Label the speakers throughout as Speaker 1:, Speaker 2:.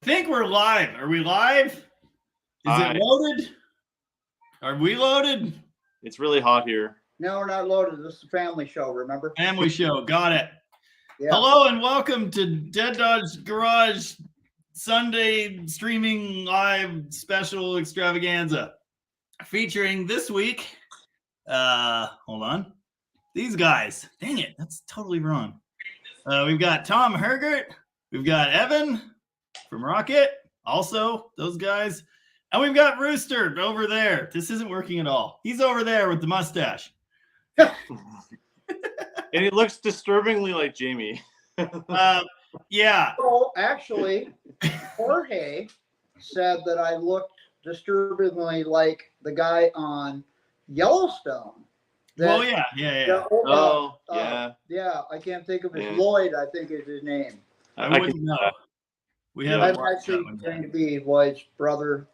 Speaker 1: think we're live. Are we live? Is it loaded? Are we loaded?
Speaker 2: It's really hot here.
Speaker 3: No, we're not loaded. This is a family show, remember?
Speaker 1: Family show. Got it.
Speaker 3: Yeah.
Speaker 1: Hello and welcome to Dead Dodge Garage Sunday streaming live special extravaganza. Featuring this week, hold on, these guys. Dang it, that's totally wrong. We've got Tom Hergert. We've got Evan from Rocket. Also, those guys. And we've got Rooster over there. This isn't working at all. He's over there with the mustache.
Speaker 2: And he looks disturbingly like Jamie.
Speaker 1: Yeah.
Speaker 3: Well, actually, Jorge said that I looked disturbingly like the guy on Yellowstone.
Speaker 1: Oh, yeah.
Speaker 2: Yeah,
Speaker 3: I can't think of his Lloyd, I think is his name.
Speaker 1: I wouldn't know. We have
Speaker 3: I'm actually going to be Lloyd's brother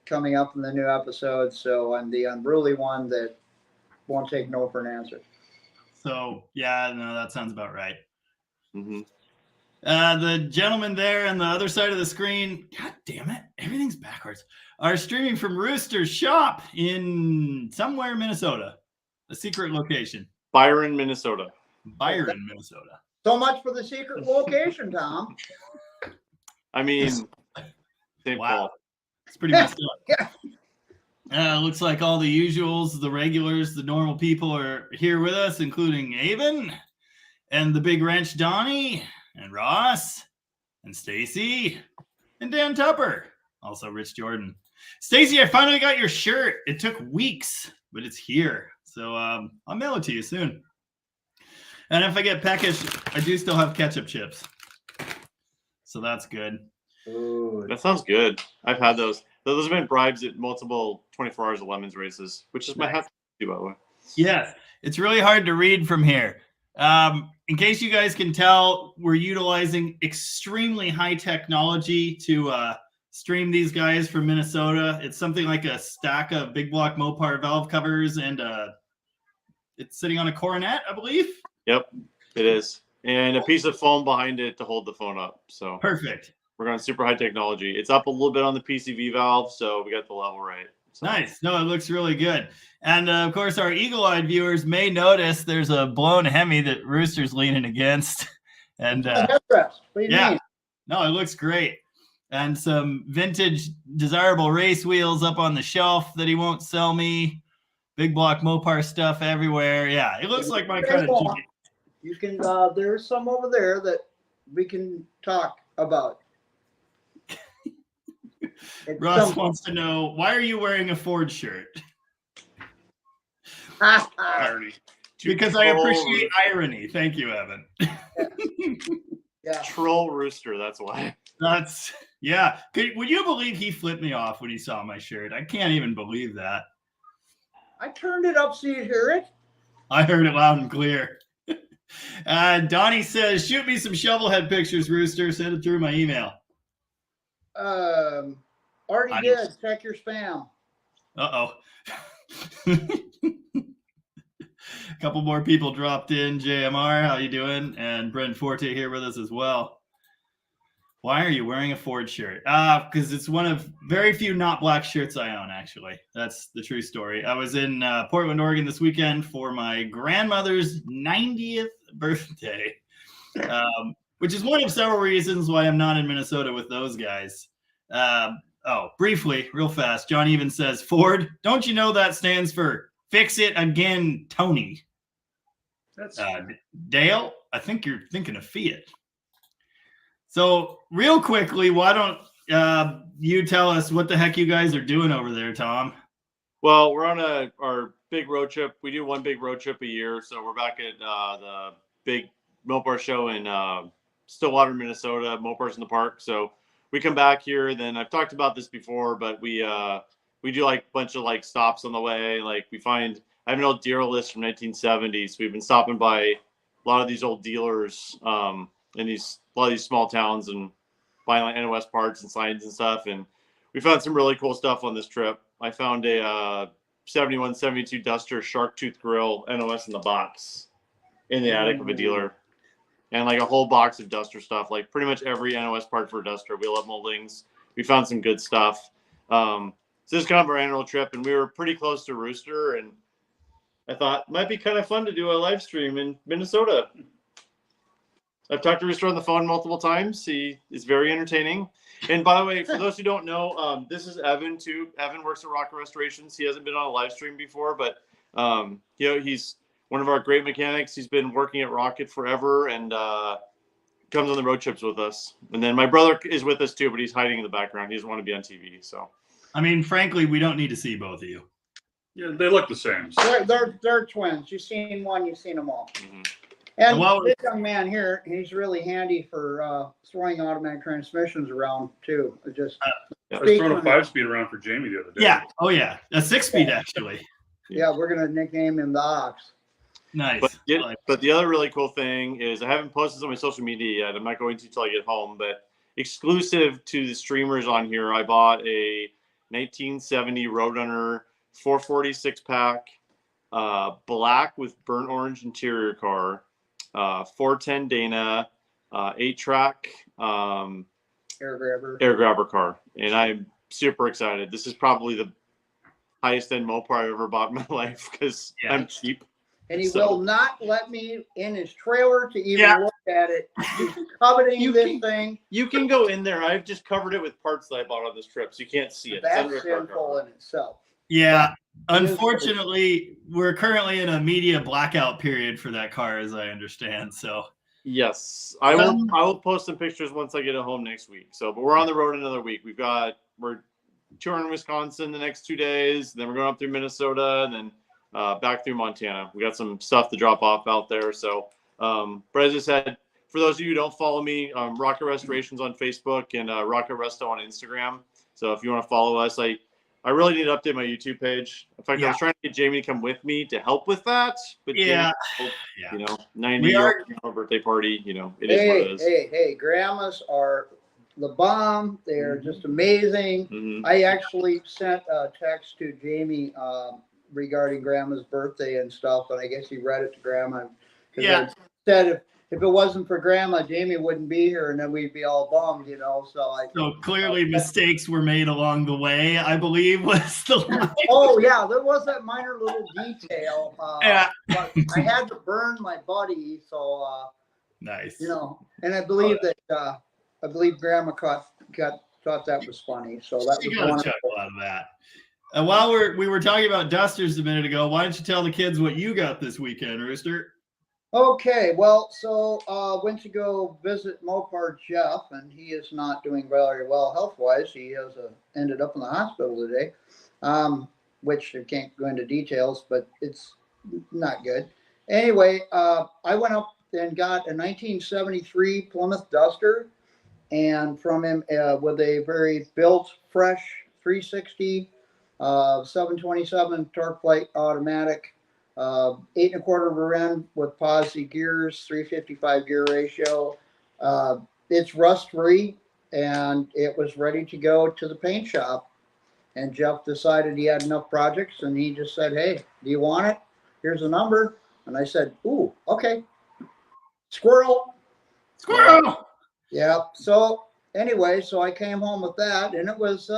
Speaker 3: coming up in the new episode, so I'm the unruly one that won't take no for an answer.
Speaker 1: So, yeah, no, that sounds about right.
Speaker 2: Mm-hmm.
Speaker 1: The gentleman there on the other side of the screen, god damn it, everything's backwards, are streaming from Rooster's shop in somewhere in Minnesota, a secret location.
Speaker 2: Byron, Minnesota.
Speaker 3: So much for the secret location, Tom.
Speaker 2: I mean, St.
Speaker 1: Wow.
Speaker 2: Paul.
Speaker 1: It's pretty messed up. Looks like all the usuals, the regulars, the normal people are here with us, including Avon and the Big Wrench Donnie and Ross and Stacy and Dan Tupper. Also Rich Jordan. Stacy, I finally got your shirt. It took weeks, but it's here. So I'll mail it to you soon. And if I get peckish, I do still have ketchup chips. So that's good.
Speaker 3: Ooh.
Speaker 2: That sounds good. I've had those. Those have been bribes at multiple 24 Hours of Lemons races, which is my hat to, by the way.
Speaker 1: Yes, it's really hard to read from here. In case you guys can tell, we're utilizing extremely high technology to stream these guys from Minnesota. It's something like a stack of big block Mopar valve covers, and it's sitting on a coronet, I believe.
Speaker 2: Yep, it is. And a piece of foam behind it to hold the phone up. So
Speaker 1: perfect.
Speaker 2: We're going super high technology. It's up a little bit on the PCV valve, so we got the level right. So.
Speaker 1: Nice. No, it looks really good. And of course, our eagle-eyed viewers may notice there's a blown Hemi that Rooster's leaning against. And
Speaker 3: yeah,
Speaker 1: no, it looks great. And some vintage desirable race wheels up on the shelf that he won't sell me. Big block Mopar stuff everywhere. Yeah, it looks like my kind of.
Speaker 3: You can. There's some over there that we can talk about.
Speaker 1: Russ wants to know, why are you wearing a Ford shirt?
Speaker 2: Irony.
Speaker 1: Because I appreciate irony. Thank you, Evan.
Speaker 3: Yeah.
Speaker 2: Troll Rooster, that's why.
Speaker 1: Yeah. Would you believe he flipped me off when he saw my shirt? I can't even believe that.
Speaker 3: I turned it up so you hear it.
Speaker 1: I heard it loud and clear. Donnie says, shoot me some shovelhead pictures, Rooster. Send it through my email.
Speaker 3: Already did. Check your spam.
Speaker 1: Uh-oh. A couple more people dropped in. JMR, how you doing? And Brent Forte here with us as well. Why are you wearing a Ford shirt? Because it's one of very few not black shirts I own, actually. That's the true story. I was in Portland, Oregon this weekend for my grandmother's 90th birthday, which is one of several reasons why I'm not in Minnesota with those guys. Briefly, real fast, John even says, Ford, don't you know that stands for Fix It Again, Tony?
Speaker 3: That's
Speaker 1: Dale, I think you're thinking of Fiat. So real quickly, why don't you tell us what the heck you guys are doing over there, Tom?
Speaker 2: Well, we're on our big road trip. We do one big road trip a year. So we're back at the big Mopar show in Stillwater, Minnesota, Mopars in the Park. So we come back here. Then I've talked about this before, but we do like a bunch of like stops on the way. Like I have an old dealer list from 1970s. We've been stopping by a lot of these old dealers in a lot of these small towns and buying like NOS parts and signs and stuff. And we found some really cool stuff on this trip. I found a 71, 72 Duster shark tooth grill NOS in the box in the attic of a dealer. and like a whole box of Duster stuff. Like pretty much every NOS part for Duster. We love moldings. We found some good stuff. So this is kind of our annual trip, and we were pretty close to Rooster, and I thought it might be kind of fun to do a live stream in Minnesota. I've talked to Rooster on the phone multiple times. He is very entertaining. And by the way, for those who don't know, this is Evan too. Evan works at Rocket Restorations. He hasn't been on a live stream before, but he's one of our great mechanics. He's been working at Rocket forever and comes on the road trips with us. And then my brother is with us too, but he's hiding in the background. He doesn't want to be on TV. So,
Speaker 1: I mean, frankly, we don't need to see both of you.
Speaker 4: Yeah, they look the same.
Speaker 3: They're twins. You've seen one, you've seen them all.
Speaker 2: mm-hmm.
Speaker 3: And
Speaker 1: Well,
Speaker 3: this young man here, he's really handy for throwing automatic transmissions around too. It just
Speaker 4: I was throwing a 5-speed around for Jamie the other day.
Speaker 1: Yeah. Oh, yeah. A 6-speed, actually.
Speaker 3: yeah, we're gonna nickname him the Ox.
Speaker 1: Nice.
Speaker 2: But the other really cool thing is I haven't posted this on my social media yet. I'm not going to until I get home, but exclusive to the streamers on here, I bought a 1970 Roadrunner 446 pack, black with burnt orange interior car, 410 Dana, 8-track
Speaker 3: Air
Speaker 2: grabber car, and I'm super excited. This is probably the highest end Mopar I've ever bought in my life because I'm cheap.
Speaker 3: And he will not let me in his trailer to even look at it. He's coveting this thing.
Speaker 2: You can go in there. I've just covered it with parts that I bought on this trip, so you can't see it.
Speaker 3: That's sinful in itself.
Speaker 1: Yeah. Unfortunately, we're currently in a media blackout period for that car, as I understand. So
Speaker 2: yes, I will post some pictures once I get home next week. So, but we're on the road another week. We're touring in Wisconsin the next 2 days. Then we're going up through Minnesota, and then back through Montana. We got some stuff to drop off out there. So, but as I said, for those of you who don't follow me, Rocket Restorations on Facebook and Rocket Resto on Instagram. So if you want to follow us, I really need to update my YouTube page. In fact, I was trying to get Jamie to come with me to help with that. But you know, 90-year birthday party, you know, it is what it is.
Speaker 3: Hey, grandmas are the bomb. They are just amazing.
Speaker 2: Mm-hmm.
Speaker 3: I actually sent a text to Jamie regarding grandma's birthday and stuff, and I guess he read it to grandma. I said if it wasn't for grandma, Jamie wouldn't be here, and then we'd be all bummed, you know. So
Speaker 1: clearly mistakes were made along the way, I believe was the line.
Speaker 3: Oh yeah, there was that minor little detail. But I had to burn my buddy, so
Speaker 1: nice.
Speaker 3: You know, and I believe that grandma thought that was funny. So that
Speaker 1: you
Speaker 3: was
Speaker 1: got a
Speaker 3: wonderful.
Speaker 1: chuckle out of that. And while we were talking about Dusters a minute ago, why don't you tell the kids what you got this weekend, Rooster?
Speaker 3: Okay, well, so went to go visit Mopar Jeff, and he is not doing very well health-wise. He has ended up in the hospital today, which I can't go into details, but it's not good. Anyway, I went up and got a 1973 Plymouth Duster, and from him with a very built, fresh 360 727 torque plate automatic. 8 1/4 rear end with posi gears, 355 gear ratio. It's rust free, and it was ready to go to the paint shop. And Jeff decided he had enough projects, and he just said, "Hey, do you want it? Here's a number." And I said, "Ooh, okay." Squirrel. Yeah. So anyway, so I came home with that, and it was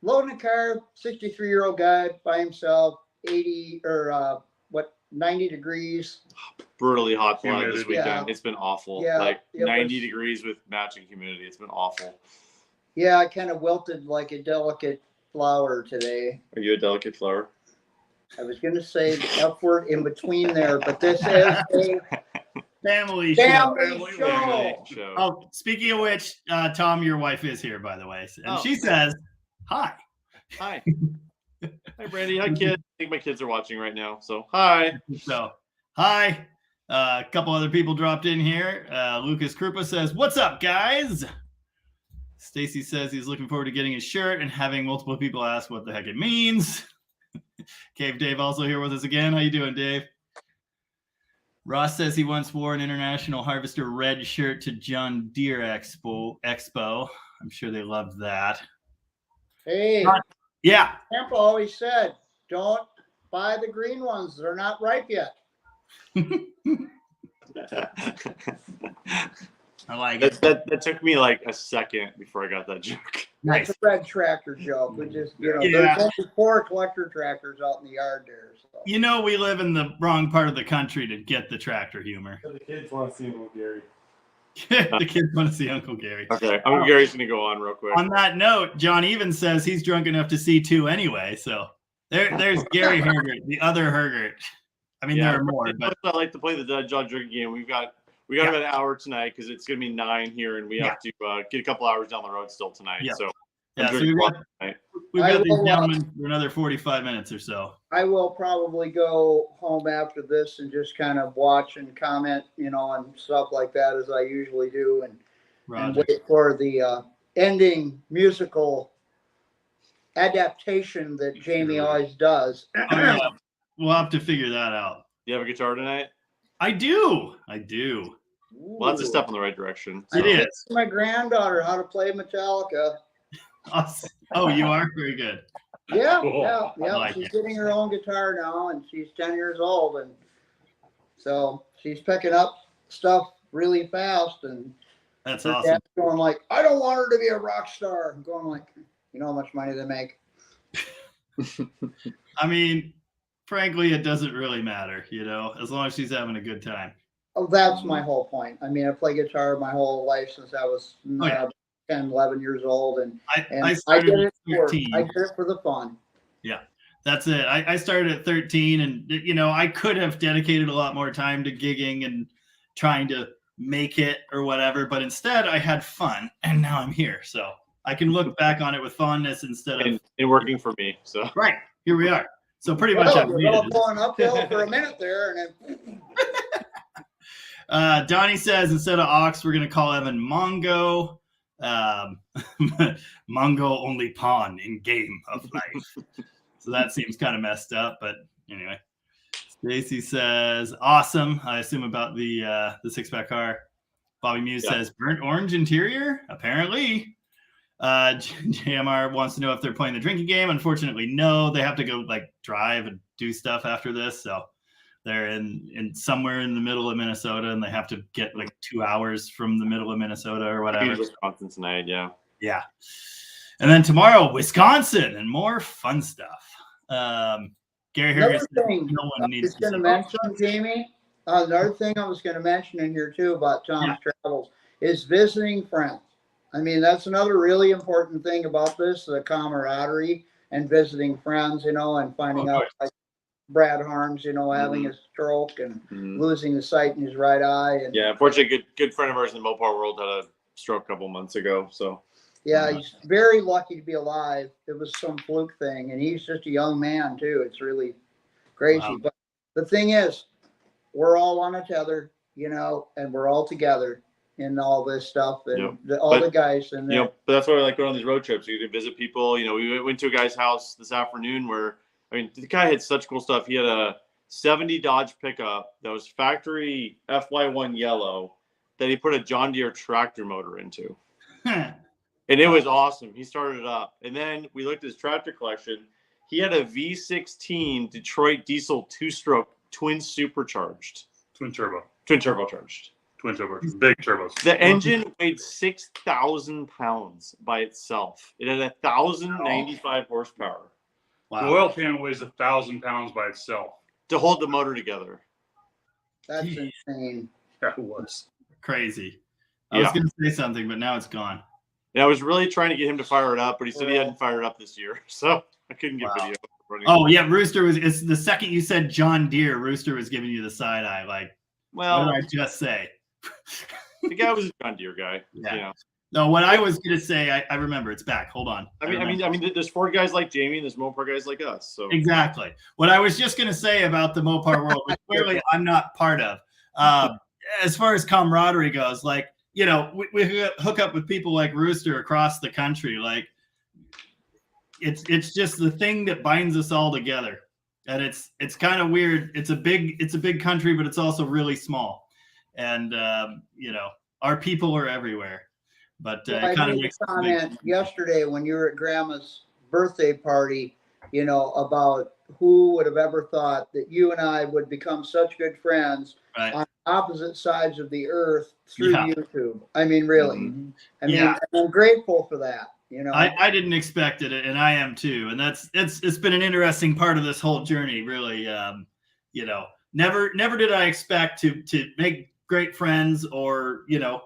Speaker 3: loading a car, 63-year-old guy by himself. 90 degrees.
Speaker 2: Brutally hot fly this weekend.
Speaker 3: Yeah.
Speaker 2: It's been awful.
Speaker 3: Yeah,
Speaker 2: like 90 degrees with matching humidity. It's been awful.
Speaker 3: Yeah, I kind of wilted like a delicate flower today.
Speaker 2: Are you a delicate flower?
Speaker 3: I was going to say the F word in between there, but this is a
Speaker 1: Family
Speaker 3: show.
Speaker 1: Oh, speaking of which, Tom, your wife is here, by the way. And she says, hi.
Speaker 2: Hi. Hi, Brandy. Hi, kids. I think my kids are watching right now. So, hi.
Speaker 1: So, hi. A couple other people dropped in here. Lucas Krupa says, what's up, guys? Stacy says he's looking forward to getting his shirt and having multiple people ask what the heck it means. Cave Dave also here with us again. How you doing, Dave? Ross says he once wore an International Harvester red shirt to John Deere Expo. I'm sure they loved that.
Speaker 3: Hey.
Speaker 1: Yeah.
Speaker 3: Grandpa always said, don't buy the green ones. They're not ripe yet.
Speaker 1: I like it.
Speaker 2: That took me like a second before I got that joke.
Speaker 1: Nice.
Speaker 3: That's a red tractor joke. We just,
Speaker 1: Yeah.
Speaker 3: there's only 4 collector tractors out in the yard there. So.
Speaker 1: You know, we live in the wrong part of the country to get the tractor humor.
Speaker 5: The kids want to see Uncle Gary.
Speaker 1: The kids want to see Uncle Gary.
Speaker 2: Okay, Uncle Gary's gonna go on real quick.
Speaker 1: On that note, John even says he's drunk enough to see 2 anyway. So there's Gary Hergert, the other Hergert. I mean, there are more, but
Speaker 2: I like to play the Dead Jaw drinking game. We got about an hour tonight because it's gonna be 9 here, and we have to get a couple hours down the road still tonight.
Speaker 1: Yeah.
Speaker 2: So
Speaker 1: so we've got these gentlemen for another 45 minutes or so.
Speaker 3: I will probably go home after this and just kind of watch and comment, on stuff like that as I usually do, and wait for the ending musical adaptation that Jamie always does.
Speaker 1: We'll have to figure that out.
Speaker 2: You have a guitar tonight?
Speaker 1: I do.
Speaker 2: Well, that's a step in the right direction.
Speaker 1: It is.
Speaker 3: My granddaughter how to play Metallica.
Speaker 1: Awesome. Oh, you are very good.
Speaker 3: Yeah,
Speaker 4: Cool.
Speaker 3: yeah.
Speaker 1: like
Speaker 3: She's
Speaker 1: it.
Speaker 3: getting her own guitar now, and she's 10 years old, and so she's picking up stuff really fast. And
Speaker 1: That's
Speaker 3: her
Speaker 1: awesome.
Speaker 3: dad's going like, "I don't want her to be a rock star." I'm going like, "You know how much money they make?"
Speaker 1: I mean, frankly, it doesn't really matter, as long as she's having a good time.
Speaker 3: Oh, that's my whole point. I mean, I play guitar my whole life since I was 10, 11 years old, and
Speaker 1: I
Speaker 3: I
Speaker 1: started
Speaker 3: did
Speaker 1: at
Speaker 3: it for
Speaker 1: 13.
Speaker 3: I did it for the fun.
Speaker 1: That's it. I started at 13, and I could have dedicated a lot more time to gigging and trying to make it or whatever, but instead I had fun, and now I'm here, so I can look back on it with fondness instead of
Speaker 2: and working for me. So
Speaker 1: right here we are. So pretty much I've
Speaker 3: Well,
Speaker 1: made
Speaker 3: we're all
Speaker 1: it.
Speaker 3: going uphill for a minute there, and then
Speaker 1: Donnie says instead of Ox, we're gonna call Evan Mongo. Mongo only pawn in game of life. So that seems kind of messed up, but anyway. Stacy says awesome. I assume about the 6-pack car. Bobby Muse says burnt orange interior. Apparently, JMR wants to know if they're playing the drinking game. Unfortunately, no. They have to go drive and do stuff after this. So they're in somewhere in the middle of Minnesota, and they have to get 2 hours from the middle of Minnesota or whatever.
Speaker 2: Wisconsin tonight, yeah.
Speaker 1: Yeah. And then tomorrow, Wisconsin, and more fun stuff. Gary Harris.
Speaker 3: another thing
Speaker 1: No
Speaker 3: I
Speaker 1: one needs
Speaker 3: was
Speaker 1: to
Speaker 3: going to
Speaker 1: see.
Speaker 3: mention, Jamie, another thing I was going to mention in here too about Tom's travels is visiting friends. I mean, that's another really important thing about this, the camaraderie and visiting friends, and finding out like Brad Harms, having a stroke and losing the sight in his right eye. And
Speaker 2: Yeah, unfortunately, a good friend of ours in the Mopar world had a stroke a couple months ago. So
Speaker 3: yeah, he's very lucky to be alive. It was some fluke thing, and he's just a young man too. It's really crazy.
Speaker 1: Wow.
Speaker 3: But the thing is, we're all on a tether, and we're all together in all this stuff, and the guys. And
Speaker 2: but that's why I like going on these road trips. You can visit people. We went to a guy's house this afternoon where the guy had such cool stuff. He had a 70 Dodge pickup that was factory FY1 yellow that he put a John Deere tractor motor into. And it was awesome. He started it up. And then we looked at his tractor collection. He had a V16 Detroit diesel 2-stroke twin supercharged.
Speaker 4: Twin turbocharged.
Speaker 2: Big
Speaker 4: turbos.
Speaker 2: The engine weighed 6,000 pounds by itself. It had 1,095 horsepower.
Speaker 4: The oil pan weighs 1,000 pounds by itself.
Speaker 2: To hold the motor together.
Speaker 3: that's insane.
Speaker 4: That was
Speaker 1: Crazy. I was going to say something, but now it's gone.
Speaker 2: And I was really trying to get him to fire it up, but he said he hadn't fired it up this year. So I couldn't get video running.
Speaker 1: Oh, yeah. Rooster it's the second you said John Deere, Rooster was giving you the side eye.
Speaker 2: Well,
Speaker 1: what did I just say?
Speaker 2: The guy was a John Deere guy.
Speaker 1: Yeah. No, what I was going to say, I remember. It's back. Hold on.
Speaker 2: I mean, there's Ford guys like Jamie, and there's Mopar guys like us. So
Speaker 1: Exactly. What I was just going to say about the Mopar world, which clearly I'm not part of, as far as camaraderie goes, we hook up with people like Rooster across the country. It's just the thing that binds us all together. And it's kind of weird. It's a big country, but it's also really small. And, our people are everywhere. But
Speaker 3: I
Speaker 1: kind of
Speaker 3: made
Speaker 1: makes
Speaker 3: a comment yesterday when you were at Grandma's birthday party, about who would have ever thought that you and I would become such good friends
Speaker 1: Right.
Speaker 3: on opposite sides of the earth through
Speaker 1: Yeah.
Speaker 3: YouTube? I mean, really.
Speaker 2: Mhm.
Speaker 3: I mean,
Speaker 1: Yeah.
Speaker 3: I'm grateful for that. You know,
Speaker 1: I didn't expect it, and I am too. And it's been an interesting part of this whole journey, really. You know, never did I expect to make great friends or, you know,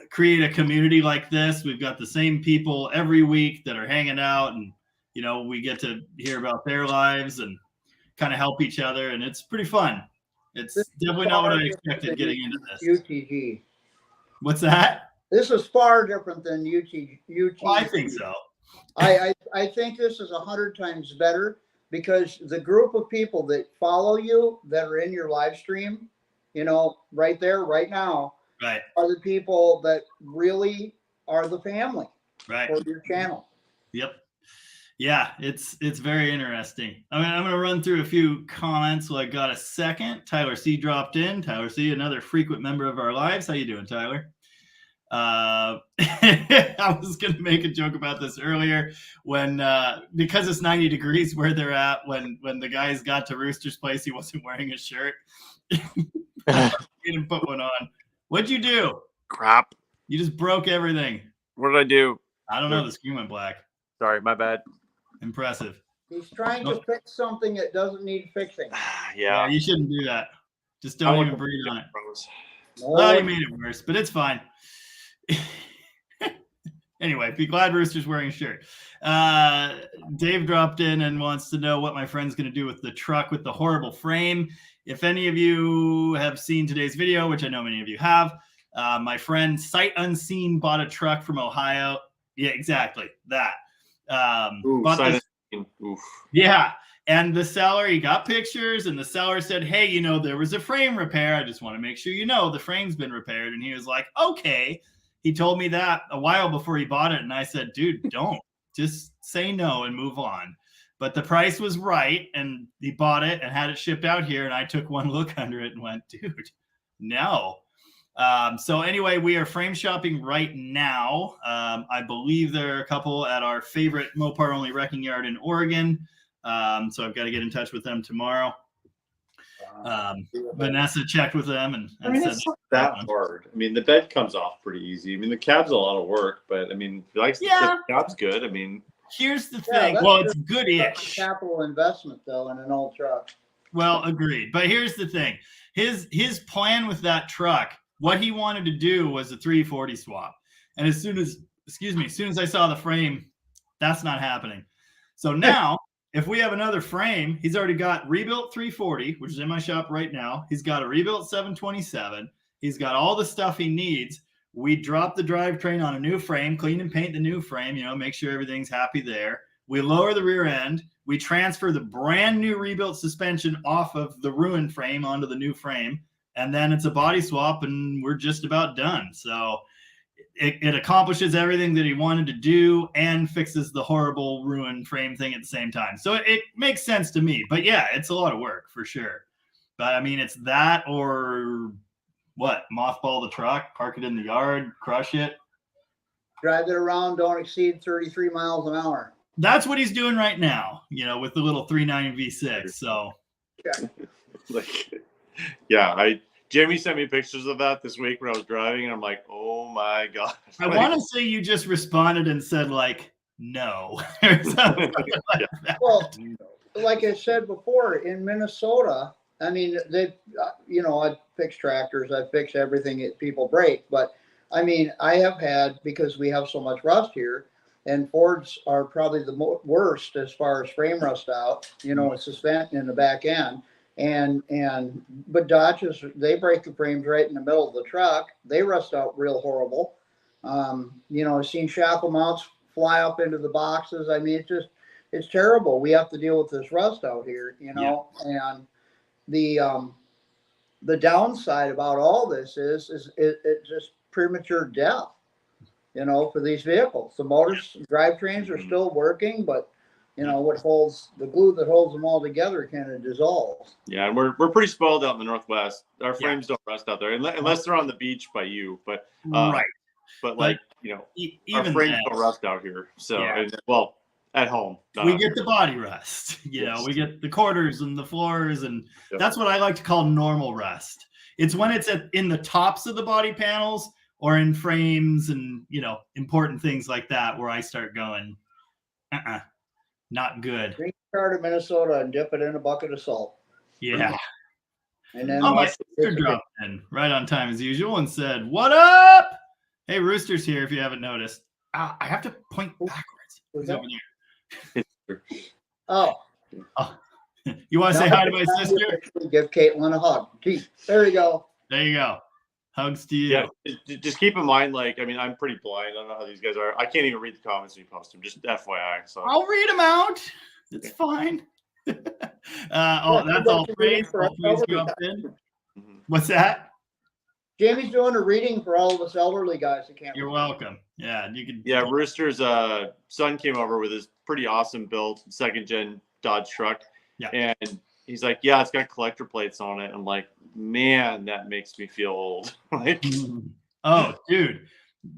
Speaker 1: create a community like this. We've got the same people every week that are hanging out, and, you know, we get to hear about their lives and kind of help each other, and it's pretty fun. It's
Speaker 3: This is
Speaker 1: definitely not what
Speaker 3: far
Speaker 1: I
Speaker 3: different
Speaker 1: expected
Speaker 3: than
Speaker 1: getting into this.
Speaker 3: UTG.
Speaker 1: What's that?
Speaker 3: This is far different than UTG.
Speaker 1: Well, I think so.
Speaker 3: I think this is 100 times better because the group of people that follow you that are in your live stream, you know, right there, right now,
Speaker 1: Right.
Speaker 3: are the people that really are the family
Speaker 1: Right.
Speaker 3: for your channel.
Speaker 1: Yep. Yeah, it's very interesting. I mean, I'm going to run through a few comments while I got a second. Tyler C dropped in. Tyler C, another frequent member of our lives. How you doing, Tyler? I was going to make a joke about this earlier when because it's 90 degrees where they're at, when the guys got to Rooster's place, he wasn't wearing a shirt. He didn't put one on. What'd you do?
Speaker 2: Crap.
Speaker 1: You just broke everything.
Speaker 2: What did I do?
Speaker 1: I don't know. The screen went black.
Speaker 2: Sorry, my bad.
Speaker 1: Impressive.
Speaker 3: He's trying to fix something that doesn't need fixing.
Speaker 1: Yeah, you shouldn't do that. Just don't even breathe on it.
Speaker 3: No,
Speaker 1: Well, you made it worse, but it's fine. Anyway, be glad Rooster's wearing a shirt. Dave dropped in and wants to know what my friend's going to do with the truck with the horrible frame. If any of you have seen today's video, which I know many of you have, my friend Sight Unseen bought a truck from Ohio. Yeah, exactly. That.
Speaker 2: Oof.
Speaker 1: Yeah. And the seller, he got pictures, and the seller said, hey, you know, there was a frame repair. I just want to make sure you know the frame's been repaired. And he was like, okay. He told me that a while before he bought it. And I said, dude, don't. Just say no and move on. But the price was right, and he bought it and had it shipped out here. And I took one look under it and went, dude, no. So anyway, we are frame shopping right now. I believe there are a couple at our favorite Mopar only wrecking yard in Oregon. So I've got to get in touch with them tomorrow. Vanessa checked with them and said
Speaker 2: it's not that hard. I mean, the bed comes off pretty easy. I mean, the cab's a lot of work, but I mean, if you like the cab's good. I mean,
Speaker 1: here's the thing. Well, it's good-ish.
Speaker 3: Capital investment though in an old truck.
Speaker 1: Well, agreed. But here's the thing. His plan with that truck, what he wanted to do was a 340 swap. And as soon as I saw the frame, that's not happening. So now, if we have another frame, he's already got rebuilt 340, which is in my shop right now. He's got a rebuilt 727. He's got all the stuff he needs. We drop the drivetrain on a new frame, clean and paint the new frame, you know, make sure everything's happy there. We lower the rear end. We transfer the brand new rebuilt suspension off of the ruined frame onto the new frame. And then it's a body swap, and we're just about done. So it accomplishes everything that he wanted to do and fixes the horrible ruined frame thing at the same time. So it makes sense to me. But yeah, it's a lot of work for sure. But I mean, it's that or what? Mothball the truck, park it in the yard, crush it.
Speaker 3: Drive it around, don't exceed 33 miles an hour.
Speaker 1: That's what he's doing right now, you know, with the little 3.9 V6. So
Speaker 2: Jamie sent me pictures of that this week when I was driving, and I'm like, oh my God.
Speaker 1: I want to say you just responded and said, like, no. Or something like that.
Speaker 3: Well, like I said before, in Minnesota, I mean, they, you know, I fix tractors, I fix everything that people break. But I mean, I have had, because we have so much rust here, and Fords are probably the worst as far as frame rust out, you know, it's suspension in the back end. But Dodges, they break the frames right in the middle of the truck. They rust out real horrible. You know, I've seen shackle mounts fly up into the boxes. I mean, it's terrible. We have to deal with this rust out here, you know. Yeah. And the downside about all this is it's just premature death, you know, for these vehicles. The motors, drivetrains are still working, but you know, what holds the glue that holds them all together kind of dissolves.
Speaker 2: Yeah, and we're pretty spoiled out in the Northwest. Our frames don't rust out there unless they're on the beach by you. But right. But like, you know, our frames don't rust out here. So, at home.
Speaker 1: We get the body rest. You know, we get the quarters and the floors, and that's what I like to call normal rest. It's when it's in the tops of the body panels or in frames and, you know, important things like that where I start going, not good.
Speaker 3: Drink a card of Minnesota and dip it in a bucket of salt.
Speaker 1: Yeah.
Speaker 3: And then
Speaker 1: my sister dropped in right on time as usual and said, "What up? Hey, Rooster's here if you haven't noticed." I have to point backwards. He's over there.
Speaker 3: Oh.
Speaker 1: You want to say hi to my sister?
Speaker 3: Give Caitlin a hug. Gee, there you go.
Speaker 1: There you go. Hugs to you.
Speaker 2: Yeah, just keep in mind, like, I mean, I'm pretty blind. I don't know how these guys are. I can't even read the comments when you post them. Just FYI. So
Speaker 1: I'll read them out. It's fine. That's all praise. All praise you up in. What's that?
Speaker 3: Jamie's doing a reading for all of us elderly guys that can't.
Speaker 1: You're welcome. Yeah, you can.
Speaker 2: Yeah, Rooster's son came over with his pretty awesome built 2nd gen Dodge truck.
Speaker 1: Yeah.
Speaker 2: And he's like, yeah, it's got collector plates on it. I'm like, man, that makes me feel old. Like,
Speaker 1: oh, dude,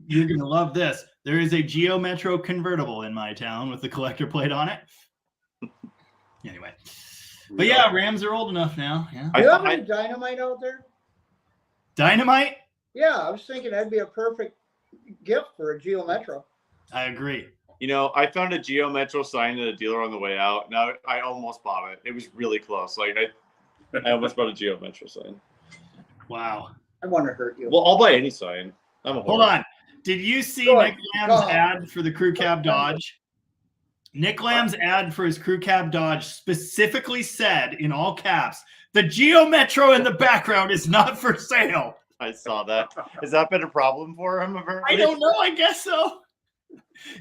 Speaker 1: you're gonna love this. There is a Geo Metro convertible in my town with the collector plate on it. Anyway, but yeah, Rams are old enough now. Yeah.
Speaker 3: Do you have any dynamite out there?
Speaker 1: Dynamite?
Speaker 3: Yeah, I was thinking that'd be a perfect gift for a Geo Metro.
Speaker 1: I agree.
Speaker 2: You know, I found a Geo Metro sign at a dealer on the way out. Now I almost bought it. It was really close. Like I almost bought a Geo Metro sign.
Speaker 1: Wow.
Speaker 3: I want to hurt you.
Speaker 2: Well, I'll buy any sign.
Speaker 1: Hold on. Did you see Nick Lamb's ad for the Crew Cab Dodge? Nick Lamb's ad for his Crew Cab Dodge specifically said in all caps, "The Geo Metro in the background is not for sale."
Speaker 2: I saw that. Has that been a problem for him?
Speaker 1: I don't know. I guess so.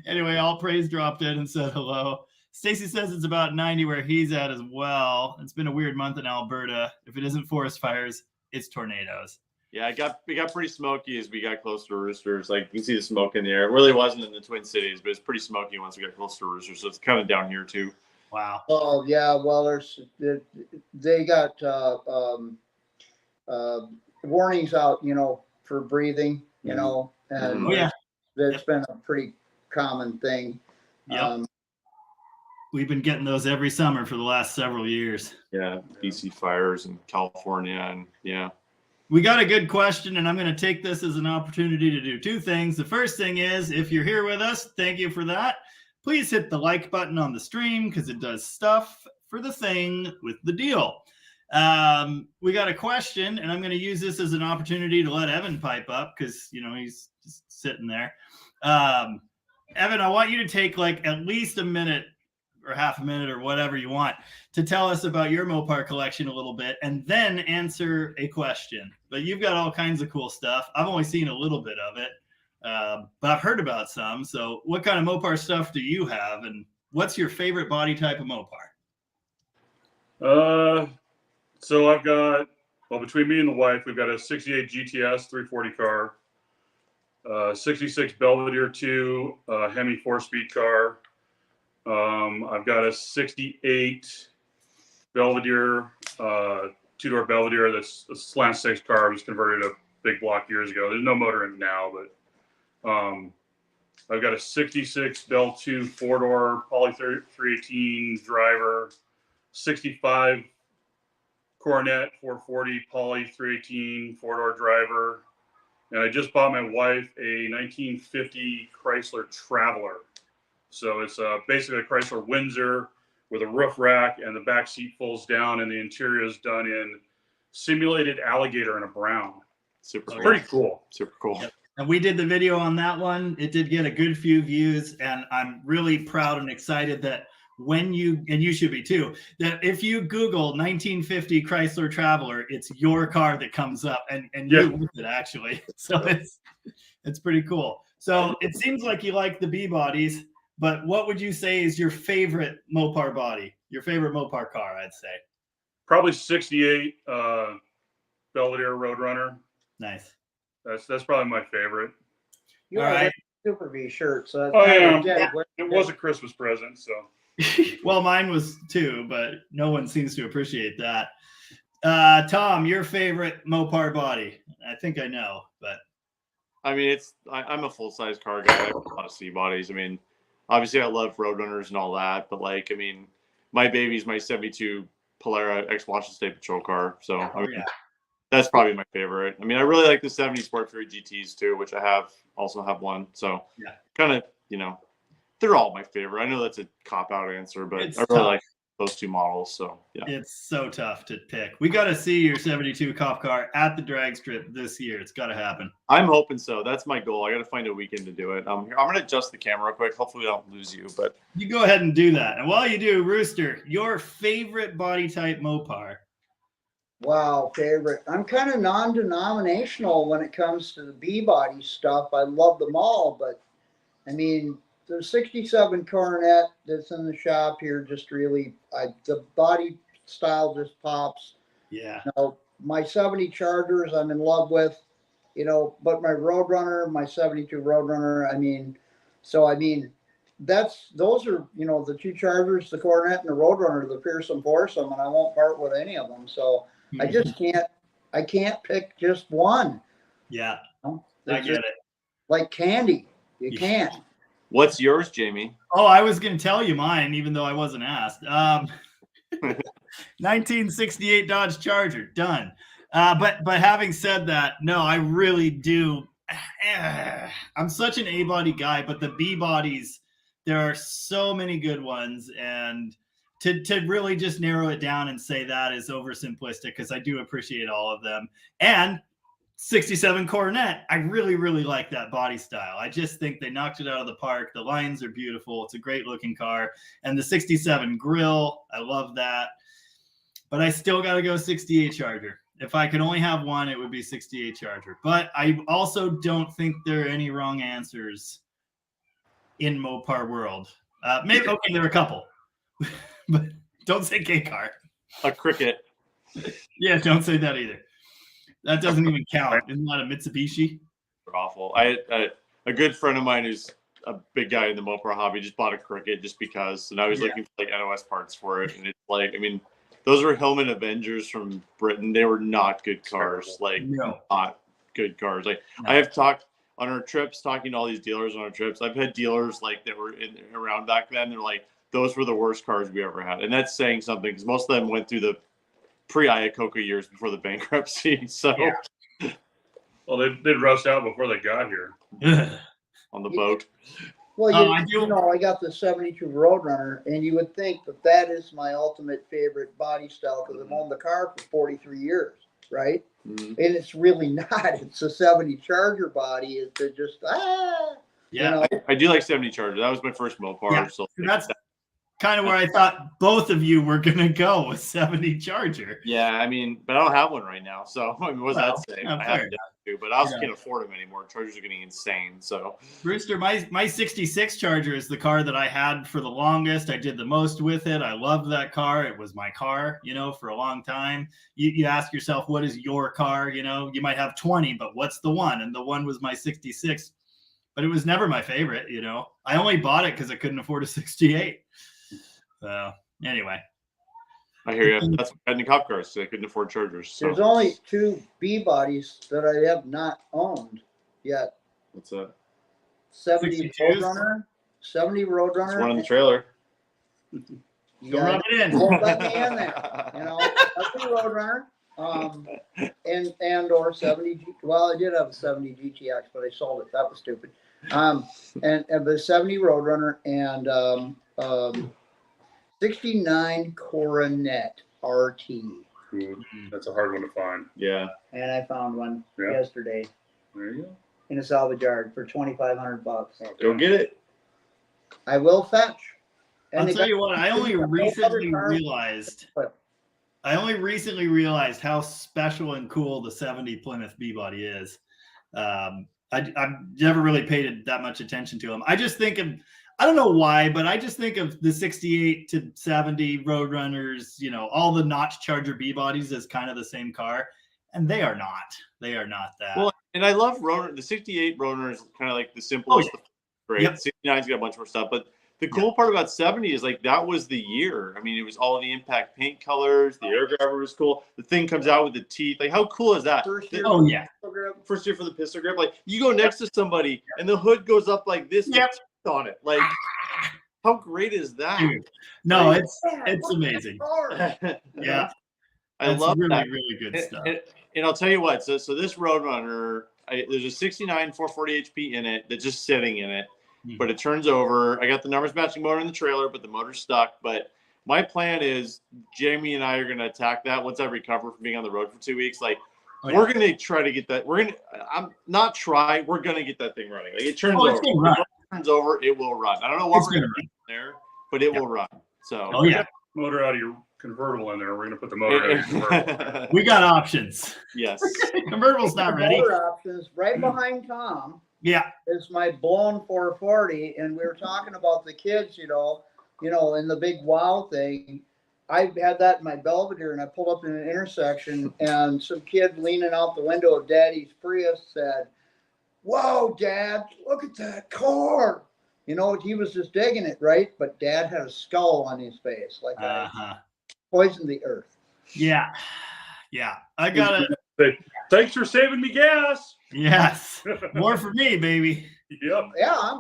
Speaker 1: Anyway, All Praise dropped in and said hello. Stacy says it's about 90 where he's at as well. It's been a weird month in Alberta. If it isn't forest fires, it's tornadoes.
Speaker 2: Yeah, it got pretty smoky as we got close to Roosters. Like, you can see the smoke in the air. It really wasn't in the Twin Cities, but it's pretty smoky once we got close to Roosters. So it's kind of down here too.
Speaker 1: Wow.
Speaker 3: Oh yeah, well, they got warnings out, you know, for breathing, you know, and that's been a pretty common thing.
Speaker 1: Yep. We've been getting those every summer for the last several years.
Speaker 2: Yeah, BC fires in California, and
Speaker 1: we got a good question, and I'm going to take this as an opportunity to do two things. The first thing is, if you're here with us, thank you for that. Please hit the like button on the stream because it does stuff for the thing with the deal. We got a question, and I'm going to use this as an opportunity to let Evan pipe up because, you know, he's just sitting there. Evan, I want you to take like at least a minute or half a minute or whatever you want to tell us about your Mopar collection a little bit and then answer a question. But you've got all kinds of cool stuff. I've only seen a little bit of it, but I've heard about some. So what kind of Mopar stuff do you have, and what's your favorite body type of Mopar?
Speaker 4: So I've got, well, between me and the wife, we've got a 68 GTS 340 car, 66 Belvedere 2 Hemi 4-speed car. I've got a 68 Belvedere, 2-door Belvedere that's a slant 6 car. It was converted to big block years ago. There's no motor in it now, but I've got a 66 Bell 2 4-door Poly 318 driver, 65 Coronet 440 Poly 318 4-door driver, and I just bought my wife a 1950 Chrysler Traveler. So it's basically a Chrysler Windsor with a roof rack, and the back seat folds down, and the interior is done in simulated alligator in a brown.
Speaker 2: Super cool.
Speaker 4: Pretty cool.
Speaker 2: Super cool.
Speaker 1: Yep. And we did the video on that one. It did get a good few views, and I'm really proud and excited that when you, and you should be too, that if you Google 1950 Chrysler Traveler, it's your car that comes up, and you're with it actually. So it's pretty cool. So it seems like you like the B bodies. But what would you say is your favorite Mopar body? Your favorite Mopar car, I'd say.
Speaker 4: Probably 68 Belvedere Roadrunner.
Speaker 1: Nice.
Speaker 4: That's probably my favorite.
Speaker 3: You have a Super V shirt, so
Speaker 4: it was a Christmas present. So.
Speaker 1: Well, mine was too, but no one seems to appreciate that. Tom, your favorite Mopar body? I think I know, but
Speaker 2: I mean, I'm a full size car guy. I have a lot of C bodies. I mean, obviously I love Roadrunners and all that, but like, I mean, my baby's my 72 Polara ex-Washington State Patrol car. So I mean, that's probably my favorite. I mean, I really like the 70 Sport Fury GTs too, which I also have one. So kind of, you know, they're all my favorite. I know that's a cop-out answer, but I really like those two models. So yeah,
Speaker 1: it's so tough to pick. We got to see your 72 cop car at the drag strip this year. It's got to happen.
Speaker 2: I'm hoping so. That's my goal. I got to find a weekend to do it. I'm going to adjust the camera real quick. Hopefully we don't lose you, but
Speaker 1: you go ahead and do that. And while you do, Rooster, your favorite body type Mopar.
Speaker 3: Wow, favorite. I'm kind of non-denominational when it comes to the B-body stuff. I love them all, but I mean, the 67 Coronet that's in the shop here just really, the body style just pops.
Speaker 1: Yeah.
Speaker 3: You know, my 70 Chargers I'm in love with, you know, but my Roadrunner, my 72 Roadrunner, I mean, those are, you know, the two Chargers, the Coronet and the Roadrunner, the fearsome foursome, and I won't part with any of them. So I just can't pick just one.
Speaker 1: Yeah.
Speaker 3: You know?
Speaker 1: I get it.
Speaker 3: Like candy. You can't.
Speaker 2: What's yours, Jamie?
Speaker 1: Oh, I was going to tell you mine, even though I wasn't asked. 1968 Dodge Charger, done. But having said that, no, I really do. I'm such an A-body guy, but the B-bodies, there are so many good ones. And to really just narrow it down and say that is oversimplistic, because I do appreciate all of them. And 67 Coronet, I really, really like that body style. I just think they knocked it out of the park. The lines are beautiful. It's a great looking car. And the 67 grill, I love that. But I still got to go 68 Charger. If I could only have one, it would be 68 Charger. But I also don't think there are any wrong answers in Mopar world. Maybe, okay, there are a couple. But don't say K-car.
Speaker 2: A Cricket.
Speaker 1: Yeah, don't say that either. That doesn't even count. Isn't that a Mitsubishi?
Speaker 2: They're awful. I a good friend of mine who's a big guy in the Mopar hobby just bought a Cricket just because, and I was looking for like NOS parts for it, and it's like, I mean, those were Hillman Avengers from Britain. They were not good cars. Like, not good cars. Like, I have talked on our trips, talking to all these dealers on our trips. I've had dealers like that were around back then. They're like, those were the worst cars we ever had, and that's saying something because most of them went through the pre-Iacocca years before the bankruptcy. So,
Speaker 4: well, they'd rust out before they got here
Speaker 2: on the boat.
Speaker 3: Well, you know, I got the 72 Roadrunner, and you would think that is my ultimate favorite body style because I've owned the car for 43 years, right? And it's really not. It's a 70 Charger body. It's just
Speaker 1: yeah.
Speaker 3: You know?
Speaker 2: I do like 70 Charger. That was my first Mopar.
Speaker 1: Yeah.
Speaker 2: So
Speaker 1: that's kind of where I thought both of you were gonna go with 70 Charger.
Speaker 2: Yeah, I mean, but I don't have one right now. So I mean, what's that saying? I have to, but I also can't afford them anymore. Chargers are getting insane. So
Speaker 1: Rooster, my 66 Charger is the car that I had for the longest. I did the most with it. I loved that car. It was my car, you know, for a long time. You ask yourself, what is your car? You know, you might have 20, but what's the one? And the one was my 66. But it was never my favorite, you know. I only bought it because I couldn't afford a 68. So anyway,
Speaker 2: I hear you. That's what I had in cop cars. So I couldn't afford Chargers. So.
Speaker 3: There's only two B bodies that I have not owned yet.
Speaker 2: What's that?
Speaker 3: 70 Roadrunner. 70 Roadrunner.
Speaker 2: There's one in the trailer.
Speaker 1: Don't rub it in.
Speaker 3: Won't let me in there. You know, 70 Roadrunner. And or 70 G. Well, I did have a 70 GTX, but I sold it. That was stupid. And the 70 Roadrunner and 69 Coronet RT.
Speaker 4: That's a hard one to find.
Speaker 2: Yeah.
Speaker 3: And I found one yesterday
Speaker 4: There you go.
Speaker 3: in a salvage yard for $2,500.
Speaker 2: Go get it.
Speaker 3: I will fetch. And
Speaker 1: I'll tell you what, I only recently realized how special and cool the 70 Plymouth B-body is. I've never really paid that much attention to them. I just think of, I don't know why, but I just think of the 68 to 70 Roadrunners, you know, all the notch Charger B-bodies as kind of the same car. And they are not. They are not that.
Speaker 2: Well, and I love Roadrunner. The 68 Roadrunner is kind of like the simplest. Great. 69's got a bunch more stuff. But the cool part about 70 is like that was the year. I mean, it was all the impact paint colors. The air grabber was cool. The thing comes out with the teeth. Like, how cool is that?
Speaker 3: First year
Speaker 2: First year for the pistol grip. Like, you go next to somebody and the hood goes up like this with teeth on it. Like, great is that?
Speaker 1: Dude, no,
Speaker 2: Like-
Speaker 1: it's amazing. Yeah,
Speaker 2: I
Speaker 1: it's
Speaker 2: love
Speaker 1: really,
Speaker 2: that.
Speaker 1: really good stuff.
Speaker 2: And I'll tell you what. So this Roadrunner, there's a 69 440 HP in it that's just sitting in it, but it turns over. I got the numbers matching motor in the trailer, but the motor's stuck. But my plan is Jamie and I are going to attack that once I recover from being on the road for 2 weeks. Like, we're going to try to get that. We're going to get that thing running. Like, it turns over.
Speaker 1: It's gonna run.
Speaker 2: If it turns over, it will run. I don't know what we're going to do there, but it will run. So,
Speaker 1: Oh yeah,
Speaker 4: Motor out of your convertible in there. We're gonna put the motor out of your convertible.
Speaker 1: we got options.
Speaker 2: Yes.
Speaker 1: Convertible's not ready.
Speaker 3: Motor options right behind Tom
Speaker 1: Yeah,
Speaker 3: is my blown 440, and we were talking about the kids, you know, in the big wow thing. I had that in my Belvedere, and I pulled up in an intersection, and some kid leaning out the window of Daddy's Prius said, "Whoa, Dad, look at that car." You know, he was just digging it, right? But Dad had a skull on his face, like I poisoned the earth.
Speaker 1: yeah. I got it.
Speaker 4: Say, thanks for saving me gas.
Speaker 1: Yes, more for me, baby.
Speaker 4: Yep.
Speaker 3: Yeah,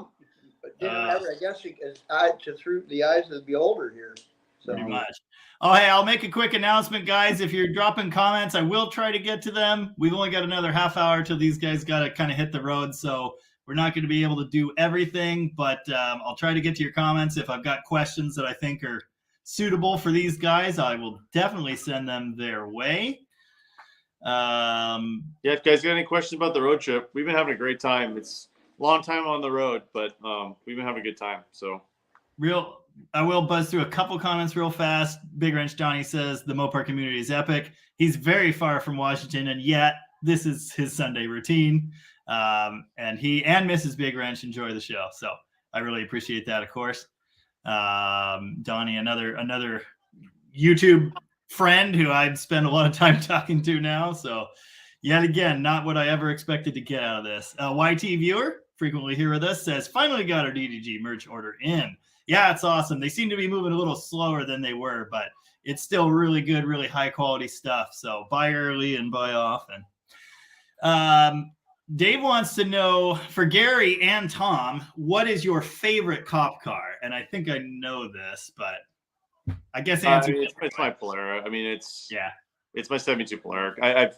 Speaker 3: I guess to through the eyes of the beholder here. So.
Speaker 1: Pretty much. Oh, hey, I'll make a quick announcement, guys. If you're dropping comments, I will try to get to them. We've only got another half hour till these guys got to kind of hit the road, so we're not going to be able to do everything, but I'll try to get to your comments. If I've got questions that I think are suitable for these guys, I will definitely send them their way.
Speaker 2: Yeah, if you guys got any questions about the road trip, we've been having a great time. It's a long time on the road, but we've been having a good time. So
Speaker 1: I will buzz through a couple comments real fast. Big Wrench Johnny says the Mopar community is epic. He's very far from Washington, and yet this is his Sunday routine. And he and Mrs. Big Wrench enjoy the show. So I really appreciate that, of course. Donnie, another YouTube friend who I'd spend a lot of time talking to now. So yet again, not what I ever expected to get out of this. YT viewer, frequently here with us, says, finally got our DDG merch order in. Yeah, it's awesome. They seem to be moving a little slower than they were, but it's still really good, really high quality stuff. So buy early and buy often. Dave wants to know, for Gary and Tom, what is your favorite cop car? And I think I know this, but I guess answer.
Speaker 2: It's my Polara. I mean, it's my 72 Polara.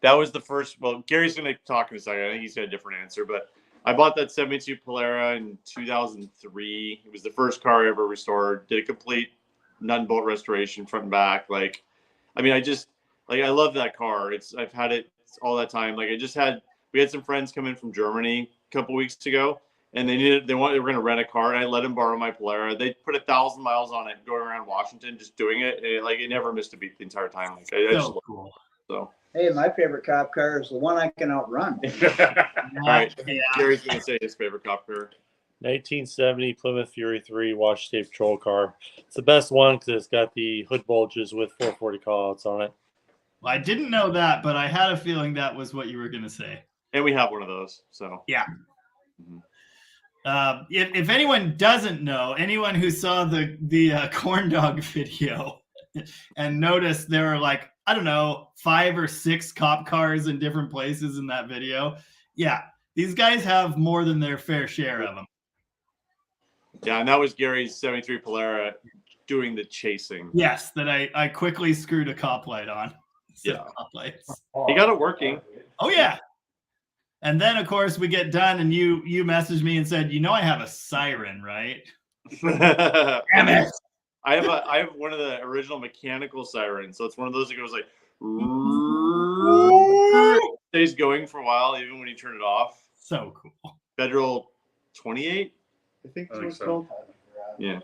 Speaker 2: That was the first. Well, Gary's going to talk in a second. I think he's got a different answer, but I bought that 72 Polara in 2003. It was the first car I ever restored. Did a complete nut and bolt restoration, front and back. Like, I mean, I love that car. I've had it all that time. Like, we had some friends come in from Germany a couple weeks ago, and they were going to rent a car, and I let them borrow my Polara. They put 1,000 miles on it going around Washington, just doing it. And it never missed a beat the entire time. Like, I just love
Speaker 1: cool.
Speaker 2: it. So.
Speaker 3: Hey, my favorite cop car is the one I can outrun.
Speaker 2: All right, Gary's going to say his favorite cop car.
Speaker 5: 1970 Plymouth Fury 3 wash tape patrol car. It's the best one because it's got the hood bulges with 440 callouts on it.
Speaker 1: Well, I didn't know that, but I had a feeling that was what you were going to say.
Speaker 2: And we have one of those. So
Speaker 1: yeah. Mm-hmm. If anyone doesn't know, anyone who saw the corn dog video and noticed there are like, I don't know, 5 or 6 cop cars in different places in that video. Yeah, these guys have more than their fair share of them.
Speaker 2: Yeah, and that was Gary's 73 Polara doing the chasing.
Speaker 1: Yes, that I quickly screwed a cop light on.
Speaker 2: Yeah.
Speaker 1: Cop lights.
Speaker 2: He got it working.
Speaker 1: Oh, yeah. And then, of course, we get done, and you messaged me and said, I have a siren, right? Damn it.
Speaker 2: I have one of the original mechanical sirens. So it's one of those that goes like stays going for a while, even when you turn it off.
Speaker 1: So cool.
Speaker 2: Federal 28, I think that's what it's called. Yeah.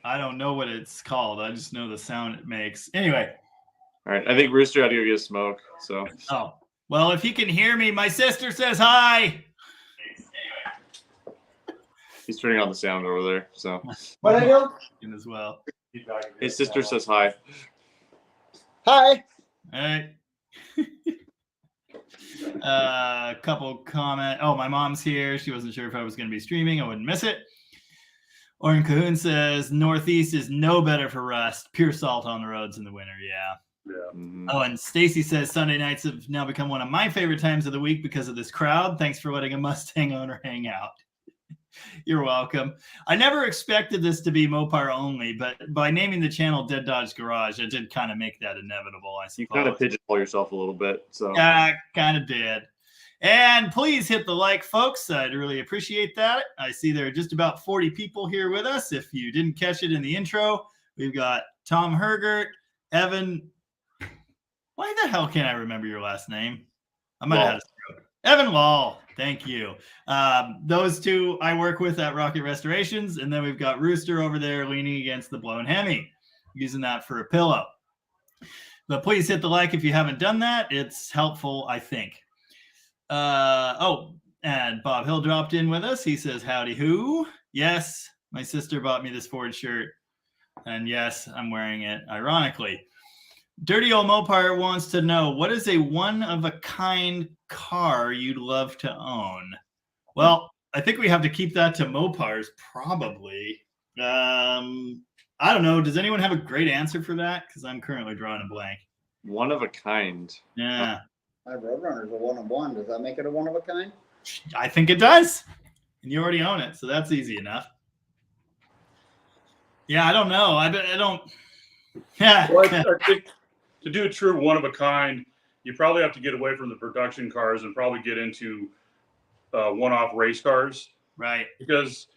Speaker 1: I don't know what it's called. I just know the sound it makes. Anyway.
Speaker 2: All right. I think Rooster had to go get a smoke. So.
Speaker 1: Oh. Well, if he can hear me, my sister says hi.
Speaker 2: He's turning on the sound over there. So.
Speaker 3: What I do?
Speaker 1: As well.
Speaker 2: His sister says hi.
Speaker 3: Hi.
Speaker 1: Hey. Couple comment. Oh, my mom's here. She wasn't sure if I was going to be streaming. I wouldn't miss it. Orin Cahoon says Northeast is no better for rust. Pure salt on the roads in the winter. Yeah.
Speaker 4: Yeah.
Speaker 2: Mm-hmm.
Speaker 1: Oh, and Stacy says Sunday nights have now become one of my favorite times of the week because of this crowd. Thanks for letting a Mustang owner hang out. You're welcome. I never expected this to be Mopar only, but by naming the channel Dead Dodge Garage, it did kind of make that inevitable, I suppose.
Speaker 2: You kind of pigeonhole yourself a little bit. So
Speaker 1: Yeah, kind of did. And please hit the like, folks. I'd really appreciate that. I see there are just about 40 people here with us. If you didn't catch it in the intro, we've got Tom Hergert, Evan. Why the hell can't I remember your last name? I might have had a stroke. Evan Wall. Thank you. Those two I work with at Rocket Restorations. And then we've got Rooster over there leaning against the blown Hemi, using that for a pillow. But please hit the like if you haven't done that. It's helpful, I think. And Bob Hill dropped in with us. He says, howdy who? Yes, my sister bought me this Ford shirt. And yes, I'm wearing it, ironically. Dirty Old Mopar wants to know, what is a one-of-a-kind car you'd love to own? Well, I think we have to keep that to Mopars, probably. I don't know. Does anyone have a great answer for that? Because I'm currently drawing a blank.
Speaker 2: one of a kind.
Speaker 1: Yeah.
Speaker 3: My Roadrunner's a one-of-one. Does that make it a one-of-a-kind?
Speaker 1: I think it does. And you already own it, so that's easy enough. Yeah, I don't know. I don't. Yeah.
Speaker 4: Well, I think to do a true one of a kind, you probably have to get away from the production cars and probably get into one-off race cars.
Speaker 1: Right.
Speaker 4: Because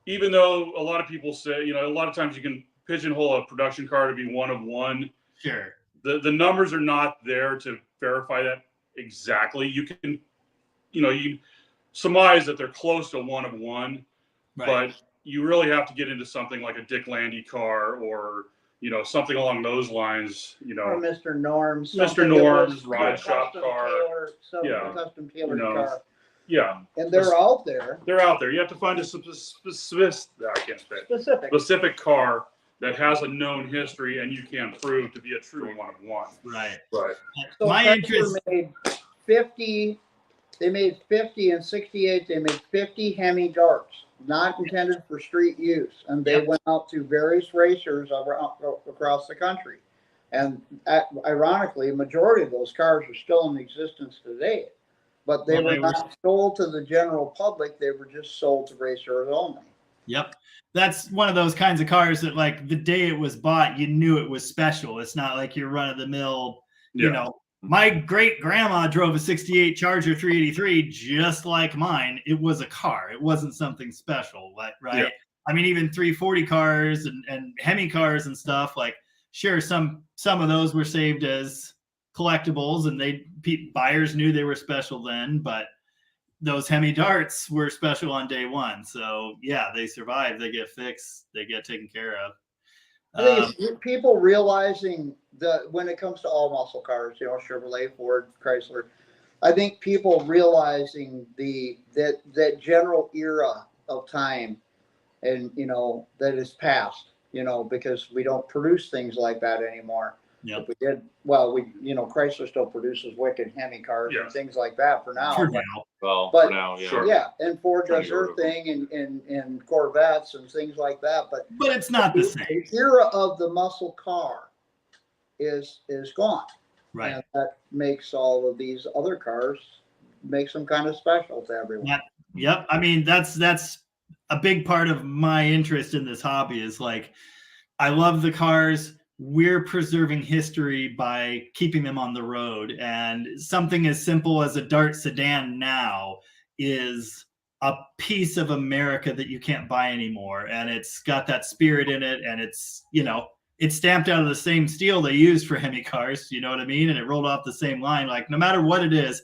Speaker 4: even though a lot of people say, a lot of times you can pigeonhole a production car to be one of one.
Speaker 1: Sure.
Speaker 4: The numbers are not there to verify that exactly. You can, you surmise that they're close to one of one,
Speaker 1: Right.
Speaker 4: but you really have to get into something like a Dick Landy car or, something along those lines,
Speaker 3: Or Mr. Norm's.
Speaker 4: Mr.
Speaker 3: something that
Speaker 4: Norm's
Speaker 3: was
Speaker 4: ride
Speaker 3: a
Speaker 4: shop
Speaker 3: custom
Speaker 4: car. Yeah.
Speaker 3: Custom tailored car.
Speaker 4: Yeah.
Speaker 3: And they're out there.
Speaker 4: They're out there. You have to find a specific car that has a known history and you can prove to be a true one of one.
Speaker 1: Right.
Speaker 4: Right.
Speaker 3: So
Speaker 1: My
Speaker 3: Chrysler
Speaker 1: interest.
Speaker 3: made 50. They made 50 in '68. They made 50 Hemi darts, not intended for street use, and they went out to various racers across the country. And ironically, a majority of those cars are still in existence today, but they were not sold to the general public. They were just sold to racers only.
Speaker 1: Yep. That's one of those kinds of cars that, like, the day it was bought, you knew it was special. It's not like your run-of-the-mill, My great grandma drove a '68 Charger 383 just like mine. It was a car. It wasn't something special, right? Yeah. I mean, even 340 cars and Hemi cars and stuff, like, sure, some of those were saved as collectibles and buyers knew they were special then, but those Hemi darts were special on day one. So yeah, they survive, they get fixed, they get taken care of.
Speaker 3: I think people realizing that when it comes to all muscle cars, Chevrolet, Ford, Chrysler, I think people realizing that general era of time and, that is past, because we don't produce things like that anymore.
Speaker 1: Yep.
Speaker 3: If we did, Chrysler still produces wicked Hemi cars and things like that for now.
Speaker 1: For now.
Speaker 2: Well,
Speaker 3: but,
Speaker 2: for now, yeah.
Speaker 3: Sure. Yeah, and Ford does their thing and Corvettes and things like that. But
Speaker 1: it's not the same.
Speaker 3: The era of the muscle car is gone.
Speaker 1: Right.
Speaker 3: And that makes all of these other cars, makes them kind of special to everyone.
Speaker 1: Yep. I mean, that's a big part of my interest in this hobby is, like, I love the cars. We're preserving history by keeping them on the road. And something as simple as a Dart sedan now is a piece of America that you can't buy anymore. And it's got that spirit in it. And it's, it's stamped out of the same steel they used for Hemi cars. You know what I mean? And it rolled off the same line. Like, no matter what it is,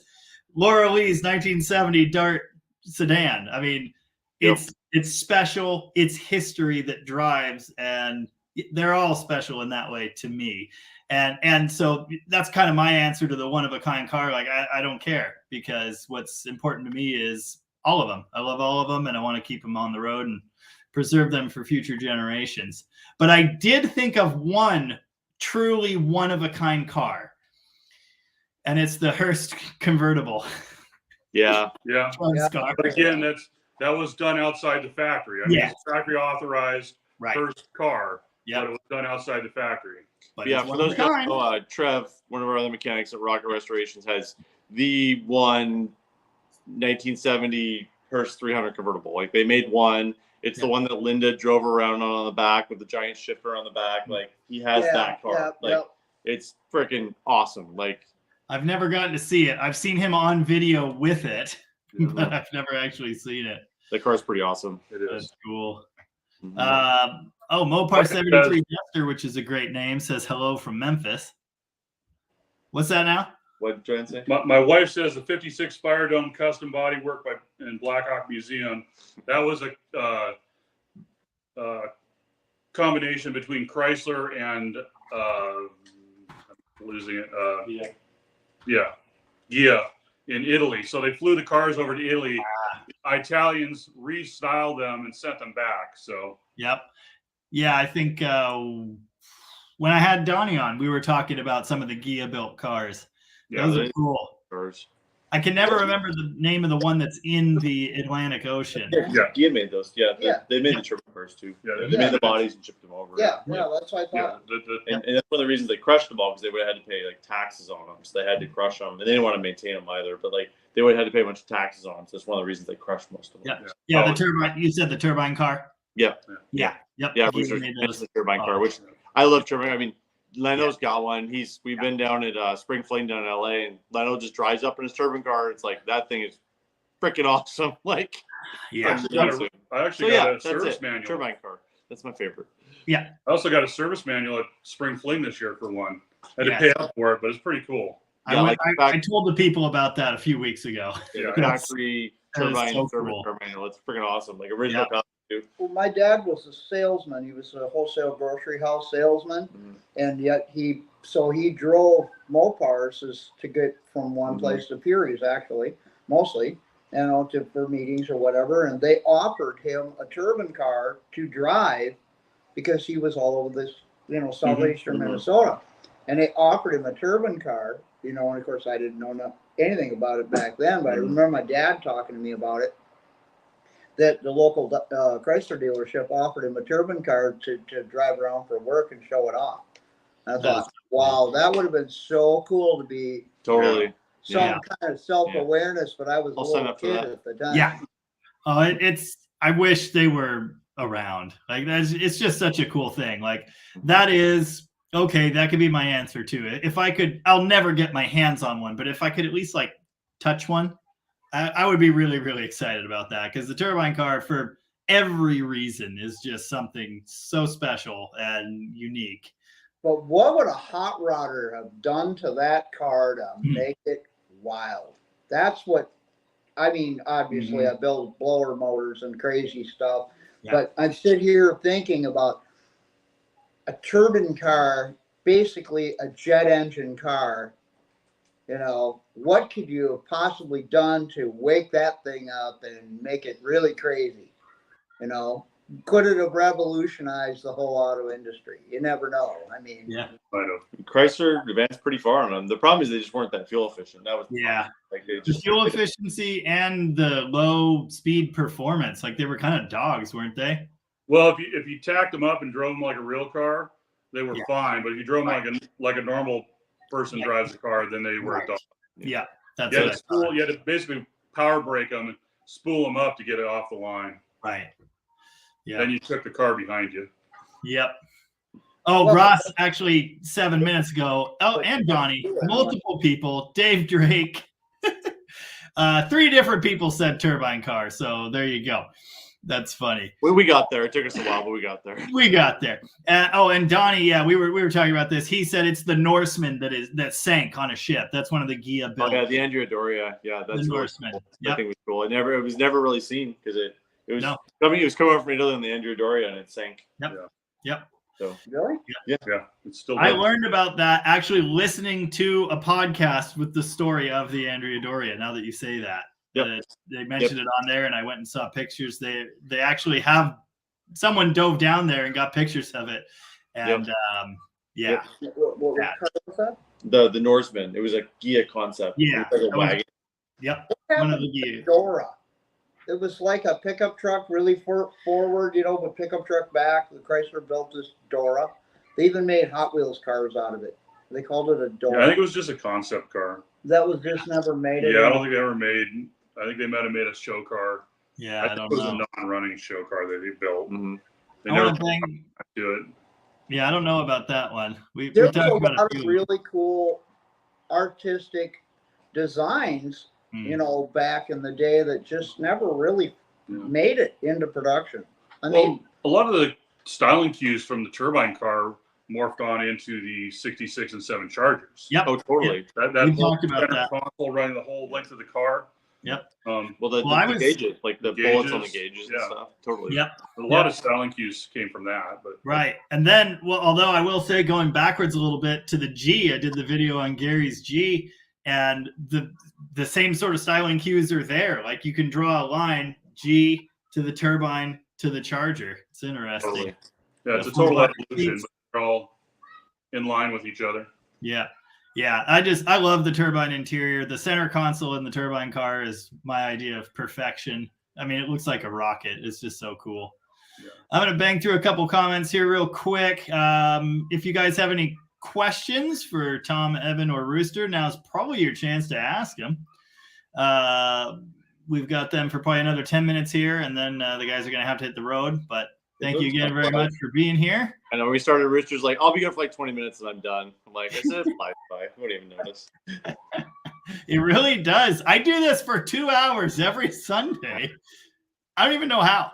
Speaker 1: Laura Lee's 1970 Dart sedan. I mean, it's special. It's history that drives, and they're all special in that way to me. And so that's kind of my answer to the one-of-a-kind car. Like, I don't care, because what's important to me is all of them. I love all of them, and I want to keep them on the road and preserve them for future generations. But I did think of one truly one-of-a-kind car, and it's the Hearst convertible.
Speaker 2: Yeah.
Speaker 4: But again, that was done outside the factory. I mean, it's a factory authorized Hearst car. But it was done outside the factory.
Speaker 2: But yeah, for those guys, Trev, one of our other mechanics at Rocket Restorations, has the one 1970 Hearst 300 convertible. Like they made one. It's the one that Linda drove around on the back with the giant shifter on the back. Like he has that car. It's freaking awesome. Like
Speaker 1: I've never gotten to see it. I've seen him on video with it, but I've never actually seen it.
Speaker 2: The car's pretty awesome.
Speaker 4: It is.
Speaker 1: That's cool.
Speaker 2: Mhm.
Speaker 1: Mopar 73 Jester, which is a great name, says hello from Memphis. What's that now?
Speaker 2: What did you say?
Speaker 4: My wife says the 56 Fire Dome custom body work in Blackhawk Museum. That was a combination between Chrysler and losing it. Ghia in Italy. So they flew the cars over to Italy. Italians restyled them and sent them back. So
Speaker 1: yeah, I think when I had Donnie on, we were talking about some of the Ghia built cars.
Speaker 2: Yeah,
Speaker 1: those are cool.
Speaker 2: Cars.
Speaker 1: I can never remember the name of the one that's in the Atlantic Ocean.
Speaker 2: Ghia made those. They made the turbo cars too. They made the bodies and shipped them over.
Speaker 3: That's what I thought.
Speaker 2: And that's one of the reasons they crushed them all, because they would have had to pay like taxes on them. So they had to crush them, and they didn't want to maintain them either. But like they would have had to pay a bunch of taxes on them. So that's one of the reasons they crushed most of them.
Speaker 1: The turbine. You said the turbine car.
Speaker 2: Yeah.
Speaker 1: Rooster
Speaker 2: made the turbine car, which I love turbine. I mean, Leno's got one. We've been down at Spring Fling down in LA, and Leno just drives up in his turbine car. It's like that thing is freaking awesome. Like,
Speaker 4: I actually got a service manual.
Speaker 2: Turbine car. That's my favorite.
Speaker 1: Yeah.
Speaker 4: I also got a service manual at Spring Fling this year for one. I had to pay up for it, but it's pretty cool.
Speaker 1: I told the people about that a few weeks ago.
Speaker 2: Factory turbine
Speaker 1: so
Speaker 2: service
Speaker 1: cool.
Speaker 2: car manual. It's freaking awesome. Like original copy.
Speaker 3: Well, my dad was a salesman. He was a wholesale grocery house salesman, and yet he drove Mopars to get from one place to Furious, actually, mostly, for meetings or whatever. And they offered him a turbine car to drive because he was all over this, southeastern Minnesota, and they offered him a turbine car. And of course I didn't know anything about it back then, but I remember my dad talking to me about it. That the local Chrysler dealership offered him a turbine car to drive around for work and show it off. And I thought, wow, that would have been so cool to be
Speaker 2: totally
Speaker 3: some kind of self-awareness, but I was a little kid at the time.
Speaker 1: Yeah. Oh, I wish they were around. Like it's just such a cool thing. Like that is okay. That could be my answer to it. If I could, I'll never get my hands on one, but if I could at least like touch one, I would be really, really excited about that, because the turbine car, for every reason, is just something so special and unique.
Speaker 3: But what would a hot rodder have done to that car to make it wild? That's what, I mean, obviously I build blower motors and crazy stuff, but I sit here thinking about a turbine car, basically a jet engine car. What could you have possibly done to wake that thing up and make it really crazy? Could it have revolutionized the whole auto industry? You never know. I mean,
Speaker 4: I know.
Speaker 2: Chrysler advanced pretty far on them. The problem is they just weren't that fuel efficient. That was like
Speaker 1: the fuel efficiency and the low speed performance. Like they were kind of dogs, weren't they?
Speaker 4: Well, if you tacked them up and drove them like a real car, they were fine. But if you drove them like a normal person drives a car, then they were a dog.
Speaker 1: Yeah, that's
Speaker 4: you had to basically power brake them and spool them up to get it off the line.
Speaker 1: Right. Yeah.
Speaker 4: Then you took the car behind you.
Speaker 1: Yep. Oh, Ross, actually 7 minutes ago. Oh, and Donnie, multiple people. Dave Drake. 3 different people said turbine car. So there you go. That's funny.
Speaker 2: We got there. It took us a while, but we got there.
Speaker 1: We got there. And Donnie, we were talking about this. He said it's the Norseman that sank on a ship. That's one of the Ghia built.
Speaker 2: Oh, yeah, the Andrea Doria. Yeah, that's
Speaker 1: the Norseman.
Speaker 2: Cool. That thing was cool. It was never really seen because it was coming over from Italy on the Andrea Doria, and it sank.
Speaker 1: Yep.
Speaker 2: So
Speaker 3: really?
Speaker 4: Yeah. It's still.
Speaker 1: I learned about that actually listening to a podcast with the story of the Andrea Doria. Now that you say that. They mentioned it on there, and I went and saw pictures. They actually have someone dove down there and got pictures of it. And
Speaker 3: What car was that?
Speaker 2: The Norseman. It was a Ghia concept.
Speaker 1: Yeah.
Speaker 2: It was like a wagon.
Speaker 1: One of the Ghia.
Speaker 3: Dora. It was like a pickup truck, really forward, with pickup truck back. The Chrysler built this Dora. They even made Hot Wheels cars out of it. They called it a Dora.
Speaker 4: Yeah, I think it was just a concept car.
Speaker 3: That was just never made.
Speaker 4: Yeah, I don't think they ever made. I think they might have made a show car.
Speaker 1: Yeah, I
Speaker 4: think
Speaker 1: don't
Speaker 4: it was
Speaker 1: know.
Speaker 4: a non-running show car that they built.
Speaker 2: Mhm.
Speaker 4: They
Speaker 1: I
Speaker 4: never
Speaker 1: want to bang.
Speaker 4: do it.
Speaker 1: Yeah, I don't know about that one. We
Speaker 3: There's a
Speaker 1: talked about
Speaker 3: lot
Speaker 1: a
Speaker 3: of
Speaker 1: few.
Speaker 3: really cool artistic designs,
Speaker 1: Hmm.
Speaker 3: back in the day that just never really
Speaker 4: Yeah.
Speaker 3: made it into production. I mean,
Speaker 4: Well, a lot of the styling cues from the turbine car morphed on into the 66 and 7 Chargers.
Speaker 1: Yep.
Speaker 2: Oh, totally.
Speaker 4: That
Speaker 1: We
Speaker 4: whole
Speaker 1: talked about
Speaker 4: center
Speaker 1: that.
Speaker 4: console running the whole length of the car.
Speaker 1: Yep.
Speaker 2: Well, the
Speaker 1: I was-
Speaker 2: gauges, like the bullets on the
Speaker 4: Gauges,
Speaker 2: gauges and
Speaker 4: yeah.
Speaker 2: stuff. Totally.
Speaker 1: Yep.
Speaker 4: A lot of styling cues came from that, but
Speaker 1: Right. And then, well, although I will say going backwards a little bit to the G, I did the video on Gary's G, and the same sort of styling cues are there. Like you can draw a line G to the turbine to the Charger. It's interesting.
Speaker 2: Totally.
Speaker 4: yeah, it's a
Speaker 1: The
Speaker 4: total
Speaker 1: 4x
Speaker 4: evolution.
Speaker 1: seats.
Speaker 4: But they're all in line with each other.
Speaker 1: Yeah. Yeah. I love the turbine interior. The center console in the turbine car is my idea of perfection. I mean, it looks like a rocket. It's just so cool.
Speaker 4: Yeah.
Speaker 1: I'm going to bang through a couple comments here real quick. If you guys have any questions for Tom, Evan, or Rooster, now's probably your chance to ask them. We've got them for probably another 10 minutes here, and then the guys are going to have to hit the road. But thank you again very much for being here.
Speaker 2: I know we started Rooster's like, I'll be here for like 20 minutes and I'm done. I'm like, I said it's fly by. I wouldn't even notice.
Speaker 1: It really does. I do this for 2 hours every Sunday. I don't even know how.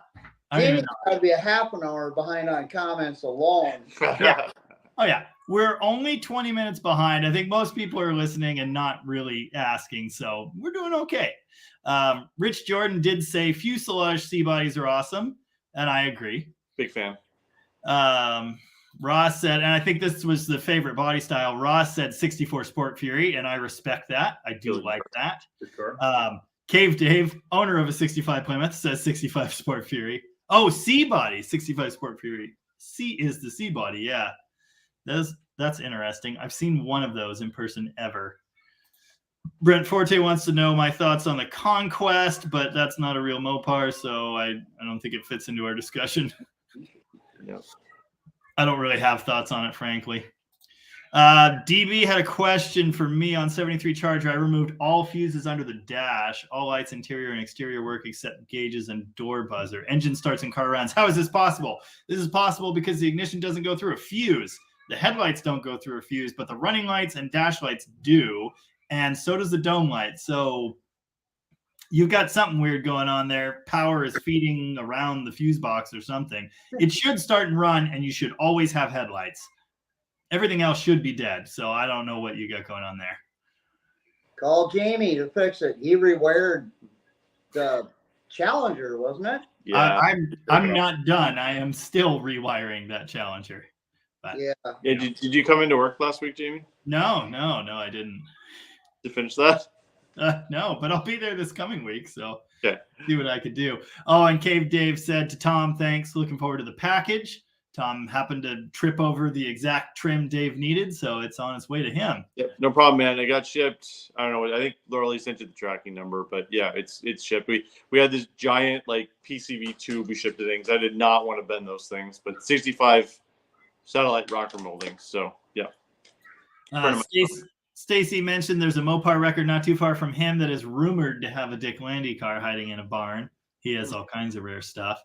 Speaker 1: I don't even
Speaker 3: Jamie's
Speaker 1: know.
Speaker 3: got to be a half an hour behind on comments alone.
Speaker 1: Yeah. Oh, yeah. We're only 20 minutes behind. I think most people are listening and not really asking, so we're doing okay. Rich Jordan did say fuselage C-bodies are awesome, and I agree.
Speaker 2: Big fan.
Speaker 1: Ross said, and I think this was the favorite body style, Ross said 64 Sport Fury, and I respect that. I do like that.
Speaker 4: Good car.
Speaker 1: Cave Dave, owner of a 65 Plymouth, says 65 Sport Fury. Oh, C-body, 65 Sport Fury. C is the C-body, yeah. That's interesting. I've seen one of those in person ever. Brent Forte wants to know my thoughts on the Conquest, but that's not a real Mopar, so I don't think it fits into our discussion.
Speaker 2: Yep.
Speaker 1: I don't really have thoughts on it, frankly. DB had a question for me on 73 Charger. I removed all fuses under the dash, all lights, interior and exterior work except gauges and door buzzer. Engine starts and car runs. How is this possible? This is possible because the ignition doesn't go through a fuse. The headlights don't go through a fuse, but the running lights and dash lights do, and so does the dome light. So you've got something weird going on there. Power is feeding around the fuse box or something. It should start and run, and you should always have headlights. Everything else should be dead, so I don't know what you got going on there.
Speaker 3: Call Jamie to fix it. He rewired the Challenger, wasn't it?
Speaker 2: Yeah.
Speaker 1: I'm not done. I am still rewiring that Challenger. But,
Speaker 3: Yeah.
Speaker 2: Yeah. Did you come into work last week, Jamie,
Speaker 1: No, I didn't.
Speaker 2: to finish that?
Speaker 1: No, but I'll be there this coming week, so
Speaker 2: Okay.
Speaker 1: see what I could do. Oh, and Cave Dave said to Tom, thanks. Looking forward to the package. Tom happened to trip over the exact trim Dave needed, so it's on its way to him.
Speaker 2: Yep. No problem, man. It got shipped. I don't know. I think Laura Lee sent you the tracking number, but yeah, it's shipped. We had this giant like PCV tube we shipped to things. I did not want to bend those things, but 65 satellite rocker moldings. So yeah.
Speaker 1: Stacy mentioned there's a Mopar record not too far from him that is rumored to have a Dick Landy car hiding in a barn. He has all kinds of rare stuff.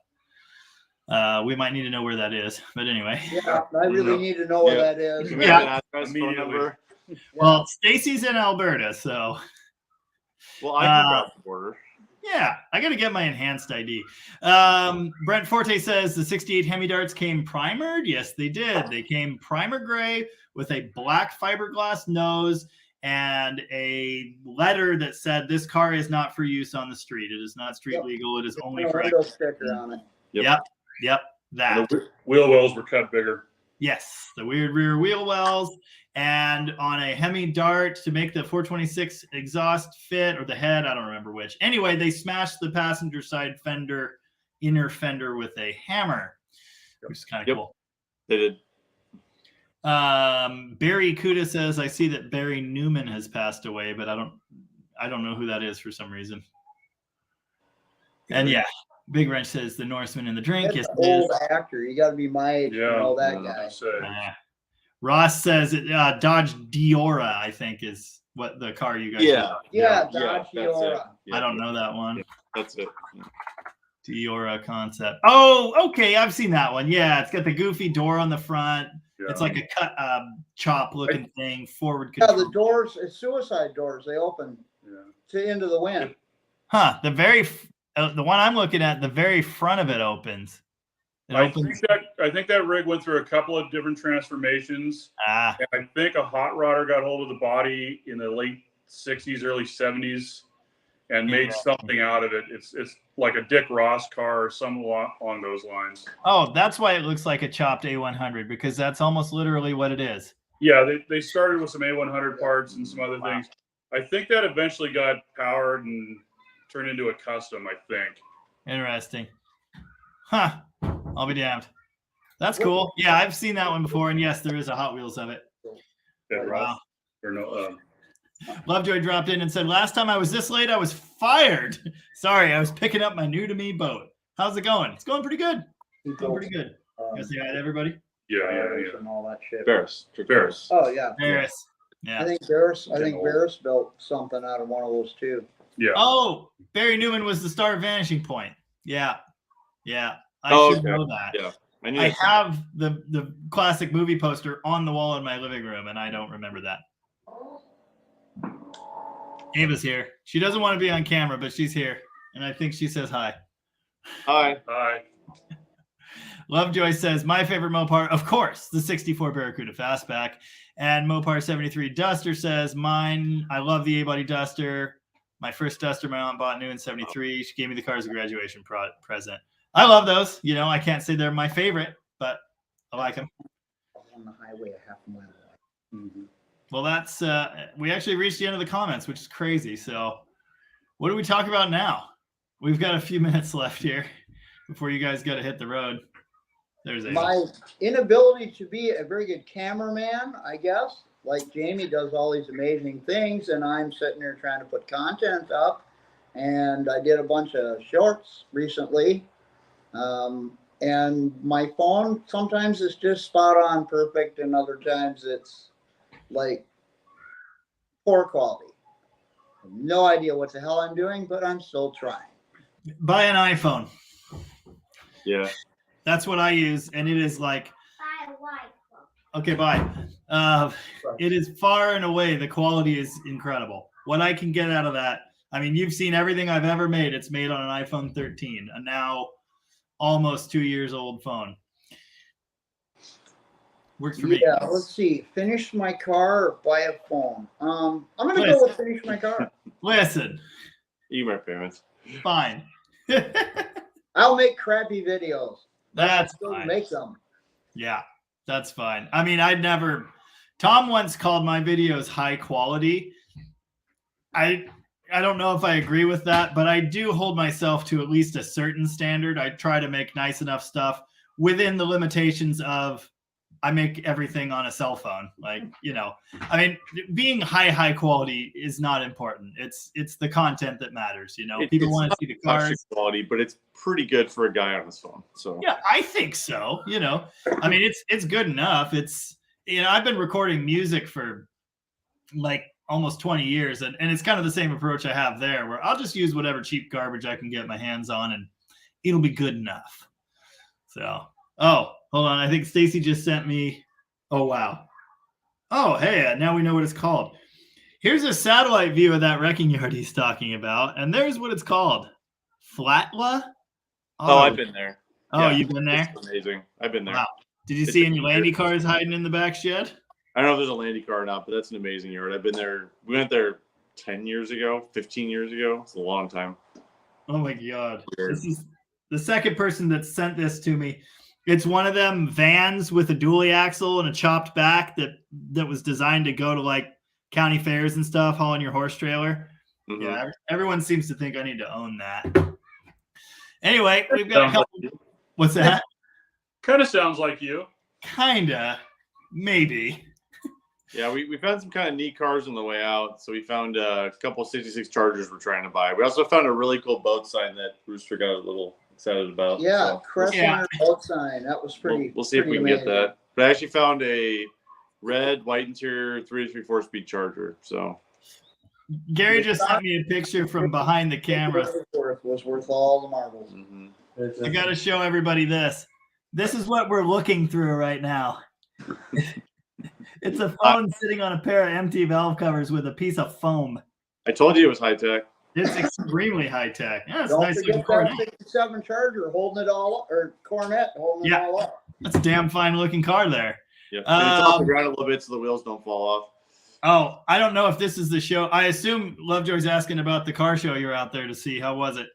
Speaker 1: We might need to know where that is, but anyway.
Speaker 3: Yeah, I really need to know where that is.
Speaker 2: Can we
Speaker 1: Yeah.
Speaker 2: have an address, phone
Speaker 4: Immediately.
Speaker 2: number?
Speaker 1: Well, Stacy's in Alberta, so
Speaker 2: Well, I can cross the border.
Speaker 1: yeah, I got to get my enhanced ID. Brent Forte says the 68 Hemi darts came primered. Yes, they did. They came primer gray with a black fiberglass nose and a letter that said this car is not for use on the street. It is not street legal. It is only for
Speaker 3: window sticker on it.
Speaker 1: Yep, that.
Speaker 4: The wheel wells were cut bigger.
Speaker 1: Yes, the weird rear wheel wells. And on a Hemi Dart to make the 426 exhaust fit, or the head, I don't remember which. Anyway, they smashed the passenger side fender, inner fender with a hammer, which is kind of cool.
Speaker 2: They did.
Speaker 1: Barry Kuda says, I see that Barry Newman has passed away, but I don't know who that is for some reason. And yeah, Big Wrench says the Norseman in the drink.
Speaker 3: That's
Speaker 1: Yes,
Speaker 3: an
Speaker 1: it is.
Speaker 3: old actor. You got to be my age to know that guy.
Speaker 1: Ross says Dodge Diora, I think, is what the car you guys
Speaker 2: Yeah.
Speaker 3: Yeah,
Speaker 2: Yeah,
Speaker 3: Dodge
Speaker 2: that's it.
Speaker 3: Diora.
Speaker 2: Yeah,
Speaker 1: I don't know that one.
Speaker 2: That's it.
Speaker 1: Diora concept. Oh, okay. I've seen that one. Yeah, it's got the goofy door on the front.
Speaker 4: Yeah.
Speaker 1: It's like a cut chop looking thing, forward
Speaker 3: Yeah,
Speaker 1: control.
Speaker 3: the doors, it's suicide doors. They open to into the wind.
Speaker 1: Huh. The one I'm looking at, the very front of it opens. It
Speaker 4: I
Speaker 1: opens.
Speaker 4: think that rig went through a couple of different transformations.
Speaker 1: Ah,
Speaker 4: And I think a hot rodder got hold of the body in the late 60s, early 70s, and made something out of it. It's like a Dick Ross car or something along those lines.
Speaker 1: oh, that's why it looks like a chopped A100, because that's almost literally what it is.
Speaker 4: Yeah, they started with some A100 parts and some other things. I think that eventually got powered and turned into a custom, I think.
Speaker 1: Interesting. Huh. I'll be damned. That's cool. Yeah, I've seen that one before, and yes, there is a Hot Wheels of it.
Speaker 4: Yeah,
Speaker 1: Wow.
Speaker 4: or no,
Speaker 1: Lovejoy dropped in and said, last time I was this late, I was fired. Sorry, I was picking up my new to me boat. How's it going? It's going pretty good. It's going pretty good. You guys say hi to everybody?
Speaker 4: yeah.
Speaker 3: And all that shit.
Speaker 2: Barris.
Speaker 3: Oh yeah.
Speaker 1: Paris. Yeah.
Speaker 3: I think Barris built something out of one of those too.
Speaker 4: Yeah.
Speaker 1: Oh, Barry Newman was the star of Vanishing Point. Yeah. Yeah. I should
Speaker 2: okay.
Speaker 1: know that.
Speaker 2: Yeah.
Speaker 1: I have the classic movie poster on the wall in my living room, and I don't remember that. Ava's here. She doesn't want to be on camera, but she's here, and I think she says hi.
Speaker 2: Hi.
Speaker 4: Hi.
Speaker 1: Lovejoy says, my favorite Mopar, of course, the 64 Barracuda Fastback. And Mopar 73 Duster says, mine, I love the A-Body Duster. My first Duster my aunt bought new in 73. She gave me the car as a graduation present. I love those. You know, I can't say they're my favorite, but I like them.
Speaker 3: On the highway a half a mile away.
Speaker 4: Mm-hmm.
Speaker 1: Well, that's, we actually reached the end of the comments, which is crazy. So what do we talk about now? We've got a few minutes left here before you guys got to hit the road. There's
Speaker 3: My inability to be a very good cameraman, I guess. Like Jamie does all these amazing things, and I'm sitting there trying to put content up. And I did a bunch of shorts recently. And my phone sometimes is just spot on perfect, and other times it's like poor quality. No idea what the hell I'm doing, but I'm still trying.
Speaker 1: Buy an iPhone.
Speaker 2: Yeah.
Speaker 1: That's what I use, and it is like, okay, bye. It is far and away, the quality is incredible. What I can get out of that, I mean, you've seen everything I've ever made. It's made on an iPhone 13, a now almost 2 years old phone. Works for me.
Speaker 3: Yeah, let's see. Finish my car or buy a phone? I'm gonna go with finish my car.
Speaker 1: Listen.
Speaker 2: You, my parents.
Speaker 1: Fine.
Speaker 3: I'll make crappy videos.
Speaker 1: That's
Speaker 3: Still
Speaker 1: fine.
Speaker 3: make them.
Speaker 1: Yeah, that's fine. I mean, Tom once called my videos high quality. I don't know if I agree with that, but I do hold myself to at least a certain standard. I try to make nice enough stuff within the limitations of I make everything on a cell phone. Like, you know, I mean, being high quality is not important. It's the content that matters. You know, people want to see the cars.
Speaker 2: Quality, but it's pretty good for a guy on his phone. So
Speaker 1: yeah, I think so. You know, I mean, it's good enough. It's, you know, I've been recording music for like almost 20 years, and it's kind of the same approach I have there, where I'll just use whatever cheap garbage I can get my hands on, and it'll be good enough. So, oh, hold on. I think Stacy just sent me. Oh, wow. Oh, hey, now we know what it's called. Here's a satellite view of that wrecking yard he's talking about, and there's what it's called. Flatla?
Speaker 2: Oh, I've been there.
Speaker 1: Oh,
Speaker 2: Yeah,
Speaker 1: you've been there?
Speaker 2: it's amazing. I've been there.
Speaker 1: Wow. Did you see any Landy cars hiding in the back shed?
Speaker 2: I don't know if there's a Landy car or not, but that's an amazing yard. I've been there. We went there 10 years ago, 15 years ago. It's a long time.
Speaker 1: Oh my God.
Speaker 2: Weird.
Speaker 1: This is the second person that sent this to me. It's one of them vans with a dually axle and a chopped back that was designed to go to like county fairs and stuff, hauling your horse trailer.
Speaker 2: Mhm.
Speaker 1: Yeah, everyone seems to think I need to own that. Anyway, we've got a couple. What's that?
Speaker 4: Kind of sounds like you.
Speaker 1: Kinda. Maybe.
Speaker 2: Yeah, we found some kind of neat cars on the way out. So we found a couple 66 Chargers we're trying to buy. We also found a really cool boat sign that Rooster got a little excited about.
Speaker 3: Yeah,
Speaker 2: so
Speaker 3: Crescent boat sign. That was pretty.
Speaker 2: we'll see if we can get that. But I actually found a red, white interior 3 3/4 speed Charger. So
Speaker 1: Gary just sent me a picture from behind the camera.
Speaker 3: Was worth all the marbles.
Speaker 2: Mhm.
Speaker 1: I got to show everybody this. This is what we're looking through right now. It's a phone sitting on a pair of empty valve covers with a piece of foam.
Speaker 2: I told you it was high tech.
Speaker 1: It's extremely high tech. Yeah, it's
Speaker 3: Don't
Speaker 1: nice looking
Speaker 3: forget
Speaker 1: Cornet.
Speaker 3: that 67 Charger holding it all up, or Cornet holding
Speaker 1: Yeah.
Speaker 3: it all up.
Speaker 1: That's a damn fine looking car there.
Speaker 2: Yep. And it's off the ground a little bit so the wheels don't fall off.
Speaker 1: Oh, I don't know if this is the show. I assume Lovejoy's asking about the car show you're out there to see. How was it?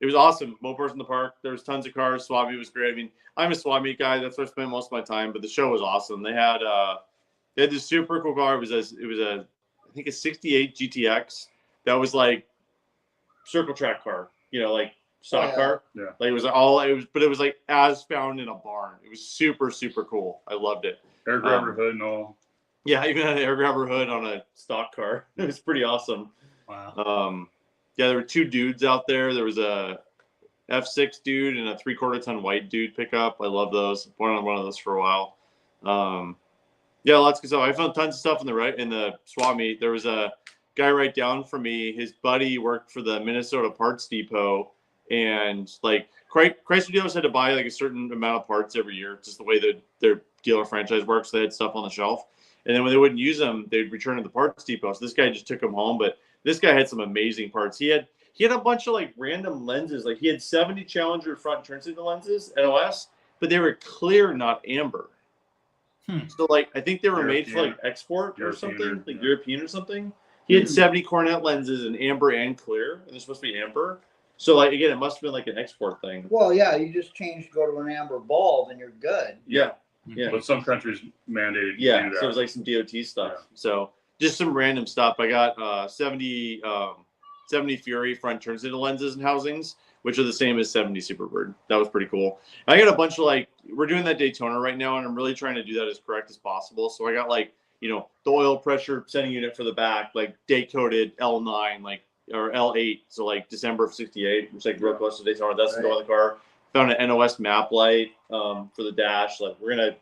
Speaker 2: It was awesome. Mopars in the park. There was tons of cars. Swap meet was great. I mean, I'm a swap meet guy. That's where I spent most of my time. But the show was awesome. They had this super cool car. It was a I think a '68 GTX that was like circle track car. You know, like stock car.
Speaker 4: Yeah.
Speaker 2: Like it was like as found in a barn. It was super super cool. I loved it.
Speaker 4: Air grabber hood and all.
Speaker 2: Yeah, even had an air grabber hood on a stock car. It was pretty awesome.
Speaker 1: Wow.
Speaker 2: Yeah, there were two dudes out there. There was a F6 dude and a 3/4 ton white dude pickup. I love those. Went on one of those for a while. Yeah, lots of stuff. I found tons of stuff in the swap meet. There was a guy right down from me. His buddy worked for the Minnesota Parts Depot, and like Chrysler dealers had to buy like a certain amount of parts every year, just the way that their dealer franchise works. They had stuff on the shelf, and then when they wouldn't use them, they'd return to the Parts Depot. So this guy just took them home, but this guy had some amazing parts. He had a bunch of like random lenses. Like he had 70 Challenger front turn signal lenses, NOS, but they were clear, not amber. So like I think they were made for like export or something, like European or something. He had 70 Cornet lenses in amber and clear, and they're supposed to be amber. So like again, it must have been like an export thing.
Speaker 3: Well, yeah, you just change to go to an amber bulb and you're good.
Speaker 2: Yeah. Yeah.
Speaker 4: But some countries mandated.
Speaker 2: Yeah.
Speaker 4: To do that.
Speaker 2: So it was like some DOT stuff.
Speaker 4: Yeah.
Speaker 2: So just some random stuff. I got 70 Fury front turn signal lenses and housings, which are the same as 70 Superbird. That was pretty cool. I got a bunch of like, we're doing that Daytona right now, and I'm really trying to do that as correct as possible. So I got like, you know, the oil pressure sending unit for the back, like day coded L9, like, or L8. So like December of '68, which like real close to Daytona. That's the door of the car. Found an NOS map light for the dash. Like we're gonna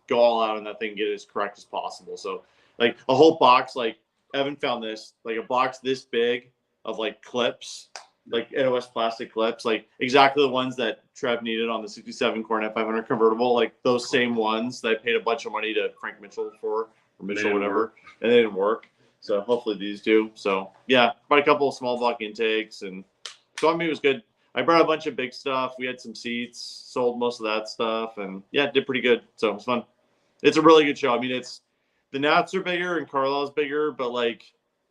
Speaker 2: go all out on that thing, and get it as correct as possible. So like a whole box, like Evan found this, like a box this big of like clips, like NOS plastic clips, like exactly the ones that Trev needed on the '67 Cornet 500 convertible, like those same ones that I paid a bunch of money to Frank Mitchell for, or Mitchell, whatever, and they didn't work. So hopefully these do. So yeah, bought a couple of small block intakes, and so I mean it was good. I brought a bunch of big stuff. We had some seats, sold most of that stuff, and yeah, it did pretty good. So it was fun. It's a really good show. I mean, it's the Nats are bigger and Carlisle's bigger, but like,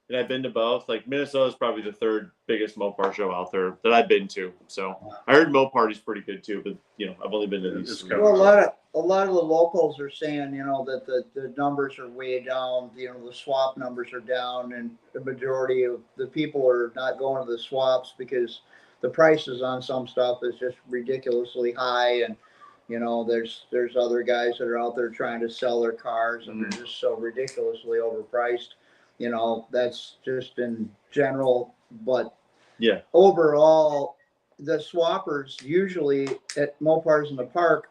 Speaker 2: and I've been to both. Like Minnesota is probably the third biggest Mopar show out there that I've been to. So I heard Mopar is pretty good too, but you know, I've only been to these.
Speaker 3: Well, a lot of the locals are saying, you know, that the numbers are way down. You know, the swap numbers are down, and the majority of the people are not going to the swaps because the prices on some stuff is just ridiculously high, and you know, there's other guys that are out there trying to sell their cars, and they're just so ridiculously overpriced. You know, that's just in general, but
Speaker 2: yeah,
Speaker 3: overall, the swappers usually at Mopars in the Park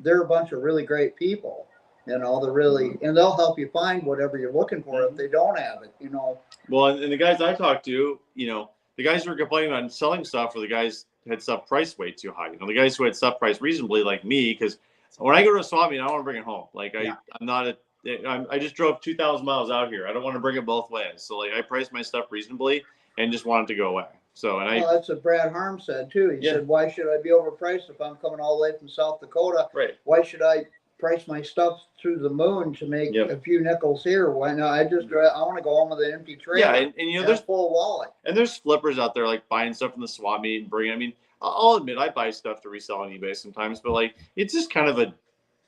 Speaker 3: they're a bunch of really great people. You know, they're really, and they'll help you find whatever you're looking for if they don't have it. You know.
Speaker 2: Well, and the guys I talked to, you know, the guys who were complaining about selling stuff were the guys who had stuff priced way too high. You know, the guys who had stuff priced reasonably, like me, because when I go to a swap meet, I want to bring it home. Like I just drove 2,000 miles out here. I don't want to bring it both ways. So like I priced my stuff reasonably and just want it to go away. So well,
Speaker 3: that's what Brad Harm said too. He said, "Why should I be overpriced if I'm coming all the way from South Dakota?
Speaker 2: Right.
Speaker 3: Why should I price my stuff through the moon to make a few nickels here? Why not? I want to go home with an empty tray.
Speaker 2: Yeah, and you know, there's
Speaker 3: full wallet.
Speaker 2: And there's flippers out there like buying stuff from the swap meet and bringing. I mean, I'll admit I buy stuff to resell on eBay sometimes, but like it's just kind of a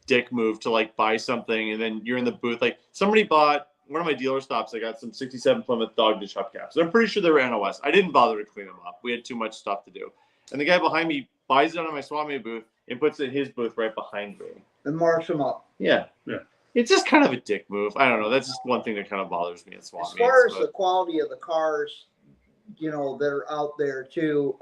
Speaker 2: dick move to like buy something and then you're in the booth. Like somebody bought one of my dealer stops. I got some '67 Plymouth dog dish hubcaps. I'm pretty sure they were NOS. I didn't bother to clean them up. We had too much stuff to do. And the guy behind me buys it on my swap meet booth and puts it in his booth right behind me.
Speaker 3: And marks them up.
Speaker 2: Yeah. It's just kind of a dick move. I don't know. That's just one thing that kind of bothers me at swap meets.
Speaker 3: As far as the quality of the cars, you know, that are out there too.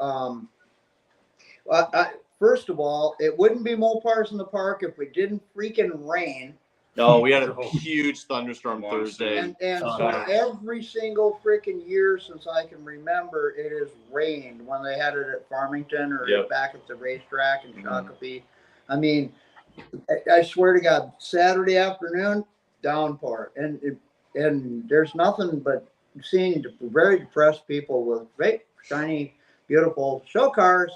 Speaker 3: First of all, it wouldn't be Mopars in the Park if we didn't freaking rain
Speaker 2: No, we had a huge thunderstorm
Speaker 4: Monster.
Speaker 2: Thursday.
Speaker 3: And
Speaker 1: Oh,
Speaker 3: so
Speaker 1: yeah.
Speaker 3: every single freaking year since I can remember, it has rained when they had it at Farmington or
Speaker 2: Yep.
Speaker 3: back at the racetrack in
Speaker 2: Mhm.
Speaker 3: Shakopee. I mean, I swear to God, Saturday afternoon, downpour. And there's nothing but seeing very depressed people with great, shiny, beautiful show cars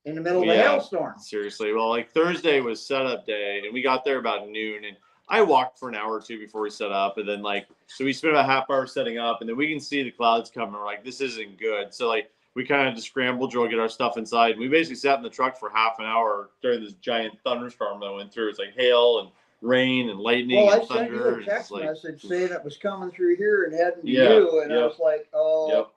Speaker 3: in the middle of a
Speaker 2: Yeah.
Speaker 3: hailstorm.
Speaker 2: Seriously. Well, like Thursday was setup day, and we got there about noon, and I walked for an hour or two before we set up, and then so we spent about half hour setting up, and then we can see the clouds coming. We're like, this isn't good. So we kind of just scrambled, drove, get our stuff inside. We basically sat in the truck for half an hour during this giant thunderstorm that went through. It's like hail and rain and lightning
Speaker 3: Well, I
Speaker 2: and
Speaker 3: sent you
Speaker 2: thunder.
Speaker 3: a text
Speaker 2: It's
Speaker 3: message saying it was coming through here and heading to
Speaker 2: Yeah,
Speaker 3: you, and I
Speaker 2: yep.
Speaker 3: was like, oh,
Speaker 2: Yep,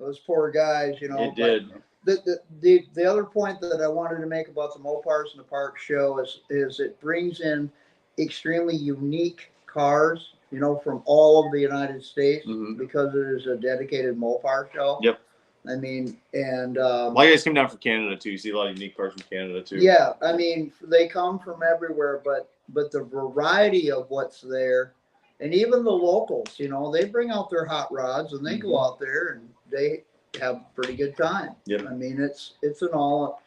Speaker 3: those poor guys, you know.
Speaker 2: it did.
Speaker 3: The other point that I wanted to make about the Mopars in the Park show is it brings in extremely unique cars, you know, from all of the United States
Speaker 2: Mhm.
Speaker 3: because it is a dedicated Mopar show.
Speaker 2: Yep.
Speaker 3: I mean, and
Speaker 2: A lot of guys come down from Canada too. You see a lot of unique cars from Canada too.
Speaker 3: yeah, I mean, they come from everywhere, but the variety of what's there, and even the locals, you know, they bring out their hot rods and they go out there and they have a pretty good time.
Speaker 2: Yep.
Speaker 3: I mean, it's an all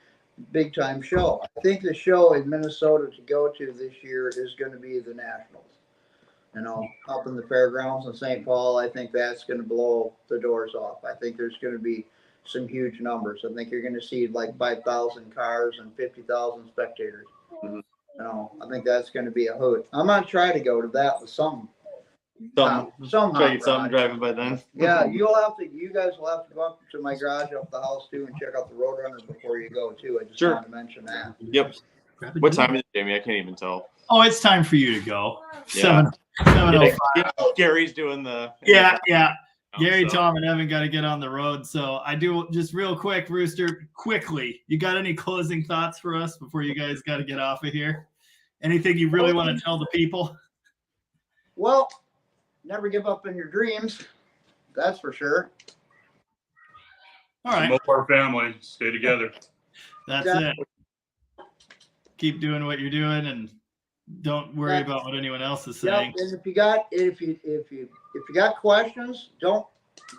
Speaker 3: big time show. I think the show in Minnesota to go to this year is going to be the Nationals. You know, up in the fairgrounds in St. Paul, I think that's going to blow the doors off. I think there's going to be some huge numbers. I think you're going to see like 5,000 cars and 50,000 spectators.
Speaker 2: Mhm.
Speaker 3: You know, I think that's going to be a hoot. I'm going to try to go to that with some
Speaker 2: Some
Speaker 3: hot
Speaker 2: try to get something
Speaker 3: rod.
Speaker 2: driving by then.
Speaker 3: Yeah, you guys will have to go up to my garage up the house too and check out the Roadrunner before you go too. I just
Speaker 2: Sure.
Speaker 3: wanted to mention that.
Speaker 2: Yep. What time is it, Jamie? I can't even tell.
Speaker 1: Oh, it's time for you to go.
Speaker 2: Yeah.
Speaker 1: 7:05.
Speaker 2: Gary's doing the.
Speaker 1: Yeah. Gary,
Speaker 2: So.
Speaker 1: Tom, and Evan got to get on the road. So I do just real quick, Rooster, quickly. You got any closing thoughts for us before you guys got to get off of here? Anything you really want to tell the people?
Speaker 3: Well, never give up in your dreams. That's for sure.
Speaker 1: All right.
Speaker 4: Mopar family, stay together.
Speaker 1: That's
Speaker 3: Yeah.
Speaker 1: it. Keep doing what you're doing and don't worry about what anyone else is saying.
Speaker 3: Yep. And if you got questions, don't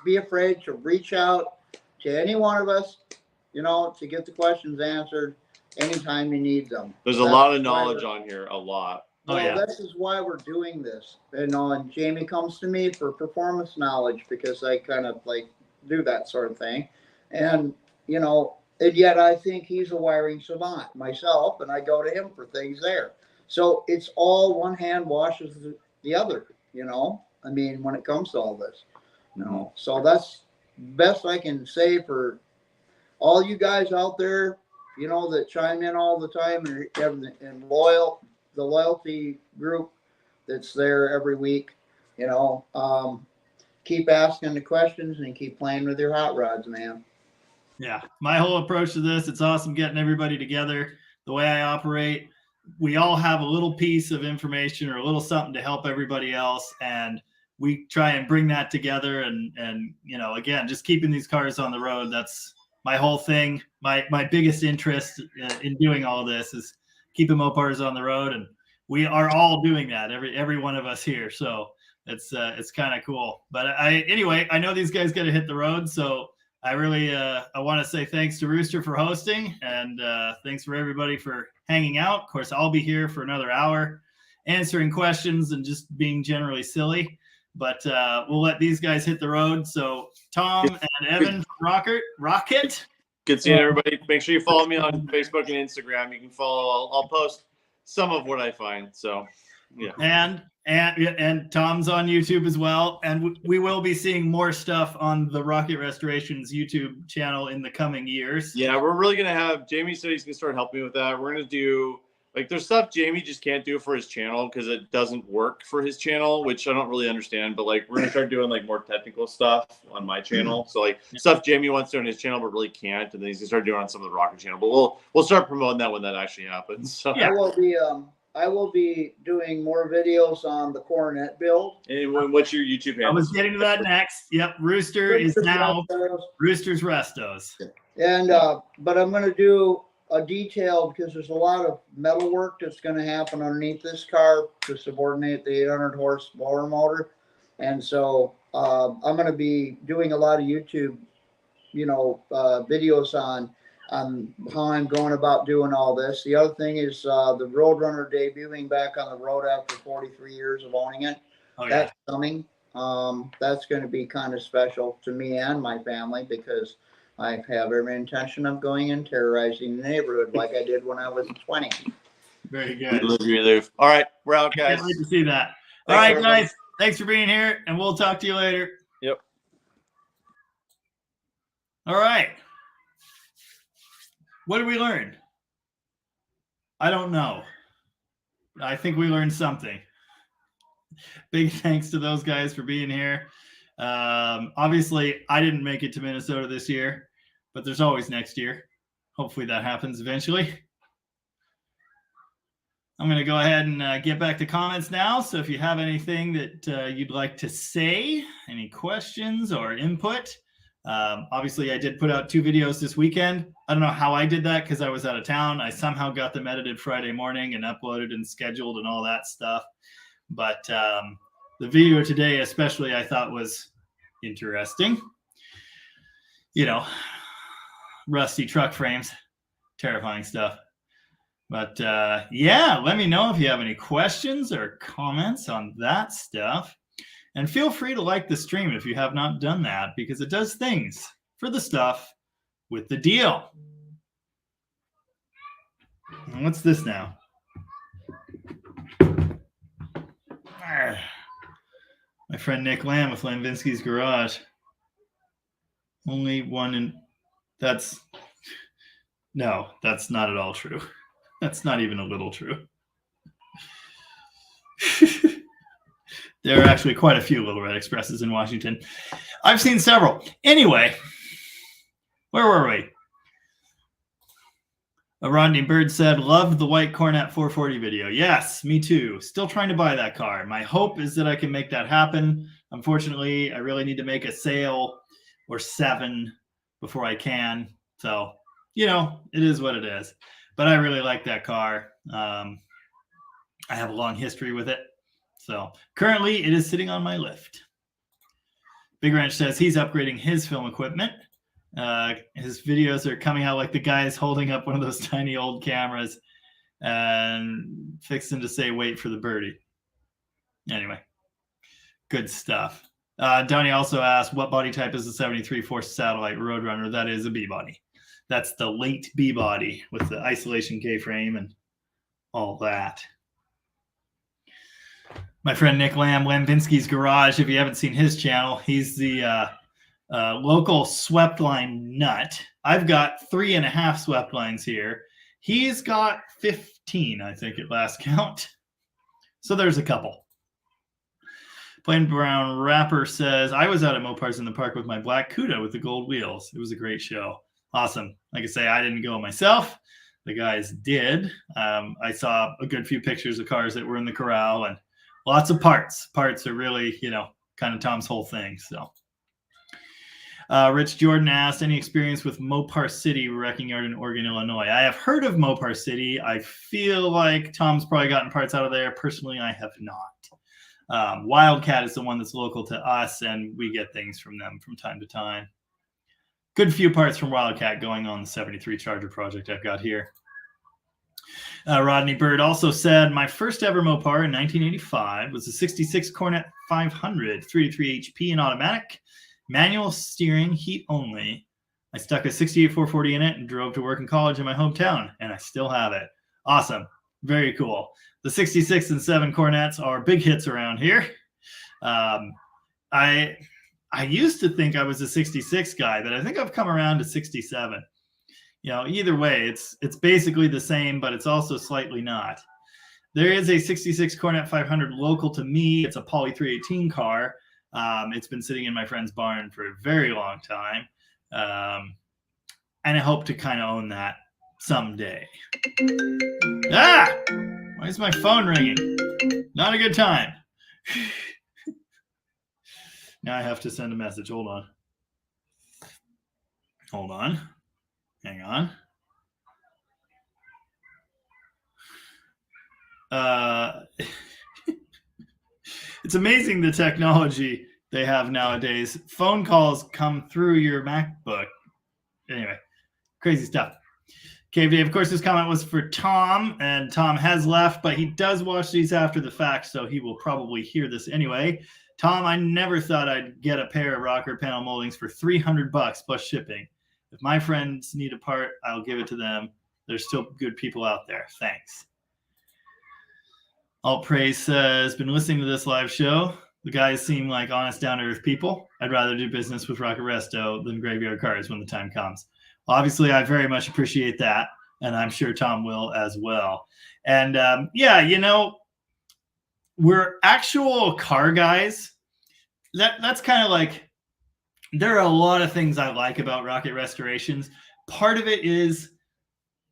Speaker 3: be afraid to reach out to any one of us, you know, to get the questions answered anytime you need them.
Speaker 2: There's a lot of knowledge on here, a lot.
Speaker 1: Oh,
Speaker 3: Well,
Speaker 1: yeah.
Speaker 3: this is why we're doing this. And Jamie comes to me for performance knowledge because I kind of like do that sort of thing. And, you know, and yet I think he's a wiring savant myself, and I go to him for things there. So it's all one hand washes the other, you know? I mean, when it comes to all this, you know? So that's best I can say for all you guys out there, you know, that chime in all the time and the loyalty group that's there every week, you know, keep asking the questions and keep playing with your hot rods, man.
Speaker 1: Yeah. My whole approach to this, it's awesome getting everybody together. The way I operate, we all have a little piece of information or a little something to help everybody else. And we try and bring that together. And you know, again, just keeping these cars on the road. That's my whole thing. My biggest interest in doing all this is keeping Mopars on the road. And we are all doing that, every one of us here. So it's kind of cool. But anyway, I know these guys got to hit the road. So I really I want to say thanks to Rooster for hosting, and thanks for everybody for hanging out. Of course, I'll be here for another hour answering questions and just being generally silly. But we'll let these guys hit the road. So Tom and Evan from Rocket.
Speaker 2: Good seeing everybody. Make sure you follow me on Facebook and Instagram. You can follow. I'll post some of what I find. So yeah.
Speaker 1: And Tom's on YouTube as well. And we will be seeing more stuff on the Rocket Restorations YouTube channel in the coming years.
Speaker 2: Yeah, we're really gonna have Jamie said he's gonna start helping me with that. We're gonna do like there's stuff Jamie just can't do for his channel because it doesn't work for his channel, which I don't really understand. But like we're gonna start doing like more technical stuff on my channel. So like stuff Jamie wants to do on his channel but really can't, and then he's gonna start doing on some of the Rocket channel. But we'll start promoting that when that actually happens. So
Speaker 1: Yeah.
Speaker 3: I will be doing more videos on the Coronet build.
Speaker 2: and what's your YouTube
Speaker 1: I
Speaker 2: handle?
Speaker 1: was getting to that next. Yep, Rooster is now Rooster's Restos.
Speaker 3: And but I'm going to do a detail because there's a lot of metal work that's going to happen underneath this car to subordinate the 800 horse blower motor. And so I'm going to be doing a lot of YouTube, videos on how I'm going about doing all this. The other thing is the Roadrunner debuting back on the road after 43 years of owning it.
Speaker 1: Oh, yeah.
Speaker 3: That's coming. That's going to be kind of special to me and my family because I have every intention of going and terrorizing the neighborhood like I did when I was 20.
Speaker 1: Very
Speaker 2: We
Speaker 1: good.
Speaker 2: live, you live. All right, we're out, guys.
Speaker 1: Can't wait to see that. All
Speaker 2: Thanks,
Speaker 1: right,
Speaker 2: everybody.
Speaker 1: guys. Thanks for being here, and we'll talk to you later.
Speaker 2: Yep.
Speaker 1: All right. What did we learn? I don't know. I think we learned something. Big thanks to those guys for being here. Obviously, I didn't make it to Minnesota this year, but there's always next year. Hopefully that happens eventually. I'm going to go ahead and get back to comments now. So if you have anything that you'd like to say, any questions or input, obviously I did put out 2 videos this weekend. I don't know how I did that because I was out of town. I somehow got them edited Friday morning and uploaded and scheduled and all that stuff. But the video today especially I thought was interesting. Rusty truck frames, terrifying stuff. But yeah, let me know if you have any questions or comments on that stuff. And feel free to like the stream if you have not done that, because it does things for the stuff with the deal. And what's this now? My friend Nick Lamb with Lambinsky's Garage. Only one in... No, that's not at all true. That's not even a little true. There are actually quite a few Little Red Expresses in Washington. I've seen several. Anyway, where were we? Rodney Bird said, loved the white Cornet 440 video. Yes, me too. Still trying to buy that car. My hope is that I can make that happen. Unfortunately, I really need to make a sale or 7 before I can. So, it is what it is. But I really like that car. I have a long history with it. So currently it is sitting on my lift. Big Ranch says he's upgrading his film equipment. His videos are coming out like the guy is holding up one of those tiny old cameras and fixing to say, wait for the birdie. Anyway, good stuff. Donnie also asked, what body type is the 73 Force Satellite Roadrunner? That is a B body. That's the late B body with the isolation K-frame and all that. My friend Nick Lamb, Lambinsky's Garage, if you haven't seen his channel, he's the local swept line nut. I've got 3.5 swept lines here. He's got 15, I think, at last count. So there's a couple. Plain Brown Rapper says, I was out at Mopars in the park with my black Cuda with the gold wheels. It was a great show. Awesome. Like I say, I didn't go myself. The guys did. I saw a good few pictures of cars that were in the corral and lots of parts. Parts are really, kind of Tom's whole thing. So, Rich Jordan asked, any experience with Mopar City Wrecking Yard in Oregon, Illinois? I have heard of Mopar City. I feel like Tom's probably gotten parts out of there. Personally, I have not. Wildcat is the one that's local to us, and we get things from them from time to time. Good few parts from Wildcat going on the 73 Charger project I've got here. Rodney Bird also said, my first ever Mopar in 1985 was a 66 Cornet 500, 3-3 HP and automatic, manual steering, heat only. I stuck a 68 440 in it and drove to work in college in my hometown, and I still have it. Awesome. Very cool. The 66 and 7 Cornets are big hits around here. I used to think I was a 66 guy, but I think I've come around to 67. Either way, it's basically the same, but it's also slightly not. There is a 66 Cornet 500 local to me. It's a Poly 318 car. It's been sitting in my friend's barn for a very long time. And I hope to kind of own that someday. Why is my phone ringing? Not a good time. Now I have to send a message. Hold on. Hang on. It's amazing the technology they have nowadays. Phone calls come through your MacBook. Anyway, crazy stuff. Cave Dave, of course, this comment was for Tom, and Tom has left, but he does watch these after the fact, so he will probably hear this anyway. Tom, I never thought I'd get a pair of rocker panel moldings for $300 plus shipping. If my friends need a part, I'll give it to them. There's still good people out there. Thanks. All Praise says, been listening to this live show. The guys seem like honest, down-to-earth people. I'd rather do business with Rocket Resto than Graveyard Cars when the time comes. Obviously, I very much appreciate that, and I'm sure Tom will as well. And yeah, you know, we're actual car guys. That's kind of like, there are a lot of things I like about Rocket Restorations. Part of it is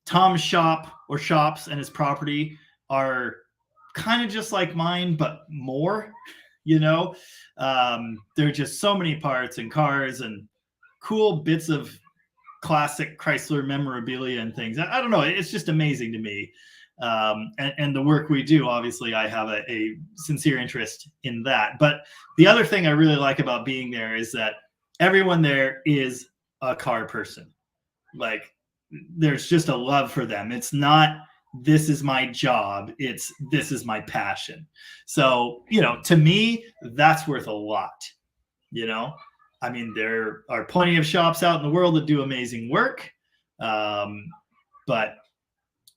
Speaker 1: Tom's shop or shops and his property are kind of just like mine, but more, you know. There are just so many parts and cars and cool bits of classic Chrysler memorabilia and things. I don't know. It's just amazing to me. And the work we do, obviously, I have a sincere interest in that. But the other thing I really like about being there is that everyone there is a car person. Like, there's just a love for them. It's not, this is my job. It's, this is my passion. So, you know, to me, that's worth a lot, you know. I mean, there are plenty of shops out in the world that do amazing work. But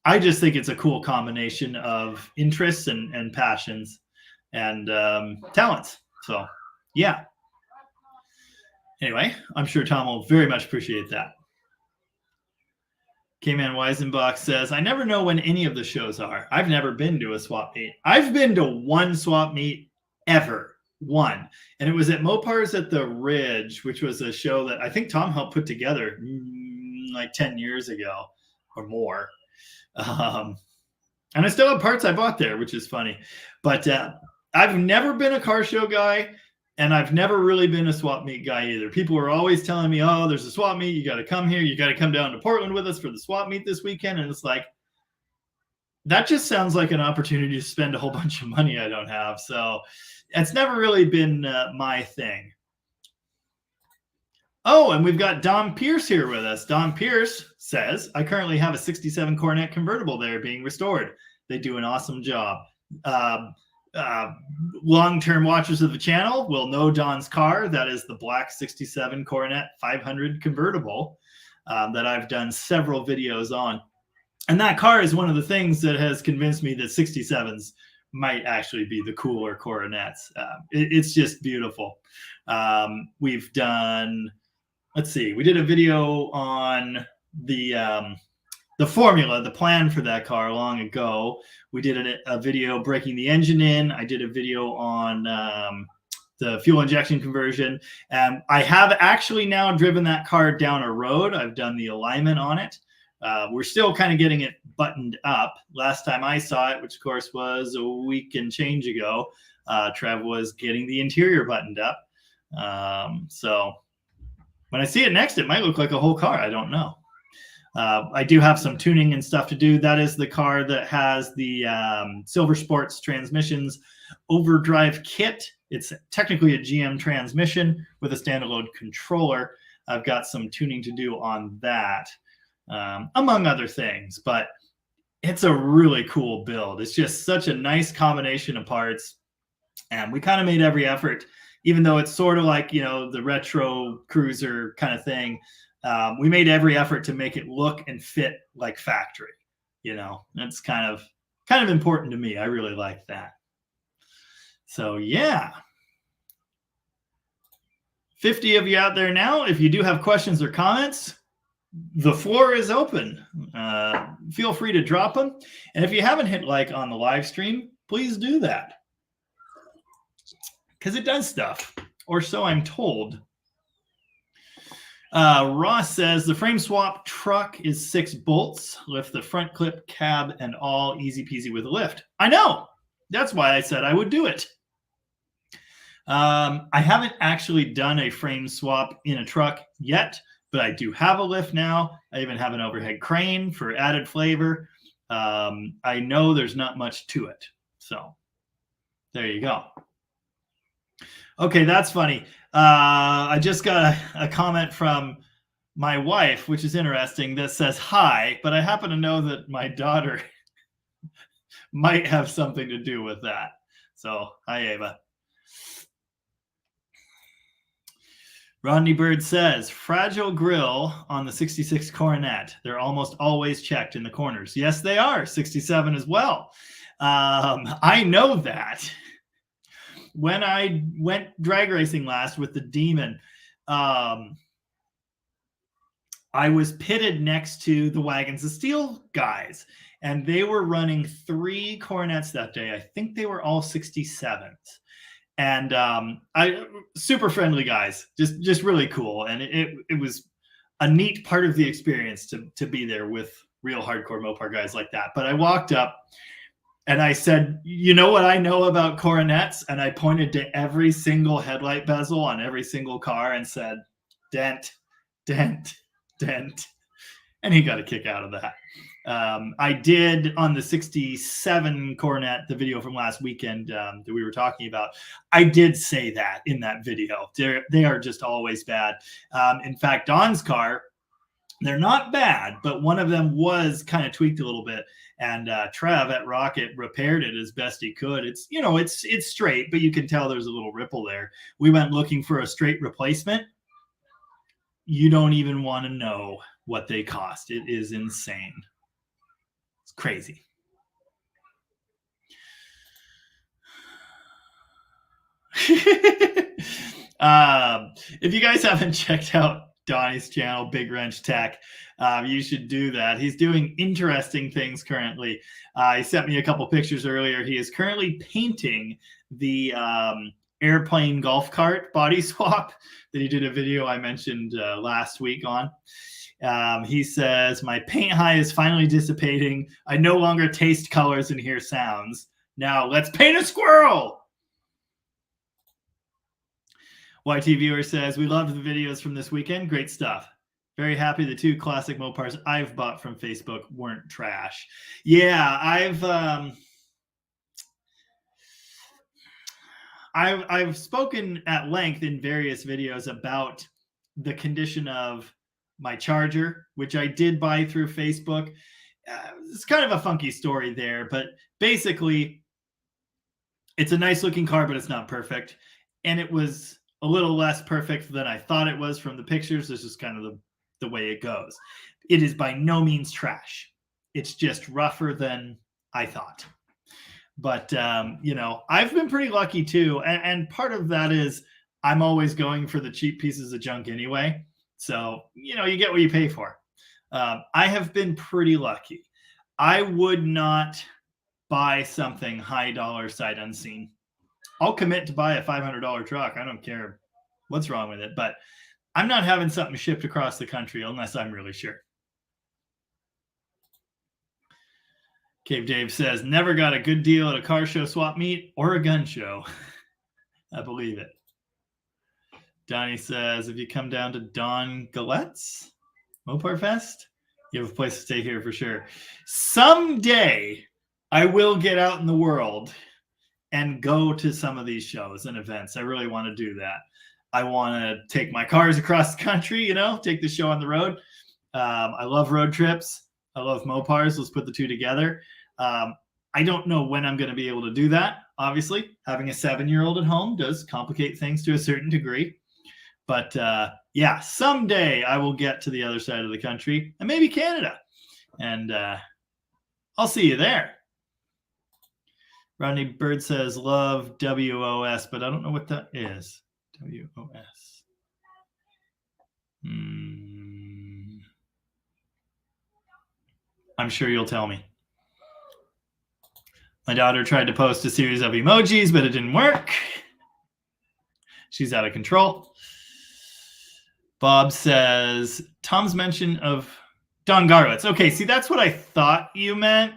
Speaker 1: I just think it's a cool combination of interests and passions and talents. So, yeah. Anyway, I'm sure Tom will very much appreciate that. K-Man Weisenbach says, I never know when any of the shows are. I've never been to a swap meet. I've been to one swap meet ever. One. And it was at Mopars at the Ridge, which was a show that I think Tom helped put together like 10 years ago or more. And I still have parts I bought there, which is funny. But I've never been a car show guy, and I've never really been a swap meet guy either. People are always telling me, oh, there's a swap meet. You got to come here. You got to come down to Portland with us for the swap meet this weekend. And it's like, that just sounds like an opportunity to spend a whole bunch of money I don't have. So it's never really been my thing. Oh, and we've got Don Pierce here with us. Don Pierce says, I currently have a 67 Coronet convertible there being restored. They do an awesome job. Long-term watchers of the channel will know Don's car. That is the black 67 Coronet 500 convertible that I've done several videos on. And that car is one of the things that has convinced me that 67s might actually be the cooler Coronets. It's just beautiful. We've done, let's see, we did a video on the formula, the plan for that car long ago. We did a video breaking the engine in. I did a video on the fuel injection conversion. And I have actually now driven that car down a road. I've done the alignment on it. We're still kind of getting it buttoned up. Last time I saw it, which of course was a week and change ago, Trev was getting the interior buttoned up. So when I see it next, it might look like a whole car. I don't know. I do have some tuning and stuff to do. That is the car that has the Silver Sports transmissions overdrive kit. It's technically a GM transmission with a standalone controller. I've got some tuning to do on that. Among other things, but it's a really cool build. It's just such a nice combination of parts, and we kind of made every effort, even though it's sort of like, you know, the retro cruiser kind of thing. We made every effort to make it look and fit like factory. You know, that's kind of important to me. I really like that. So yeah, 50 of you out there now. If you do have questions or comments, the floor is open. Feel free to drop them. And if you haven't hit like on the live stream, please do that, because it does stuff, or so I'm told. Ross says the frame swap truck is 6 bolts, lift the front clip, cab, and all, easy peasy with a lift. I know. That's why I said I would do it. I haven't actually done a frame swap in a truck yet, but I do have a lift now. I even have an overhead crane for added flavor. I know there's not much to it. So there you go. Okay, that's funny. I just got a comment from my wife, which is interesting, that says hi, but I happen to know that my daughter might have something to do with that. So, hi, Ava. Rodney Bird says, fragile grill on the 66 Coronet. They're almost always checked in the corners. Yes, they are. 67 as well. I know that. When I went drag racing last with the Demon, I was pitted next to the Wagons of Steel guys, and they were running 3 Coronets that day. I think they were all 67s. And super friendly guys, just really cool. And it was a neat part of the experience to be there with real hardcore Mopar guys like that. But I walked up and I said, you know what I know about Coronets? And I pointed to every single headlight bezel on every single car and said, dent, dent, dent. And he got a kick out of that. I did on the 67 Coronet, the video from last weekend that we were talking about. I did say that in that video. They are just always bad. In fact, Don's car, they're not bad, but one of them was kind of tweaked a little bit. And Trev at Rocket repaired it as best he could. It's, you know, it's straight, but you can tell there's a little ripple there. We went looking for a straight replacement. You don't even want to know what they cost. It is insane. It's crazy. If you guys haven't checked out Donnie's channel, Big Wrench Tech, you should do that. He's doing interesting things currently. He sent me a couple pictures earlier. He is currently painting the airplane golf cart body swap that he did a video I mentioned last week on. He says, my paint high is finally dissipating. I no longer taste colors and hear sounds. Now let's paint a squirrel. YT Viewer says, we loved the videos from this weekend. Great stuff. Very happy the 2 classic Mopars I've bought from Facebook weren't trash. Yeah, I've spoken at length in various videos about the condition of my Charger, which I did buy through Facebook. It's kind of a funky story there, but basically it's a nice looking car, but it's not perfect. And it was a little less perfect than I thought it was from the pictures. This is kind of the way it goes. It is by no means trash. It's just rougher than I thought. But, you know, I've been pretty lucky too. And part of that is I'm always going for the cheap pieces of junk anyway. So, you know, you get what you pay for. I have been pretty lucky. I would not buy something high dollar sight unseen. I'll commit to buy a $500 truck. I don't care what's wrong with it, but I'm not having something shipped across the country unless I'm really sure. Cave Dave says, never got a good deal at a car show swap meet or a gun show. I believe it. Donnie says, if you come down to Don Galette's Mopar Fest, you have a place to stay here for sure. Someday I will get out in the world and go to some of these shows and events. I really want to do that. I want to take my cars across the country, you know, take the show on the road. I love road trips. I love Mopars. Let's put the two together. I don't know when I'm going to be able to do that. Obviously, having a 7-year-old at home does complicate things to a certain degree. But yeah, someday I will get to the other side of the country and maybe Canada. And I'll see you there. Rodney Bird says, love WOS, but I don't know what that is. WOS. I'm sure you'll tell me. My daughter tried to post a series of emojis, but it didn't work. She's out of control. Bob says, Tom's mention of Don Garlitz. Okay, see, that's what I thought you meant.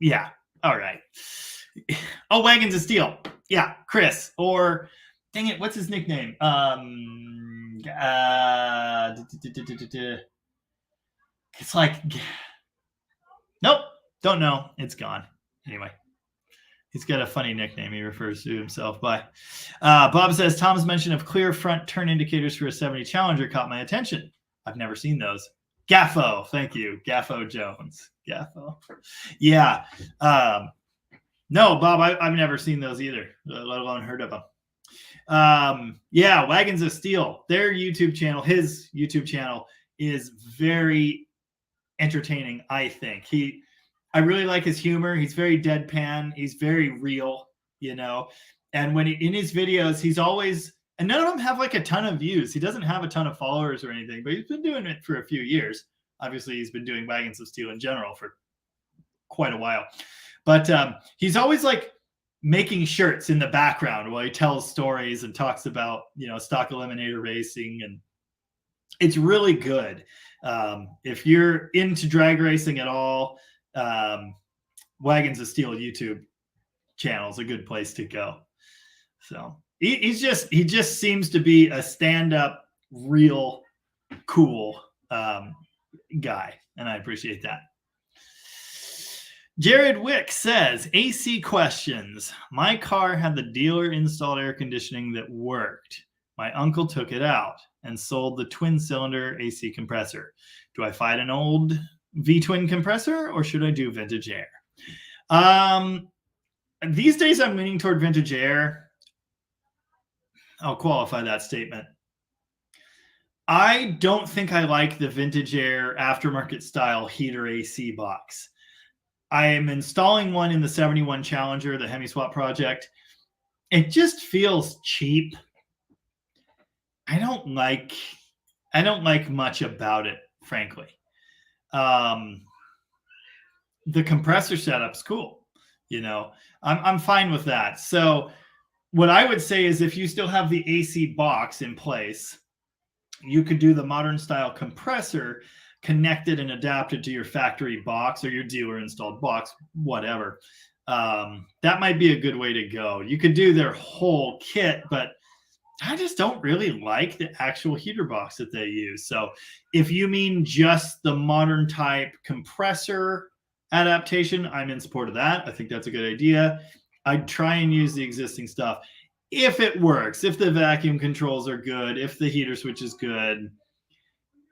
Speaker 1: Yeah, all right. Oh, Wagons of Steel. Yeah, Chris. Or, dang it, what's his nickname? It's like, nope, Don't know. It's gone. Anyway, he's got a funny nickname he refers to himself by. Bob says, Tom's mention of clear front turn indicators for a 70 Challenger caught my attention. I've never seen those. Gaffo. Thank you. Gaffo Jones. Gaffo. Yeah. No, Bob, I've never seen those either, let alone heard of them. Yeah, Wagons of Steel, their YouTube channel, his YouTube channel is very entertaining, I think. I really like his humor. He's very deadpan. He's very real, you know. And when in his videos, he's always, and none of them have like a ton of views. He doesn't have a ton of followers or anything, but he's been doing it for a few years. Obviously, he's been doing Wagons of Steel in general for quite a while. But he's always like making shirts in the background while he tells stories and talks about, you know, stock eliminator racing. And it's really good. If you're into drag racing at all, Wagons of Steel YouTube channel is a good place to go. So he just seems to be a stand-up, real cool guy, and I appreciate that. Jared Wick says, AC questions. My car had the dealer installed air conditioning that worked. My uncle took it out and sold the twin cylinder AC compressor. Do I find an old V-twin compressor or should I do vintage air? These days I'm leaning toward vintage air. I'll qualify that statement. I don't think I like the vintage air aftermarket style heater AC box. I am installing one in the 71 Challenger, the Hemis swap project. It just feels cheap. I don't like much about it, frankly. The compressor setup's cool. You know, I'm fine with that. So what I would say is if you still have the AC box in place, you could do the modern style compressor connected and adapted to your factory box or your dealer installed box, whatever. That might be a good way to go. You could do their whole kit, but I just don't really like the actual heater box that they use. So if you mean just the modern type compressor adaptation, I'm in support of that. I think that's a good idea. I'd try and use the existing stuff if it works, if the vacuum controls are good, if the heater switch is good,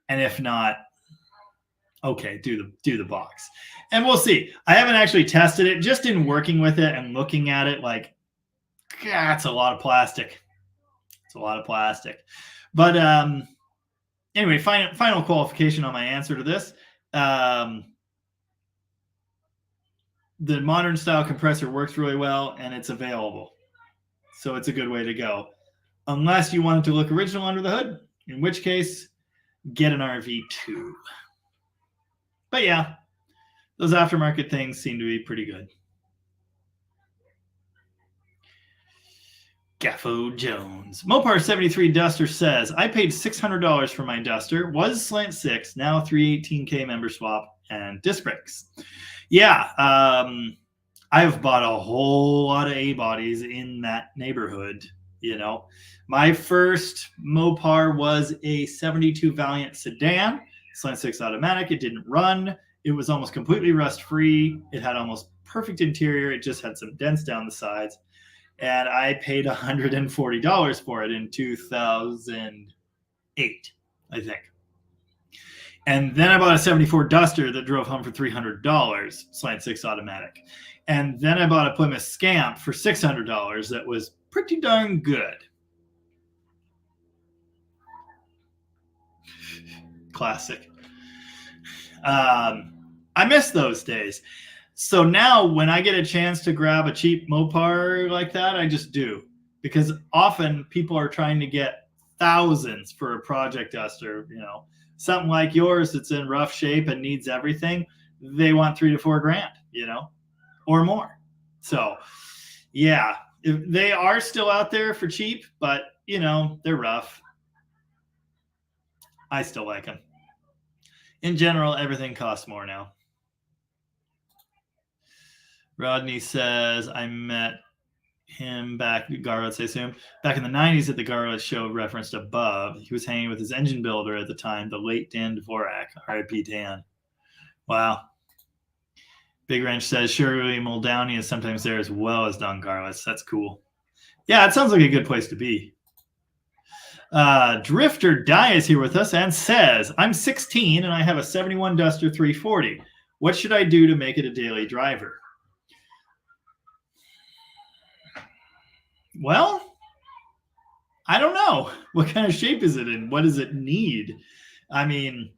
Speaker 1: and if not, okay, do the box. And we'll see. I haven't actually tested it. Just in working with it and looking at it, like, God, it's a lot of plastic. It's a lot of plastic. But anyway, final qualification on my answer to this. The modern style compressor works really well and it's available. So it's a good way to go. Unless you want it to look original under the hood, in which case, get an RV2. But yeah, those aftermarket things seem to be pretty good. Gaffo Jones. Mopar 73 Duster says, I paid $600 for my Duster, was slant 6, now 318K member swap, and disc brakes. Yeah, I've bought a whole lot of A-bodies in that neighborhood, you know. My first Mopar was a 72 Valiant sedan, slant 6 automatic. It didn't run. It was almost completely rust-free. It had almost perfect interior. It just had some dents down the sides. And I paid $140 for it in 2008, I think. And then I bought a 74 Duster that drove home for $300, slant 6 automatic. And then I bought a Plymouth Scamp for $600 that was pretty darn good. Classic. I miss those days. So now when I get a chance to grab a cheap Mopar like that, I just do. Because often people are trying to get thousands for a project Duster, you know. Something like yours that's in rough shape and needs everything, they want $3 to $4 grand, you know, or more. So, yeah, they are still out there for cheap, but, you know, they're rough. I still like them. In general, everything costs more now. Rodney says, I met him back at Garlitz, I assume, back in the 90s at the Garlitz show referenced above. He was hanging with his engine builder at the time, the late Dan Dvorak, R.I.P. Dan. Wow. Big Wrench says Shirley Muldowney is sometimes there as well as Don Carlos. That's cool. Yeah, it sounds like a good place to be. Drifter Die is here with us and says, I'm 16 and I have a 71 Duster 340. What should I do to make it a daily driver? Well, I don't know. What kind of shape is it in? What does it need? I mean,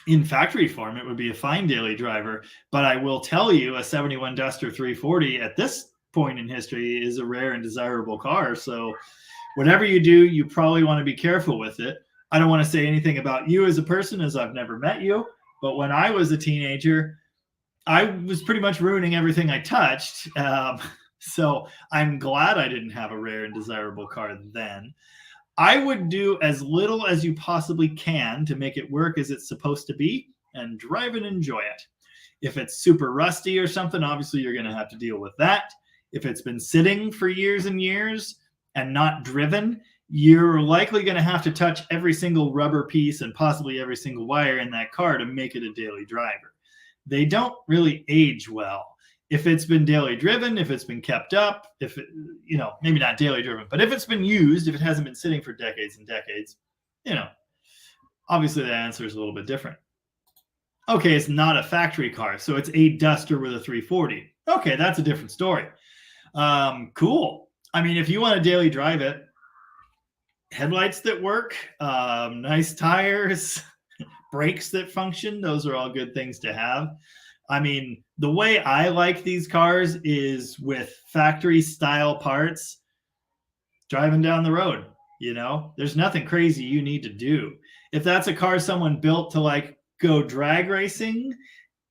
Speaker 1: in factory form, it would be a fine daily driver, but I will tell you a 71 Duster 340 at this point in history is a rare and desirable car. So whatever you do, you probably want to be careful with it. I don't want to say anything about you as a person, as I've never met you, but when I was a teenager, I was pretty much ruining everything I touched. So I'm glad I didn't have a rare and desirable car then. I would do as little as you possibly can to make it work as it's supposed to be and drive and enjoy it. If it's super rusty or something, obviously you're going to have to deal with that. If it's been sitting for years and years and not driven, you're likely going to have to touch every single rubber piece and possibly every single wire in that car to make it a daily driver. They don't really age well. If it's been daily driven, if it's been kept up, if it, maybe not daily driven, but if it's been used, if it hasn't been sitting for decades and decades, obviously the answer is a little bit different. Okay, it's not a factory car, so it's a Duster with a 340. Okay, that's a different story. Cool. I mean, if you want to daily drive it, headlights that work, nice tires, brakes that function, those are all good things to have. I mean, the way I like these cars is with factory style parts, driving down the road, there's nothing crazy you need to do. If that's a car someone built to like go drag racing,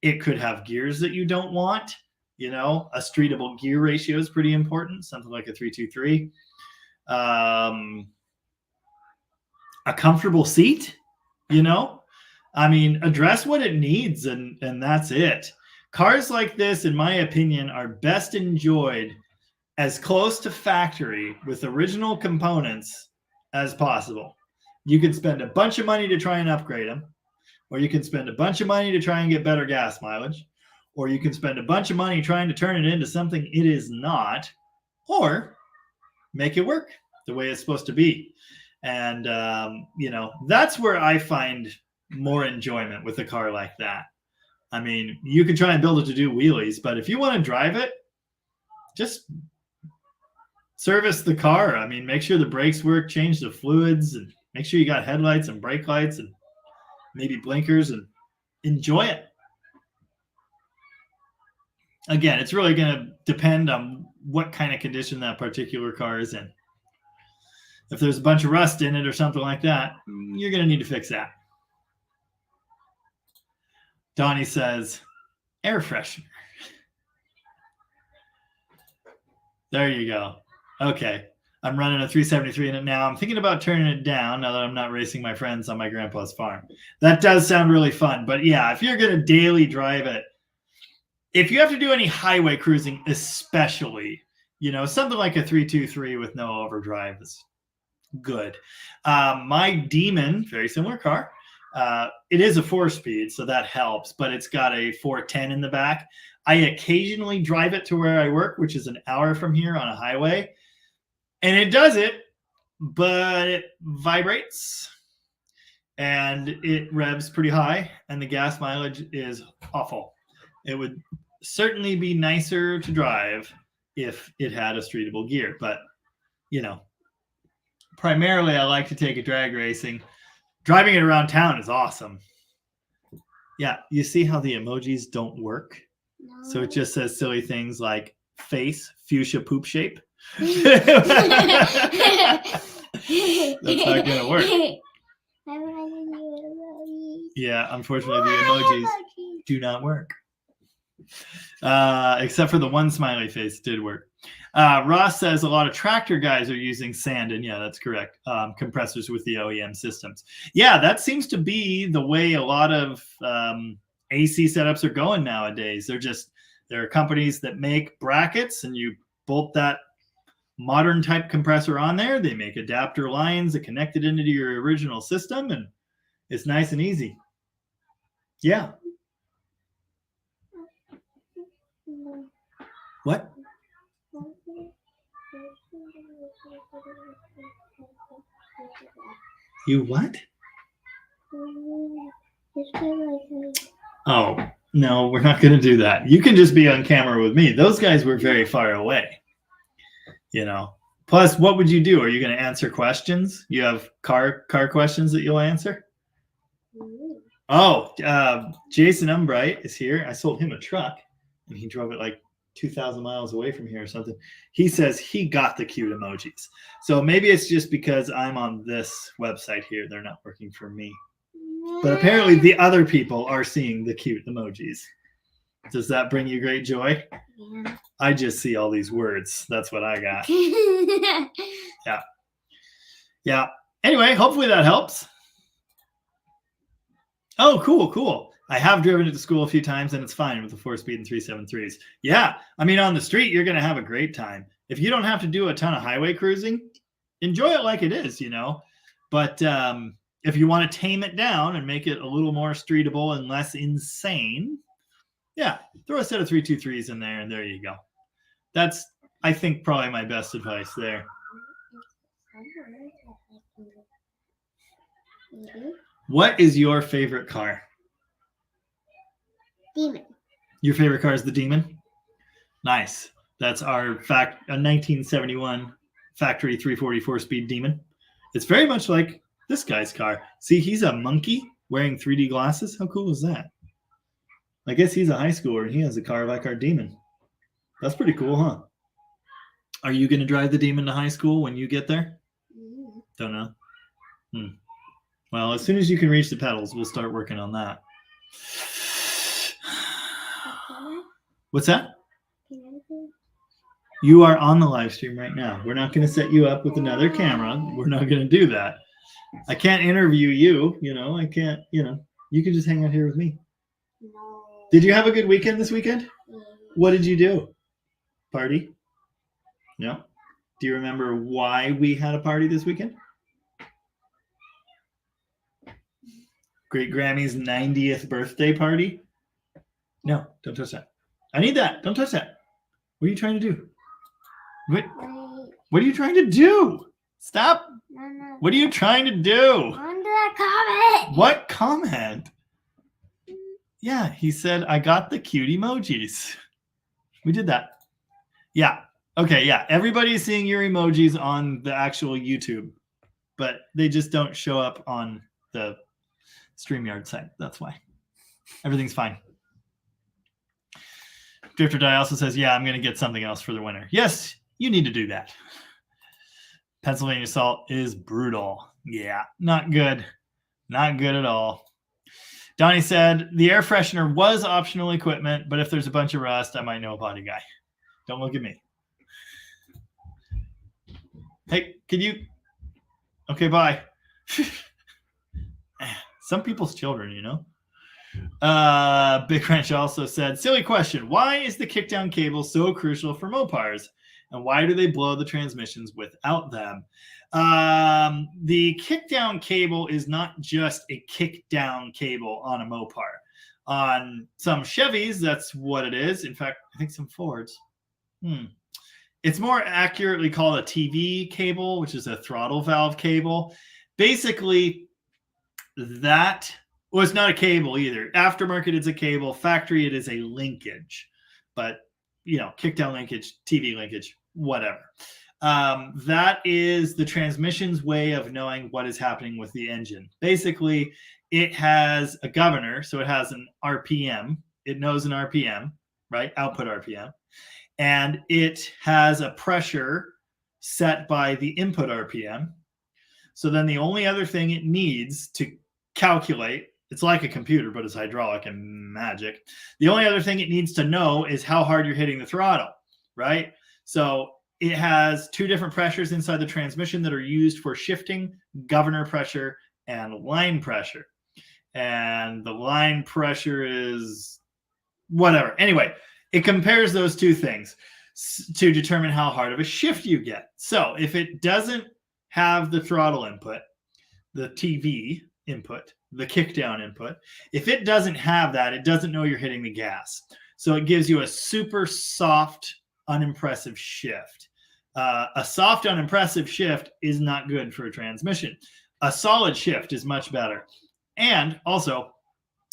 Speaker 1: it could have gears that you don't want. A streetable gear ratio is pretty important, something like a 323. A comfortable seat, I mean, address what it needs and that's it. Cars like this, in my opinion, are best enjoyed as close to factory with original components as possible. You could spend a bunch of money to try and upgrade them, or you can spend a bunch of money to try and get better gas mileage, or you can spend a bunch of money trying to turn it into something it is not, or make it work the way it's supposed to be. And, that's where I find more enjoyment with a car like that. I mean, you can try and build it to do wheelies, but if you want to drive it, just service the car. I mean, make sure the brakes work, change the fluids, and make sure you got headlights and brake lights and maybe blinkers, and enjoy it. Again, it's really going to depend on what kind of condition that particular car is in. If there's a bunch of rust in it or something like that, you're going to need to fix that. Donnie says, air freshener. There you go. Okay. I'm running a 373 in it now. I'm thinking about turning it down now that I'm not racing my friends on my grandpa's farm. That does sound really fun. But yeah, if you're going to daily drive it, if you have to do any highway cruising, especially, something like a 323 with no overdrive is good. My Demon, very similar car. It is a 4-speed, so that helps, but it's got a 410 in the back. I occasionally drive it to where I work, which is an hour from here on a highway, and it does it, but it vibrates and it revs pretty high, and the gas mileage is awful. It would certainly be nicer to drive if it had a streetable gear, but primarily I like to take it drag racing. Driving it around town is awesome. Yeah, you see how the emojis don't work? No. So it just says silly things like face, fuchsia poop shape. That's not going to work. Yeah, unfortunately, the emojis do not work. Except for the one smiley face did work. Ross says a lot of tractor guys are using sand, and yeah, that's correct. Compressors with the OEM systems. Yeah, that seems to be the way a lot of AC setups are going nowadays. There are companies that make brackets, and you bolt that modern type compressor on there. They make adapter lines that connect it into your original system, and it's nice and easy. Yeah. What? You what? Oh, no, we're not going to do that. You can just be on camera with me. Those guys were very far away, you know. Plus, what would you do? Are you going to answer questions? You have car questions that you'll answer? Oh, Jason Umbright is here. I sold him a truck, and he drove it like 2,000 miles away from here or something. He says he got the cute emojis. So maybe it's just because I'm on this website here. They're not working for me. But apparently the other people are seeing the cute emojis. Does that bring you great joy?
Speaker 6: Yeah.
Speaker 1: I just see all these words. That's what I got. Yeah. Anyway, hopefully that helps. Oh, cool. I have driven it to school a few times and it's fine with the 4-speed and 373s. Yeah. I mean, on the street, you're going to have a great time. If you don't have to do a ton of highway cruising, enjoy it like it is, you know. But if you want to tame it down and make it a little more streetable and less insane, yeah, throw a set of 323s in there and there you go. That's, I think, probably my best advice there. What is your favorite car?
Speaker 6: Demon.
Speaker 1: Your favorite car is the Demon? Nice. That's our 1971 factory 344 speed Demon. It's very much like this guy's car. See, he's a monkey wearing 3D glasses. How cool is that? I guess he's a high schooler and he has a car like our Demon. That's pretty cool, huh? Are you going to drive the Demon to high school when you get there? Don't know. Well, as soon as you can reach the pedals, we'll start working on that. What's that? You are on the live stream right now. We're not going to set you up with another camera. We're not going to do that. I can't interview you, you know. I can't, you know. You can just hang out here with me.
Speaker 6: No.
Speaker 1: Did you have a good weekend this weekend? What did you do? Party? No. Do you remember why we had a party this weekend? Great Grammy's 90th birthday party? No, don't touch that. I need that. Don't touch that. What are you trying to do? What are you trying to do? Stop.
Speaker 6: No.
Speaker 1: What are you trying to do?
Speaker 6: On that comment.
Speaker 1: What comment? Yeah, he said, I got the cute emojis. We did that. Yeah. Okay, yeah. Everybody's seeing your emojis on the actual YouTube, but they just don't show up on the StreamYard site. That's why. Everything's fine. Drifter Die also says, yeah, I'm going to get something else for the winter. Yes, you need to do that. Pennsylvania salt is brutal. Yeah, not good. Not good at all. Donnie said, the air freshener was optional equipment, but if there's a bunch of rust, I might know a body guy. Don't look at me. Hey, can you? Okay, bye. Some people's children, you know. Big Ranch also said, silly question. Why is the kickdown cable so crucial for Mopars? And why do they blow the transmissions without them? The kickdown cable is not just a kickdown cable on a Mopar. On some Chevys, that's what it is. In fact, I think some Fords. It's more accurately called a TV cable, which is a throttle valve cable. Basically, that, well, it's not a cable either. Aftermarket, it's a cable. Factory, it is a linkage. But, you know, kickdown linkage, TV linkage, whatever. That is the transmission's way of knowing what is happening with the engine. Basically, it has a governor, so it has an RPM. It knows an RPM, right? Output RPM. And it has a pressure set by the input RPM. So then the only other thing it needs to calculate, it's like a computer, but it's hydraulic and magic. The only other thing it needs to know is how hard you're hitting the throttle, right? So it has two different pressures inside the transmission that are used for shifting: governor pressure and line pressure. And the line pressure is whatever. Anyway, it compares those two things to determine how hard of a shift you get. So if it doesn't have the throttle input, the TV input, the kickdown input, if it doesn't have that, it doesn't know you're hitting the gas. So it gives you a super soft unimpressive shift. A soft, unimpressive shift is not good for a transmission. A solid shift is much better. And also,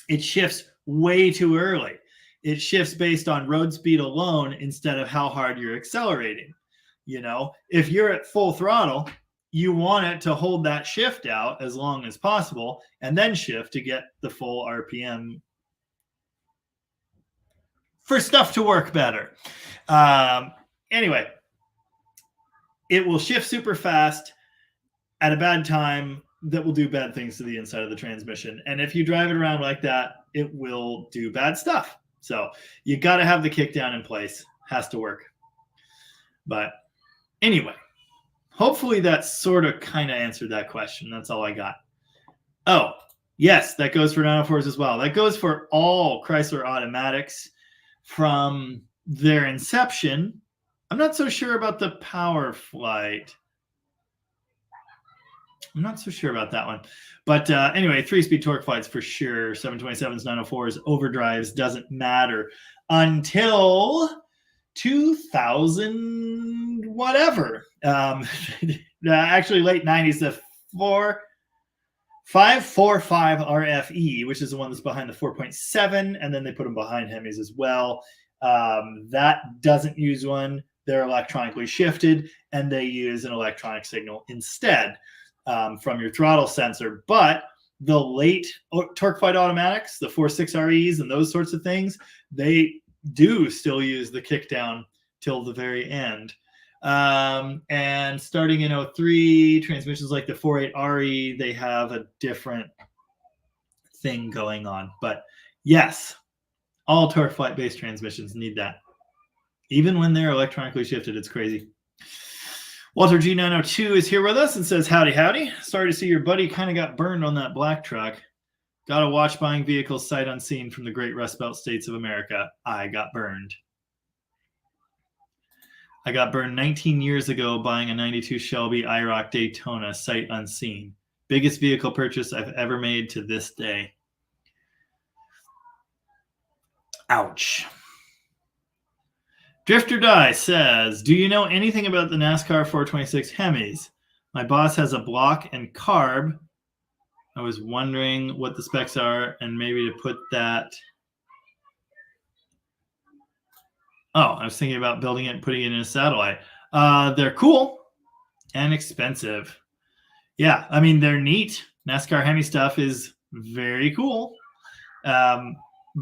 Speaker 1: it shifts way too early. It shifts based on road speed alone instead of how hard you're accelerating. You know, if you're at full throttle, you want it to hold that shift out as long as possible and then shift to get the full RPM for stuff to work better. Anyway, it will shift super fast at a bad time that will do bad things to the inside of the transmission. And if you drive it around like that, it will do bad stuff. So you got to have the kickdown in place. Has to work. But anyway, hopefully that sort of kind of answered that question. That's all I got. Oh, yes, that goes for 904s as well. That goes for all Chrysler automatics from their inception. I'm not so sure about the Power Flight. I'm not so sure about that one. But anyway, 3-speed torque flights for sure. 727s, 904s, overdrives, doesn't matter until 2000 whatever. Actually, late 90s, the 545 RFE, which is the one that's behind the 4.7, and then they put them behind Hemis as well. That doesn't use one. They're electronically shifted, and they use an electronic signal instead from your throttle sensor. But the late torque flight automatics, the 4.6 REs and those sorts of things, they do still use the kickdown till the very end. And starting in 03, transmissions like the 4.8 RE, they have a different thing going on. But yes, all torque flight based transmissions need that. Even when they're electronically shifted, it's crazy. Walter G902 is here with us and says, howdy, howdy. Sorry to see your buddy kind of got burned on that black truck. Got to watch buying vehicles sight unseen from the great Rust Belt states of America. I got burned. I got burned 19 years ago buying a 92 Shelby IROC Daytona sight unseen. Biggest vehicle purchase I've ever made to this day. Ouch. Drifter Die says, do you know anything about the NASCAR 426 Hemis? My boss has a block and carb. I was wondering what the specs are and maybe to put that. Oh, I was thinking about building it and putting it in a satellite. They're cool and expensive. Yeah, I mean, they're neat. NASCAR Hemi stuff is very cool.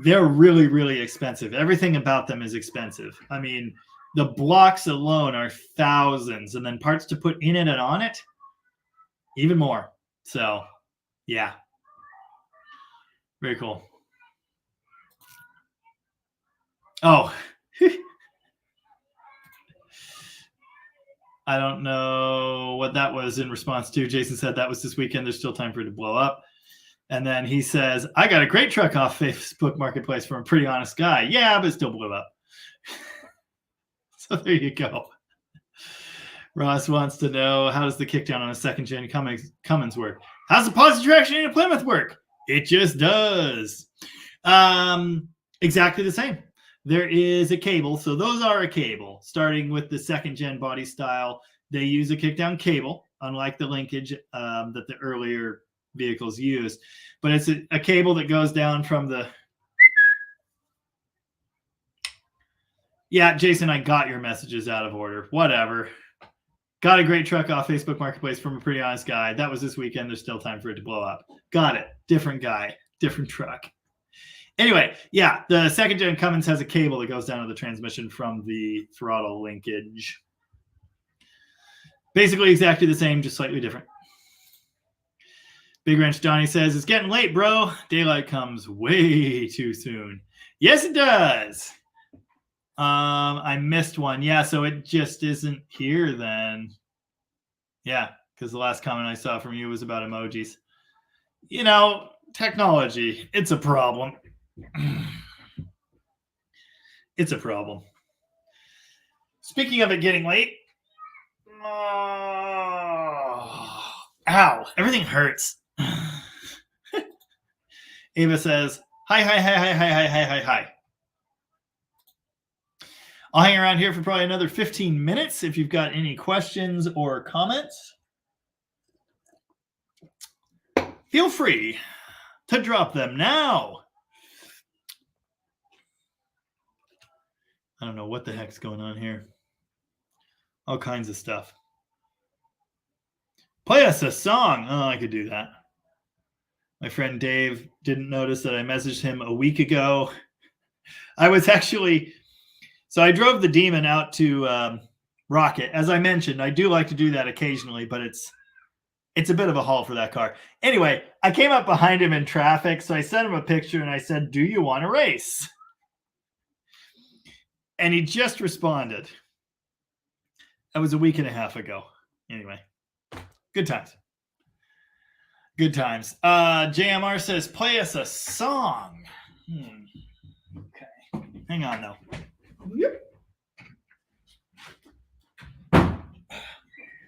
Speaker 1: They're really, really expensive. Everything about them is expensive. I mean, the blocks alone are thousands, and then parts to put in it and on it, even more. So, yeah. Very cool. Oh. I don't know what that was in response to. Jason said that was this weekend. There's still time for it to blow up. And then he says, I got a great truck off Facebook Marketplace from a pretty honest guy. Yeah, but it still blew up. So there you go. Ross wants to know, how does the kickdown on a second-gen Cummins work? How's the positive traction in a Plymouth work? It just does. Exactly the same. There is a cable. So those are a cable. Starting with the second-gen body style, they use a kickdown cable, unlike the linkage that the earlier vehicles used. But it's a cable that goes down from the... Yeah, Jason, I got your messages out of order. Whatever. Got a great truck off Facebook Marketplace from a pretty honest guy. That was this weekend. There's still time for it to blow up. Got it. Different guy. Different truck. Anyway, yeah, the second-gen Cummins has a cable that goes down to the transmission from the throttle linkage. Basically exactly the same, just slightly different. Big Ranch Johnny says, it's getting late, bro. Daylight comes way too soon. Yes, it does. I missed one. Yeah, so it just isn't here then. Yeah, because the last comment I saw from you was about emojis. You know, technology, it's a problem. It's a problem. Speaking of it getting late. Ow, everything hurts. Ava says, hi. I'll hang around here for probably another 15 minutes. If you've got any questions or comments, feel free to drop them now. I don't know what the heck's going on here. All kinds of stuff. Play us a song. Oh, I could do that. My friend Dave didn't notice that I messaged him a week ago. I was actually, so I drove the Demon out to Rocket. As I mentioned, I do like to do that occasionally, but it's a bit of a haul for that car. Anyway, I came up behind him in traffic, so I sent him a picture and I said, "Do you want to race?" And he just responded. That was a week and a half ago. Anyway, good times. Good times. JMR says, play us a song. Okay. Hang on, though. Yep.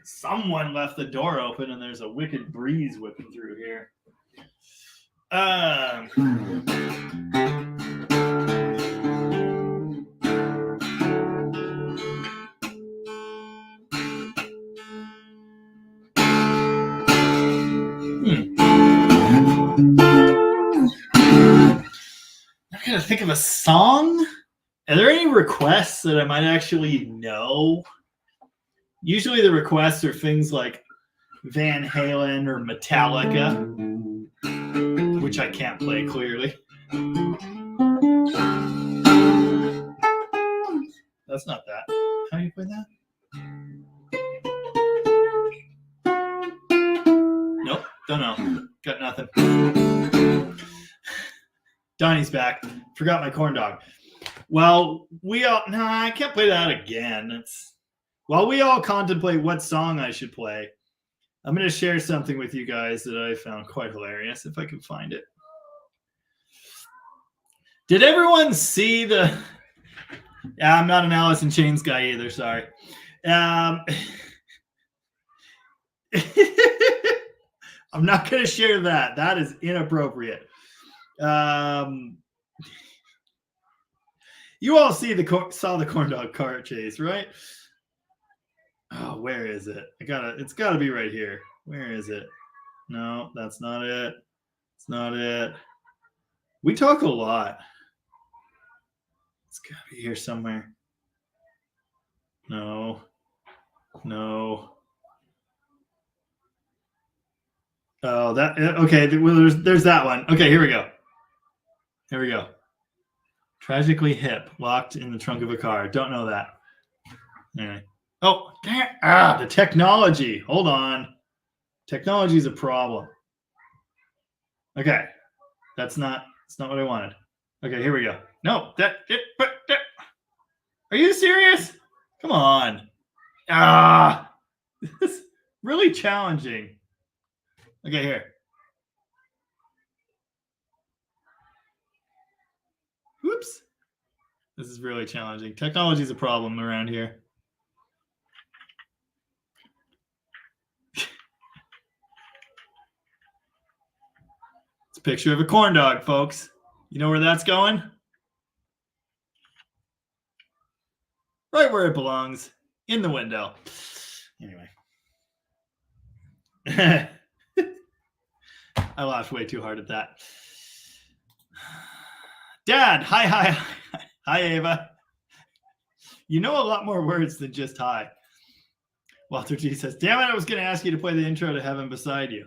Speaker 1: Someone left the door open, and there's a wicked breeze whipping through here. I'm gonna think of a song. Are there any requests that I might actually know? Usually the requests are things like Van Halen or Metallica, which I can't play clearly. That's not that. How do you play that? Nope, don't know. Got nothing. Donnie's back. Forgot my corn dog. Well, I can't play that again. While we all contemplate what song I should play, I'm going to share something with you guys that I found quite hilarious, if I can find it. Did everyone see the... Yeah, I'm not an Alice in Chains guy either, sorry. I'm not going to share that. That is inappropriate. You all saw the corn dog car chase, right? Oh, where is it? It's gotta be right here. Where is it? No, that's not it. It's not it. We talk a lot. It's gotta be here somewhere. No. Oh, okay. Well, there's that one. Okay, here we go. Tragically hip, locked in the trunk of a car. Don't know that. Anyway. Oh, damn. The technology. Hold on. Technology is a problem. Okay. That's not what I wanted. Okay, here we go. No, are you serious? Come on. This is really challenging. Okay, here. Whoops. This is really challenging. Technology is a problem around here. It's a picture of a corn dog, folks. You know where that's going? Right where it belongs, in the window. Anyway. I laughed way too hard at that. Dad, hi, Ava. You know a lot more words than just hi. Walter G says, damn it, I was going to ask you to play the intro to Heaven Beside You.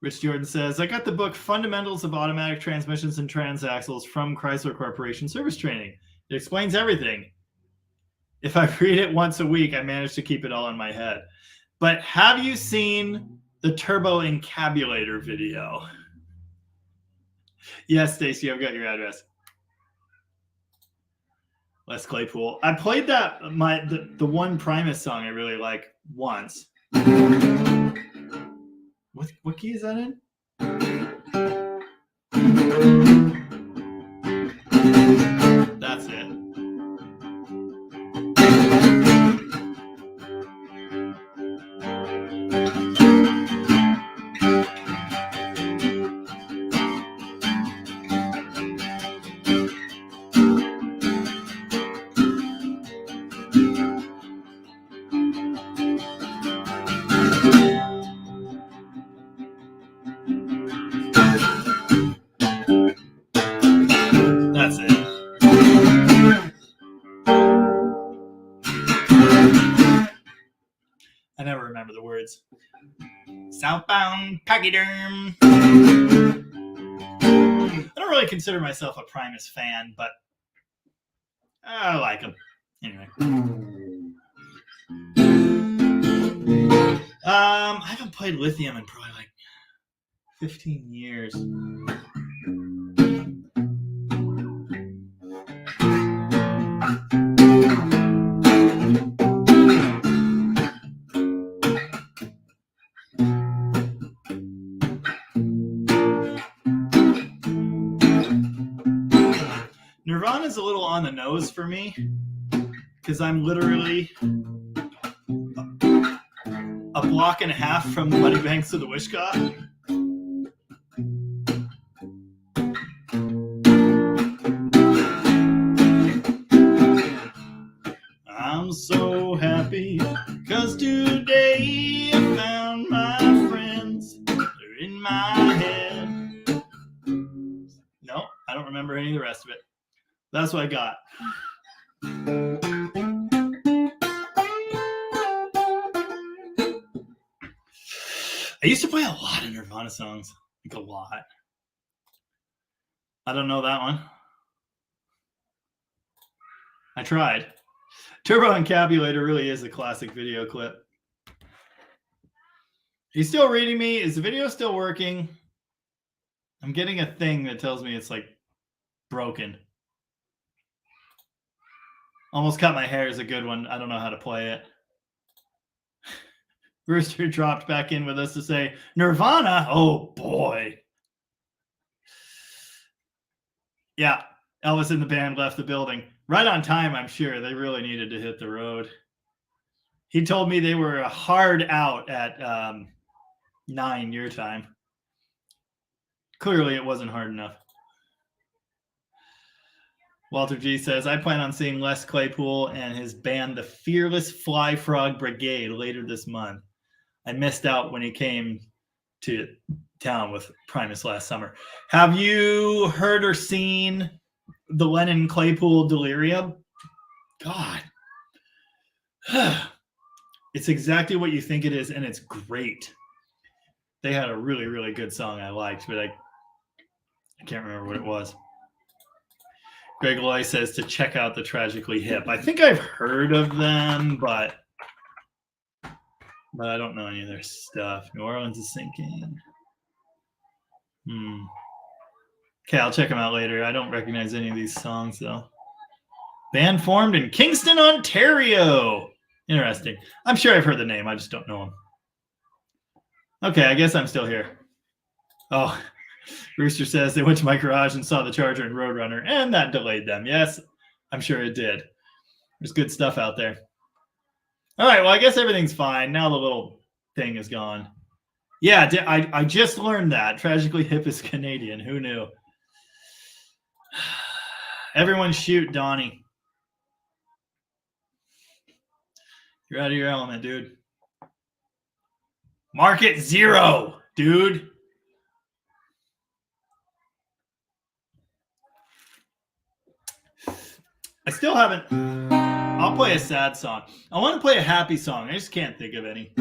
Speaker 1: Rich Jordan says, I got the book Fundamentals of Automatic Transmissions and Transaxles from Chrysler Corporation Service Training. It explains everything. If I read it once a week, I manage to keep it all in my head. But have you seen the Turbo Encabulator video? Yes, Stacy, I've got your address. Les Claypool. I played that the one Primus song I really like once. What key is that in? That's it. I never remember the words. Southbound Pachyderm. I don't really consider myself a Primus fan, but I like him. Anyway. I haven't played Lithium in probably like 15 years. Nirvana's a little on the nose for me because I'm literally a block and a half from the Muddy Banks of the Wishkah. I'm so happy because today I found my friends. They're in my head. No, I don't remember any of the rest of it. That's what I got. I used to play a lot of Nirvana songs. Like a lot. I don't know that one. I tried. Turbo Encapulator really is a classic video clip. He's still reading me. Is the video still working? I'm getting a thing that tells me it's like broken. Almost Cut My Hair is a good one. I don't know how to play it. Rooster dropped back in with us to say, Nirvana? Oh, boy. Yeah, Elvis and the band left the building. Right on time, I'm sure. They really needed to hit the road. He told me they were hard out at 9 your time. Clearly, it wasn't hard enough. Walter G says, I plan on seeing Les Claypool and his band, the Fearless Fly Frog Brigade, later this month. I missed out when he came to town with Primus last summer. Have you heard or seen the Lennon Claypool Delirium? God. It's exactly what you think it is, and it's great. They had a really, really good song I liked, but I can't remember what it was. Greg Loy says to check out the Tragically Hip. I think I've heard of them, but I don't know any of their stuff. New Orleans is sinking. Okay, I'll check them out later. I don't recognize any of these songs, though. Band formed in Kingston, Ontario. Interesting. I'm sure I've heard the name. I just don't know them. Okay, I guess I'm still here. Oh, Rooster says they went to my garage and saw the Charger and Roadrunner, and that delayed them. Yes, I'm sure it did. There's good stuff out there. All right, well, I guess everything's fine. Now the little thing is gone. Yeah, I just learned that. Tragically Hip is Canadian. Who knew? Everyone shoot Donnie. You're out of your element, dude. Market zero, dude. I still haven't. I'll play a sad song. I want to play a happy song. I just can't think of any.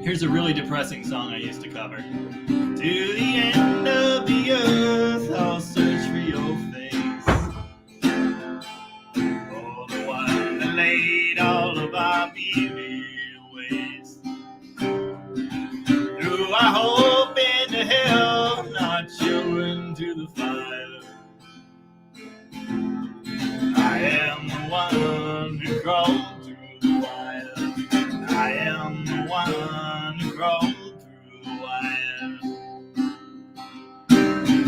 Speaker 1: Here's a really depressing song I used to cover. To the end of the earth, I'll search for your face. Oh, the one that laid all of our beauty waste. Through our hope into hell, not children to the fire. I am the one who crawled through the wire. I am the one who crawled through the wire.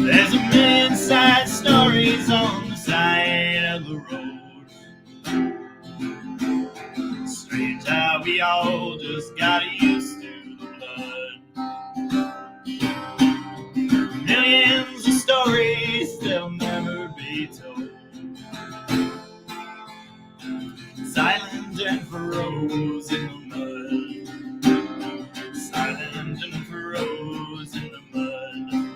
Speaker 1: There's a million side stories on the side of the road. Strange how we all just got used to the blood. Millions of stories they'll never be told. Silent and froze in the mud. Silent and froze in the mud.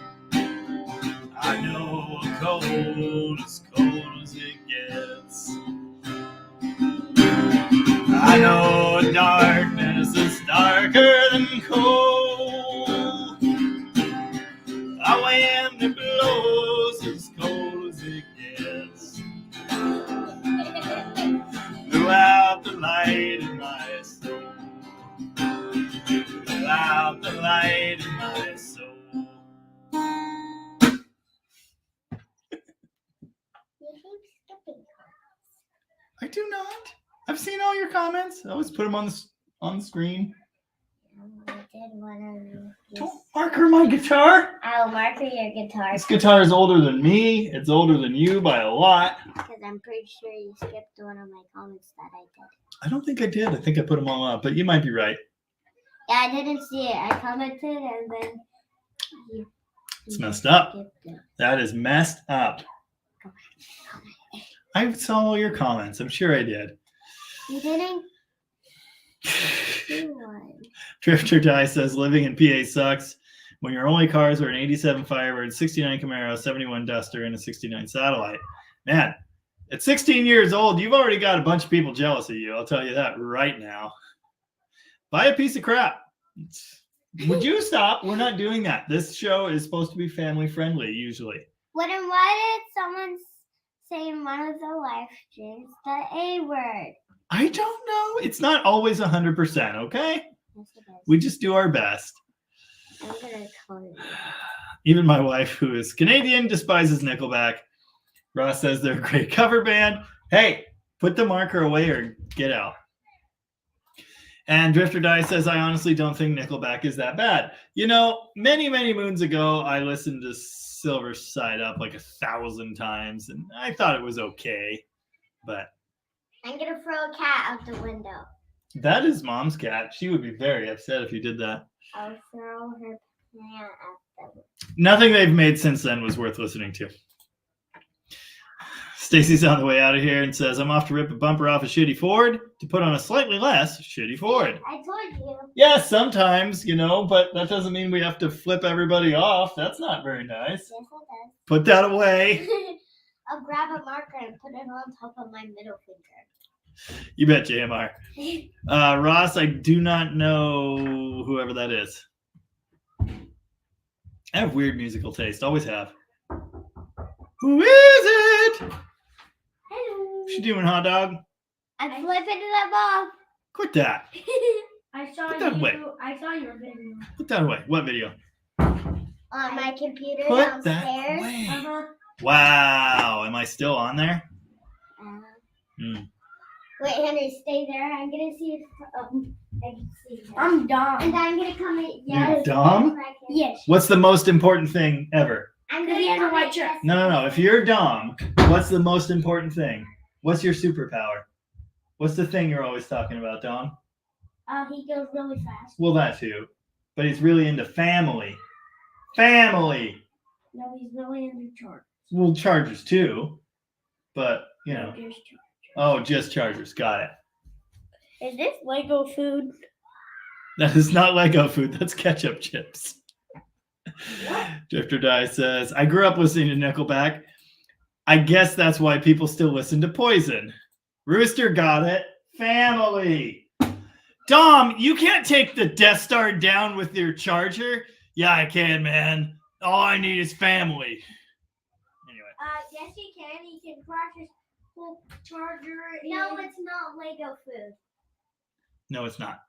Speaker 1: I know a cold as it gets. I know darkness is darker than coal. A wind that blows as cold as it gets. Blew out the light in my soul. Blew out the light in my soul.
Speaker 6: You keep skipping.
Speaker 1: I do not. I've seen all your comments. I always put them on the screen.
Speaker 6: I did one of you.
Speaker 1: Don't marker my guitar.
Speaker 6: I'll mark your guitar
Speaker 1: This guitar is older than me. It's older than you by a lot.
Speaker 6: because I'm pretty sure you skipped one of my comments that I did.
Speaker 1: I don't think I did. I think I put them all up, but you might be right.
Speaker 6: Yeah, I didn't see it. I commented and then you
Speaker 1: It's messed up.
Speaker 6: skipped it.
Speaker 1: That is messed up. I saw all your comments. I'm sure I did.
Speaker 6: You didn't do one.
Speaker 1: Drifter Die says living in PA sucks when your only cars are an 87 Firebird, 69 Camaro, 71 Duster, and a 69 Satellite. Man, at 16 years old, you've already got a bunch of people jealous of you. I'll tell you that right now. Buy a piece of crap. Would you stop? We're not doing that. This show is supposed to be family friendly, usually.
Speaker 6: Why did someone say in one of the live streams the A word?
Speaker 1: I don't know. It's not always 100%, okay?
Speaker 6: Yes, it is.
Speaker 1: We just do our best.
Speaker 6: I'm gonna call you.
Speaker 1: Even my wife, who is Canadian, despises Nickelback. Ross says they're a great cover band. Hey, put the marker away or get out. And Drifter Die says, I honestly don't think Nickelback is that bad. You know, many, many moons ago, I listened to Silver Side Up like 1,000 times, and I thought it was okay. But
Speaker 6: I'm gonna throw a cat out the window.
Speaker 1: that is Mom's cat. She would be very upset if you did that.
Speaker 6: I'll throw her plant at the
Speaker 1: Nothing they've made since then was worth listening to. Stacy's on the way out of here and says, I'm off to rip a bumper off a shitty Ford to put on a slightly less shitty Ford.
Speaker 6: I told you.
Speaker 1: Yeah, sometimes, you know, but that doesn't mean we have to flip everybody off. That's not very nice.
Speaker 6: Yes, it
Speaker 1: Put that away.
Speaker 6: does. I'll grab a marker and put it on top of my middle finger.
Speaker 1: You bet, JMR. Ross, I do not know whoever that is. I have weird musical taste. Always have. Who is it?
Speaker 6: Hello.
Speaker 1: What you doing, hot dog?
Speaker 6: I'm flipping them off.
Speaker 1: Quit that.
Speaker 7: I saw
Speaker 1: Put that away.
Speaker 7: you. I saw your video.
Speaker 1: Put that away. What video?
Speaker 6: On my computer
Speaker 1: Put that
Speaker 6: downstairs.
Speaker 1: away. Wow. Am I still on there? Hmm.
Speaker 6: Wait, Henry, stay there. I'm gonna see if I can see you.
Speaker 7: I'm dumb.
Speaker 6: And I'm gonna come in.
Speaker 1: You're dumb?
Speaker 7: Yes.
Speaker 1: What's the most important thing ever?
Speaker 6: I'm
Speaker 7: Because he
Speaker 6: gonna
Speaker 7: has a
Speaker 6: come
Speaker 7: white
Speaker 6: in.
Speaker 7: shirt.
Speaker 1: No. If you're dumb, what's the most important thing? What's your superpower? What's the thing you're always talking about, Dom?
Speaker 7: He goes really fast.
Speaker 1: Well, that too. But he's really into family. Family.
Speaker 7: No, he's really into charge.
Speaker 1: Well, Chargers too. But, you know. Oh, just Chargers. Got it.
Speaker 7: Is this Lego food?
Speaker 1: That is not Lego food. That's ketchup chips. Drifter Die says, I grew up listening to Nickelback. I guess that's why people still listen to Poison. Rooster got it. Family. Dom, you can't take the Death Star down with your charger. Yeah, I can, man. All I need is family. Anyway.
Speaker 7: Yes, he can. He can crash his whole charger.
Speaker 6: No, it's not Lego food.
Speaker 1: No, it's not.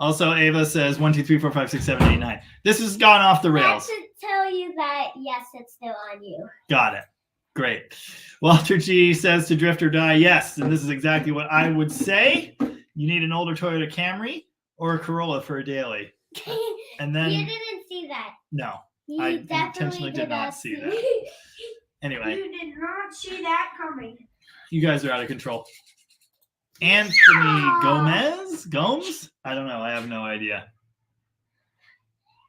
Speaker 1: Also, Ava says 1, 2, 3, 4, 5, 6, 7, 8, 9. This has gone off the rails.
Speaker 6: That should tell you that, yes, it's still on you.
Speaker 1: Got it. Great. Walter G says to Drift or Die, yes. And this is exactly what I would say. You need an older Toyota Camry or a Corolla for a daily. And then,
Speaker 6: You didn't see that.
Speaker 1: no.
Speaker 6: You
Speaker 1: I
Speaker 6: definitely
Speaker 1: intentionally did not see that. Anyway,
Speaker 7: You did not see that coming.
Speaker 1: you guys are out of control. Anthony Gomes? I don't know. I have no idea.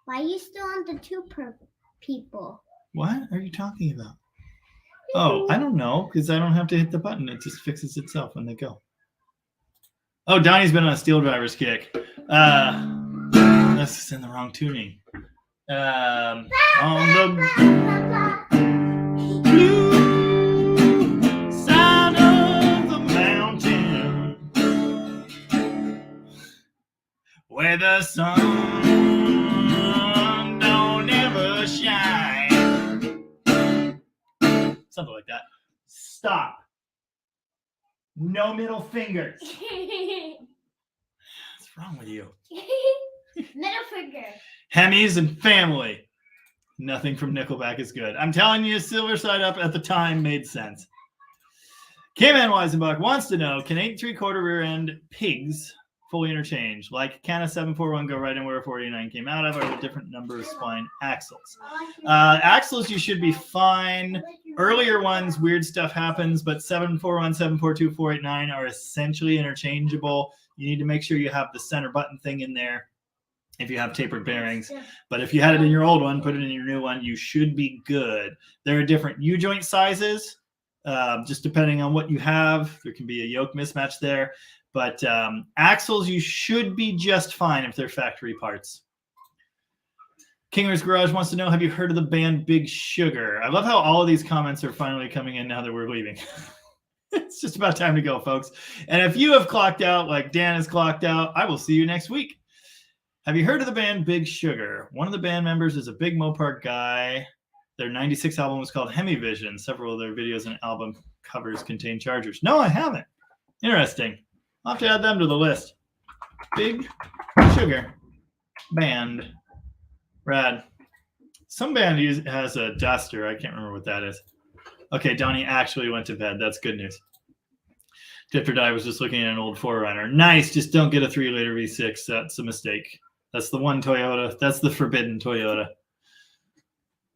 Speaker 6: Why are you still on the two people?
Speaker 1: What are you talking about? Oh, I don't know, because I don't have to hit the button. It just fixes itself when they go. Oh, Donnie's been on a steel driver's kick. This is in the wrong tuning. On the blue side of the mountain, the sun don't ever shine. Something like that. Stop. No middle fingers. What's wrong with you?
Speaker 6: Middle finger.
Speaker 1: Hemis and family. Nothing from Nickelback is good. I'm telling you, Silver Side Up at the time made sense. K-Man Weisenbach wants to know, can 8 3/4 rear end pigs fully interchange? Like, can a 741 go right in where a 49 came out of, or a different number of spline axles? Axles, you should be fine. Earlier ones, weird stuff happens, but 741, 742, 489 are essentially interchangeable. You need to make sure you have the center button thing in there if you have tapered bearings. But if you had it in your old one, put it in your new one, you should be good. There are different U-joint sizes, just depending on what you have. There can be a yoke mismatch there. But axles, you should be just fine if they're factory parts. Kinger's Garage wants to know, have you heard of the band Big Sugar? I love how all of these comments are finally coming in now that we're leaving. It's just about time to go, folks. And if you have clocked out like Dan has clocked out, I will see you next week. Have you heard of the band Big Sugar? One of the band members is a big Mopar guy. Their 96 album was called Hemi-Vision. Several of their videos and album covers contain chargers. No, I haven't. Interesting. I'll have to add them to the list. Big Sugar band. Rad. Some band has a duster. I can't remember what that is. Okay, Donnie actually went to bed. That's good news. Drifter Die was just looking at an old 4Runner. Nice. Just don't get a 3-liter V6. That's a mistake. That's the one Toyota. That's the forbidden Toyota.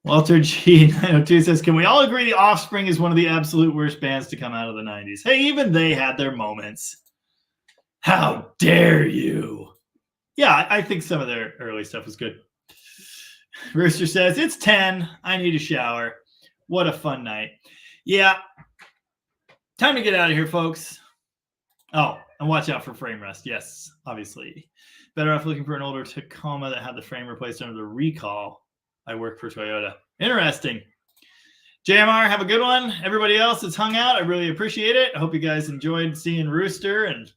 Speaker 1: Walter G902 says, can we all agree The Offspring is one of the absolute worst bands to come out of the 90s? Hey, even they had their moments. How dare you? Yeah, I think some of their early stuff was good. Rooster says, it's 10. I need a shower. What a fun night. Yeah. Time to get out of here, folks. Oh, and watch out for frame rust. Yes, obviously. Better off looking for an older Tacoma that had the frame replaced under the recall. I work for Toyota. Interesting. JMR, have a good one. Everybody else that's hung out, I really appreciate it. I hope you guys enjoyed seeing Rooster and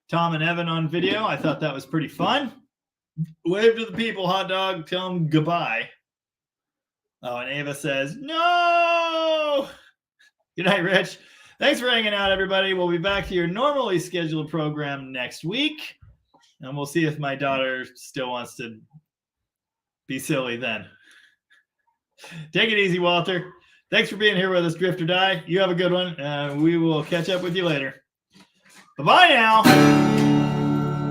Speaker 1: Tom and Evan on video. I thought that was pretty fun. Wave to the people, hot dog. Tell them goodbye. Oh, and Ava says, no! Good night, Rich. Thanks for hanging out, everybody. We'll be back to your normally scheduled program next week. And we'll see if my daughter still wants to be silly then. Take it easy, Walter. Thanks for being here with us, Drift or Die. You have a good one. We will catch up with you later. Bye-bye now.